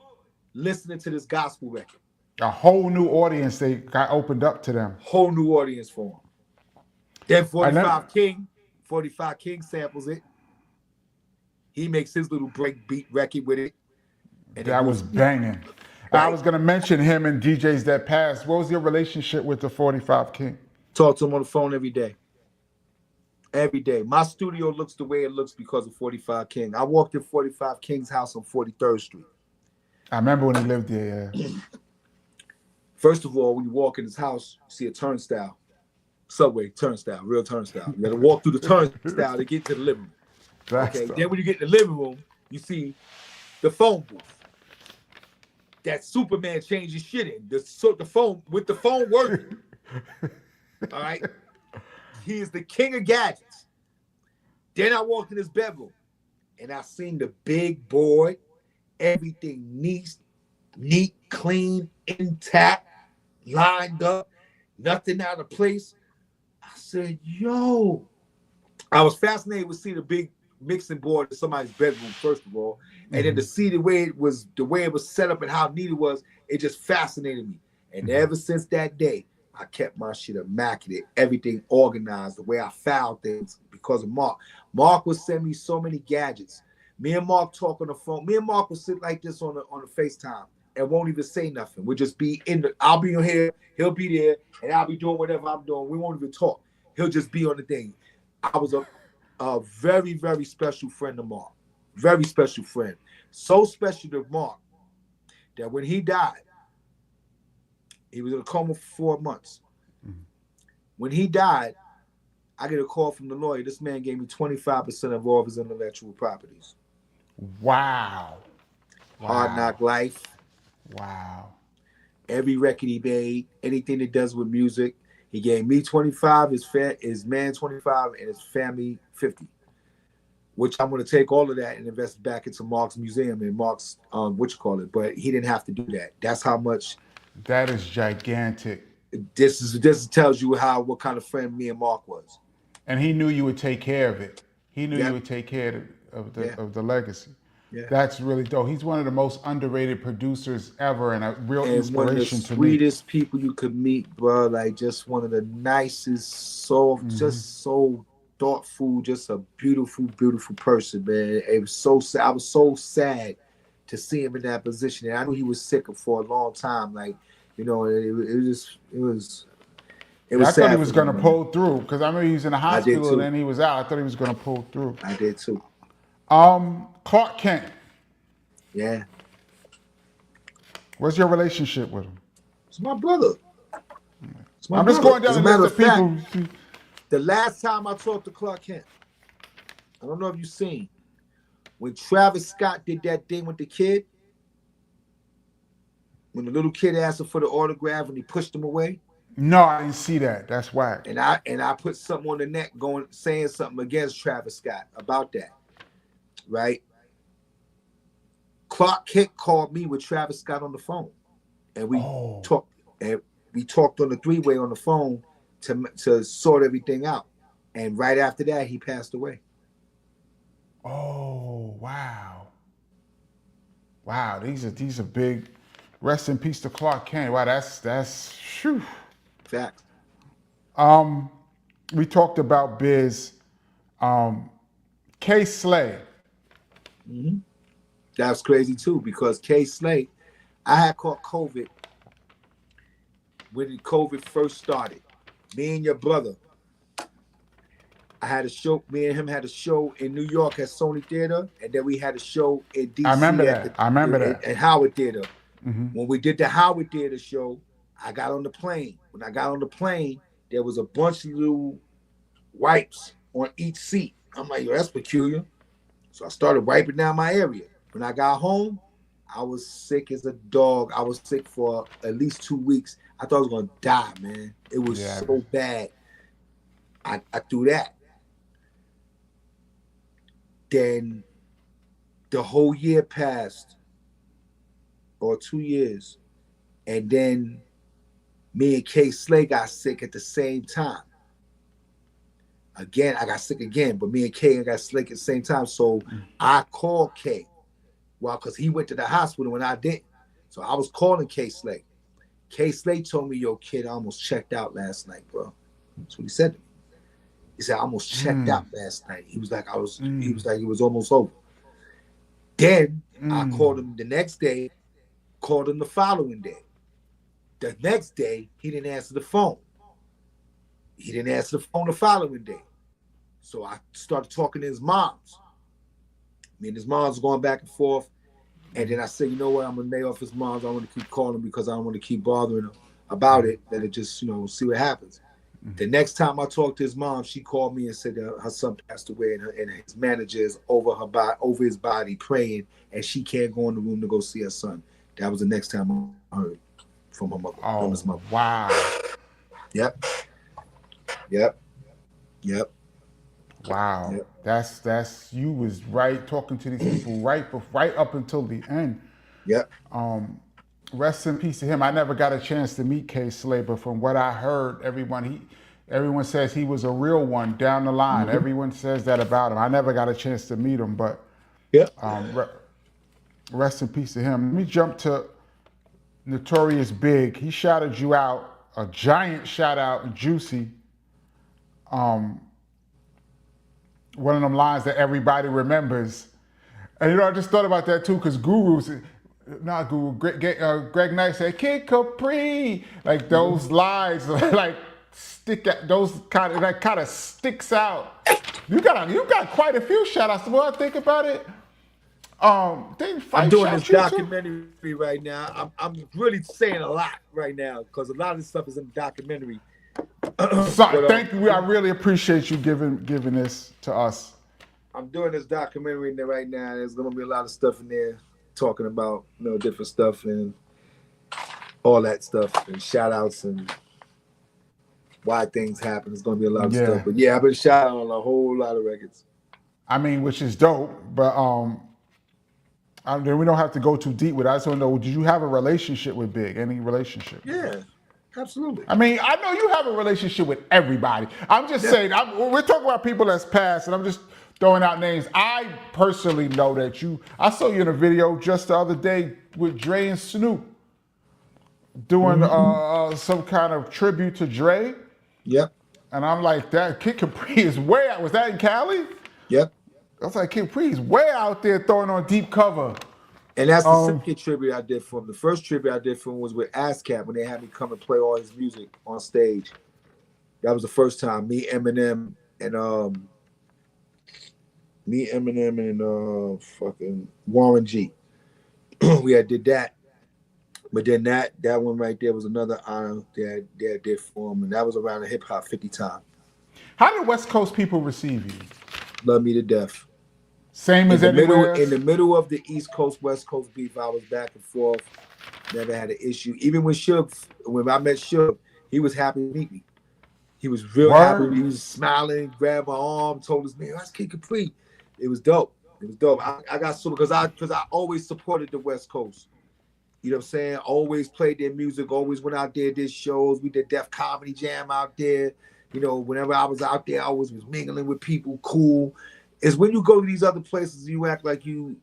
listening to this gospel record. A whole new audience they got opened up to them. Whole new audience for them. Then 45 King samples it. He makes his little break beat record with it. And That was banging. Right. I was going to mention him and DJs that passed. What was your relationship with the 45 King? Talk to him on the phone every day. Every day. My studio looks the way it looks because of 45 King. I walked in 45 King's house on 43rd Street. I remember when he lived there, yeah. First of all, when you walk in his house, you see a turnstile. Subway turnstile, real turnstile. You gotta walk through the turnstile to get to the living room. Okay. Then when you get in the living room, you see the phone booth. That Superman changes shit in. The phone with the phone working. All right. He is the king of gadgets. Then I walked in his bedroom and I seen the big board, everything neat, clean, intact, lined up, nothing out of place. I said, yo. I was fascinated with seeing the big mixing board in somebody's bedroom, first of all. And then to see the way it was set up and how neat it was, it just fascinated me. And ever since that day, I kept my shit immaculate, everything organized, the way I filed things because of Mark. Mark would send me so many gadgets. Me and Mark talk on the phone. Me and Mark would sit like this on the FaceTime and won't even say nothing. We'll just be I'll be on here, he'll be there, and I'll be doing whatever I'm doing. We won't even talk. He'll just be on the thing. I was a very, very special friend of Mark. Very special friend. So special to Mark that when he died, he was in a coma for 4 months. When he died, I get a call from the lawyer. This man gave me 25% of all of his intellectual properties. Wow. Hard Knock Life. Wow. Every record he made, anything that does with music. He gave me 25, his man 25, and his family 50. Which I'm going to take all of that and invest back into Mark's museum and Mark's but he didn't have to do that. That's how much. That is gigantic. This tells you what kind of friend me and Mark was. And he knew you would take care of it. He knew you would take care of the legacy. Yeah. That's really dope. He's one of the most underrated producers ever and a real inspiration to me. One of the sweetest people you could meet, bro. Like just one of the nicest, just so thoughtful, just a beautiful, beautiful person, man. It was so sad. I was so sad to see him in that position. And I knew he was sick for a long time. Like, you know, it was I thought he was going to pull through because I remember he was in the hospital and then he was out. I thought he was going to pull through. I did too. Clark Kent. Yeah. What's your relationship with him? It's my brother. I'm just going down the list of people. The last time I talked to Clark Kent, I don't know if you've seen, when Travis Scott did that thing with the kid, when the little kid asked him for the autograph and he pushed him away. No, I didn't see that. That's whack. And I put something on the net saying something against Travis Scott about that. Right? Clark Kent called me with Travis Scott on the phone. And we talked on the three-way on the phone to sort everything out. And right after that, he passed away. Oh, wow. Wow, these are big. Rest in peace to Clark Kent. Wow, that's whew. Fact. We talked about Biz. K Slay. Mm-hmm. That's crazy too, because K Slay, I had caught COVID when COVID first started. Me and your brother, I had a show. Me and him had a show in New York at Sony Theater, and then we had a show in DC. I remember that. At Howard Theater. Mm-hmm. When we did the Howard Theater show, I got on the plane. When I got on the plane, there was a bunch of little wipes on each seat. I'm like, yo, that's peculiar. So I started wiping down my area. When I got home, I was sick as a dog. I was sick for at least 2 weeks. I thought I was going to die, man. It was so bad. I threw that. Then the whole year passed, or 2 years, and then me and K Slay got sick at the same time. Again, I got sick again, but me and K got sick at the same time. So I called K, well, because he went to the hospital and I didn't. So I was calling K Slay. K Slay told me, "Yo, kid, I almost checked out last night, bro." That's what he said to me. He said, "I almost checked out last night." He was like, he was like, it was almost over. Then I called him the next day, called him the following day. The next day, he didn't answer the phone. He didn't answer the phone the following day. So I started talking to his moms. Me and his moms going back and forth. And then I said, you know what? I'm going to lay off his moms. I want to keep calling because I don't want to keep bothering them about it. That it just, see what happens. The next time I talked to his mom, she called me and said her son passed away, and his manager is over his body praying, and she can't go in the room to go see her son. That was the next time I heard from her mother, from his mother. Wow. Yep. Wow. Yep. That's you was right talking to these people right up until the end. Yep. Rest in peace to him. I never got a chance to meet K Slay, but from what I heard, everyone says he was a real one down the line. Mm-hmm. Everyone says that about him. I never got a chance to meet him, but rest in peace to him. Let me jump to Notorious Big. He shouted you out, a giant shout out, Juicy. One of them lines that everybody remembers. And I just thought about that too, because Greg Knight said, Kid Capri. Like those lines, like stick out, those kind of sticks out. You got quite a few shout outs. The more I think about it, I'm doing this documentary right now. I'm really saying a lot right now because a lot of this stuff is in the documentary. Sorry, thank you. I really appreciate you giving this to us. I'm doing this documentary in there right now. There's gonna be a lot of stuff in there talking about different stuff and all that stuff and shout outs and why things happen. There's gonna be a lot of stuff. But I've been shouting on a whole lot of records. I mean, which is dope, but we don't have to go too deep with it. I just want to know, did you have a relationship with Big? Any relationship? Yeah, absolutely. I mean, I know you have a relationship with everybody. I'm just saying, we're talking about people that's passed, and I'm just throwing out names. I personally know that I saw you in a video just the other day with Dre and Snoop doing some kind of tribute to Dre. Yep. And I'm like, that Kid Capri is way out. Was that in Cali? Yep. I was like, Kid Capri's way out there throwing on deep cover. And that's the second tribute I did for him. The first tribute I did for him was with ASCAP when they had me come and play all his music on stage. That was the first time. Me, Eminem, and fucking Warren G. We had did that. But then that one right there was another honor that I did for him. And that was around the hip hop 50 time. How did West Coast people receive you? Love me to death. Same as anywhere. In the middle of the East Coast, West Coast beef, I was back and forth. Never had an issue. Even when I met Suge, he was happy to meet me. He was real happy. He was smiling, grabbed my arm, told us, man, that's Kid Capri. It was dope. I got so because I always supported the West Coast. You know what I'm saying? Always played their music, always went out there, did shows. We did Def Comedy Jam out there. Whenever I was out there, I always was mingling with people, cool. It's when you go to these other places, you act like you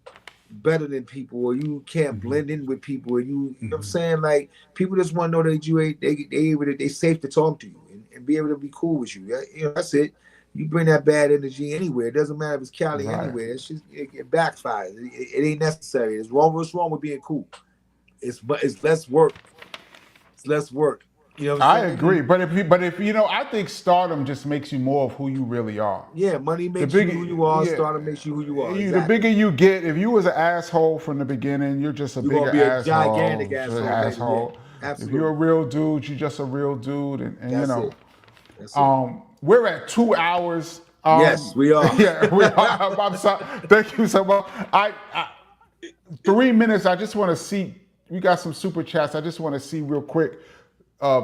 better than people, or you can't blend in with people, or you know what I'm saying? Like, people just want to know that you ain't they safe to talk to you and be able to be cool with you. That's it. You bring that bad energy anywhere. It doesn't matter if it's Cali anywhere. It's just it backfires. It ain't necessary. What's wrong with being cool? It's less work. It's less work. I agree, but if I think stardom just makes you more of who you really are. Yeah, money makes you who you are. Stardom makes you who you are. Exactly. The bigger you get, if you was an asshole from the beginning, you're just a bigger gonna be a asshole. Gigantic asshole. Yeah, absolutely. If you're a real dude, you're just a real dude, and That's it. We're at 2 hours. Yes, we are. Yeah, we are. I'm sorry. Thank you so much. 3 minutes. I just want to see. We got some super chats. I just want to see real quick.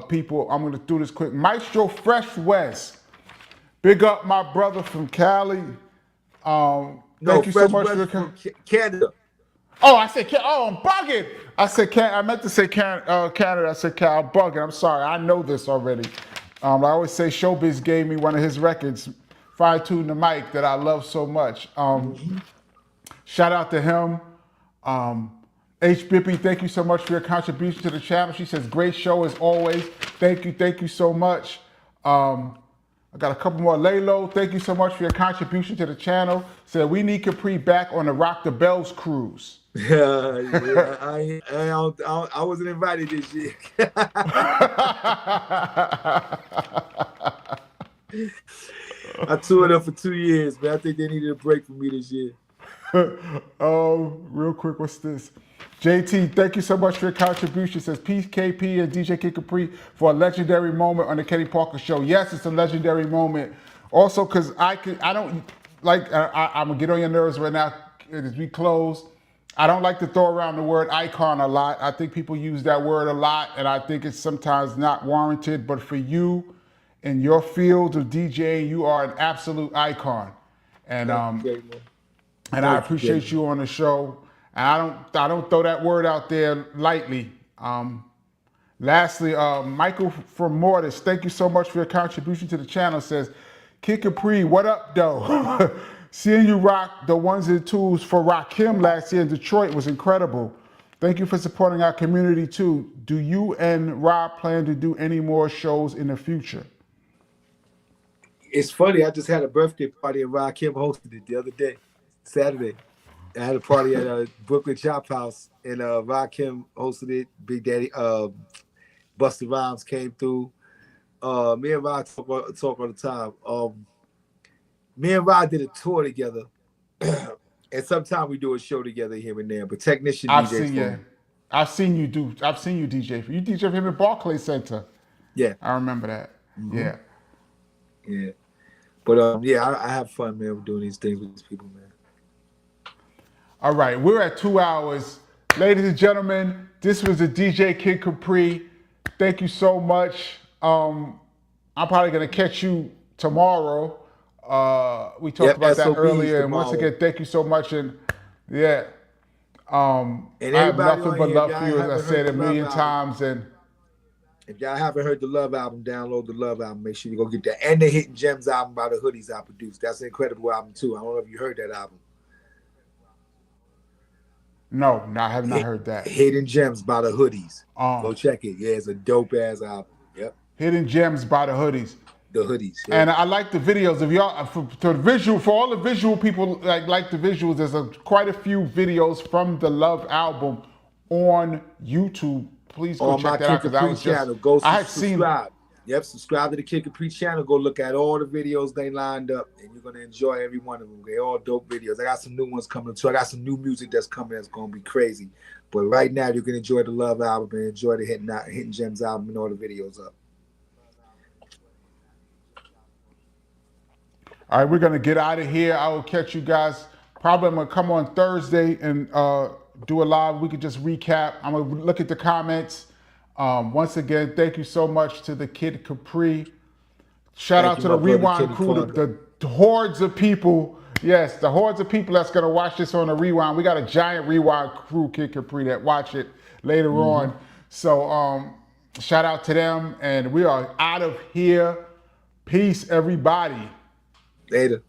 People, I'm going to do this quick. Maestro Fresh West. Big up my brother from Cali. No, Thank you so Fresh much West for from Canada. Oh, I said, oh, I'm bugging. I said, I meant to say Canada. I said, I'm bugging. I'm sorry. I know this already. I always say Showbiz gave me one of his records, Fine Tune the Mic, that I love so much. Shout out to him. H. Bippy, thank you so much for your contribution to the channel. She says, great show as always. Thank you so much. I got a couple more. Laylo, thank you so much for your contribution to the channel. Said, we need Capri back on the Rock the Bells cruise. Yeah, I wasn't invited this year. I toured up for 2 years, man. I think they needed a break from me this year. Real quick, what's this? JT, thank you so much for your contribution. Says Peace KP and DJ Kid Capri for a legendary moment on the Kenny Parker Show. Yes, it's a legendary moment. Also, because I'm gonna get on your nerves right now as we close. I don't like to throw around the word icon a lot. I think people use that word a lot, and I think it's sometimes not warranted. But for you, in your field of DJing, you are an absolute icon. And I appreciate you on the show. And I don't throw that word out there lightly. Lastly, Michael from Mortis, thank you so much for your contribution to the channel. Says, Kid Capri, what up, though? Seeing you rock the ones and twos for Rakim last year in Detroit was incredible. Thank you for supporting our community too. Do you and Rob plan to do any more shows in the future? It's funny. I just had a birthday party and Rakim hosted it the other day, Saturday. I had a party at a Brooklyn Chop House, and Rakim hosted it. Big Daddy, Busta Rhymes came through. Me and Rod talk all the time. Me and Rod did a tour together, and sometimes we do a show together here and there. But Technician DJs. I've seen you DJ. You DJ for him at Barclays Center. Yeah, I remember that. Yeah. Yeah. But yeah, I have fun, man, with doing these things with these people, man. All right, we're at 2 hours. Ladies and gentlemen, this was the DJ Kid Capri. Thank you so much. I'm probably gonna catch you tomorrow. We talked about that earlier. And once again, thank you so much. And yeah, I have nothing but love for you, as I said a million times. And if y'all haven't heard the Love album, download the Love album. Make sure you go get that. And the Hidden Gems album by the Hoodies I produced. That's an incredible album too. I don't know if you heard that album. No, I have not heard that. Hidden Gems by the Hoodies. Go check it. Yeah, it's a dope ass album. Yep. Hidden Gems by the Hoodies. The Hoodies. Yeah. And I like the videos of y'all. For all the visual people like the visuals, there's quite a few videos from the Love album on YouTube. Please go check that out, because I was just I had subscribe. Seen. Yep, subscribe to the Kid Capri channel. Go look at all the videos they lined up, and you're gonna enjoy every one of them. They're all dope videos. I got some new ones coming too. I got some new music that's coming that's gonna be crazy. But right now, you can enjoy the Love album and enjoy the Hidden Gems album and all the videos up. All right, we're gonna get out of here. I will catch you guys. Probably I'm gonna come on Thursday and do a live. We could just recap. I'm gonna look at the comments. Once again, thank you so much to the Kid Capri. Shout out to the Rewind crew, the hordes of people. Yes, the hordes of people that's gonna watch this on the Rewind. We got a giant Rewind crew, Kid Capri, that watch it later on. So shout out to them, and we are out of here. Peace, everybody. Later.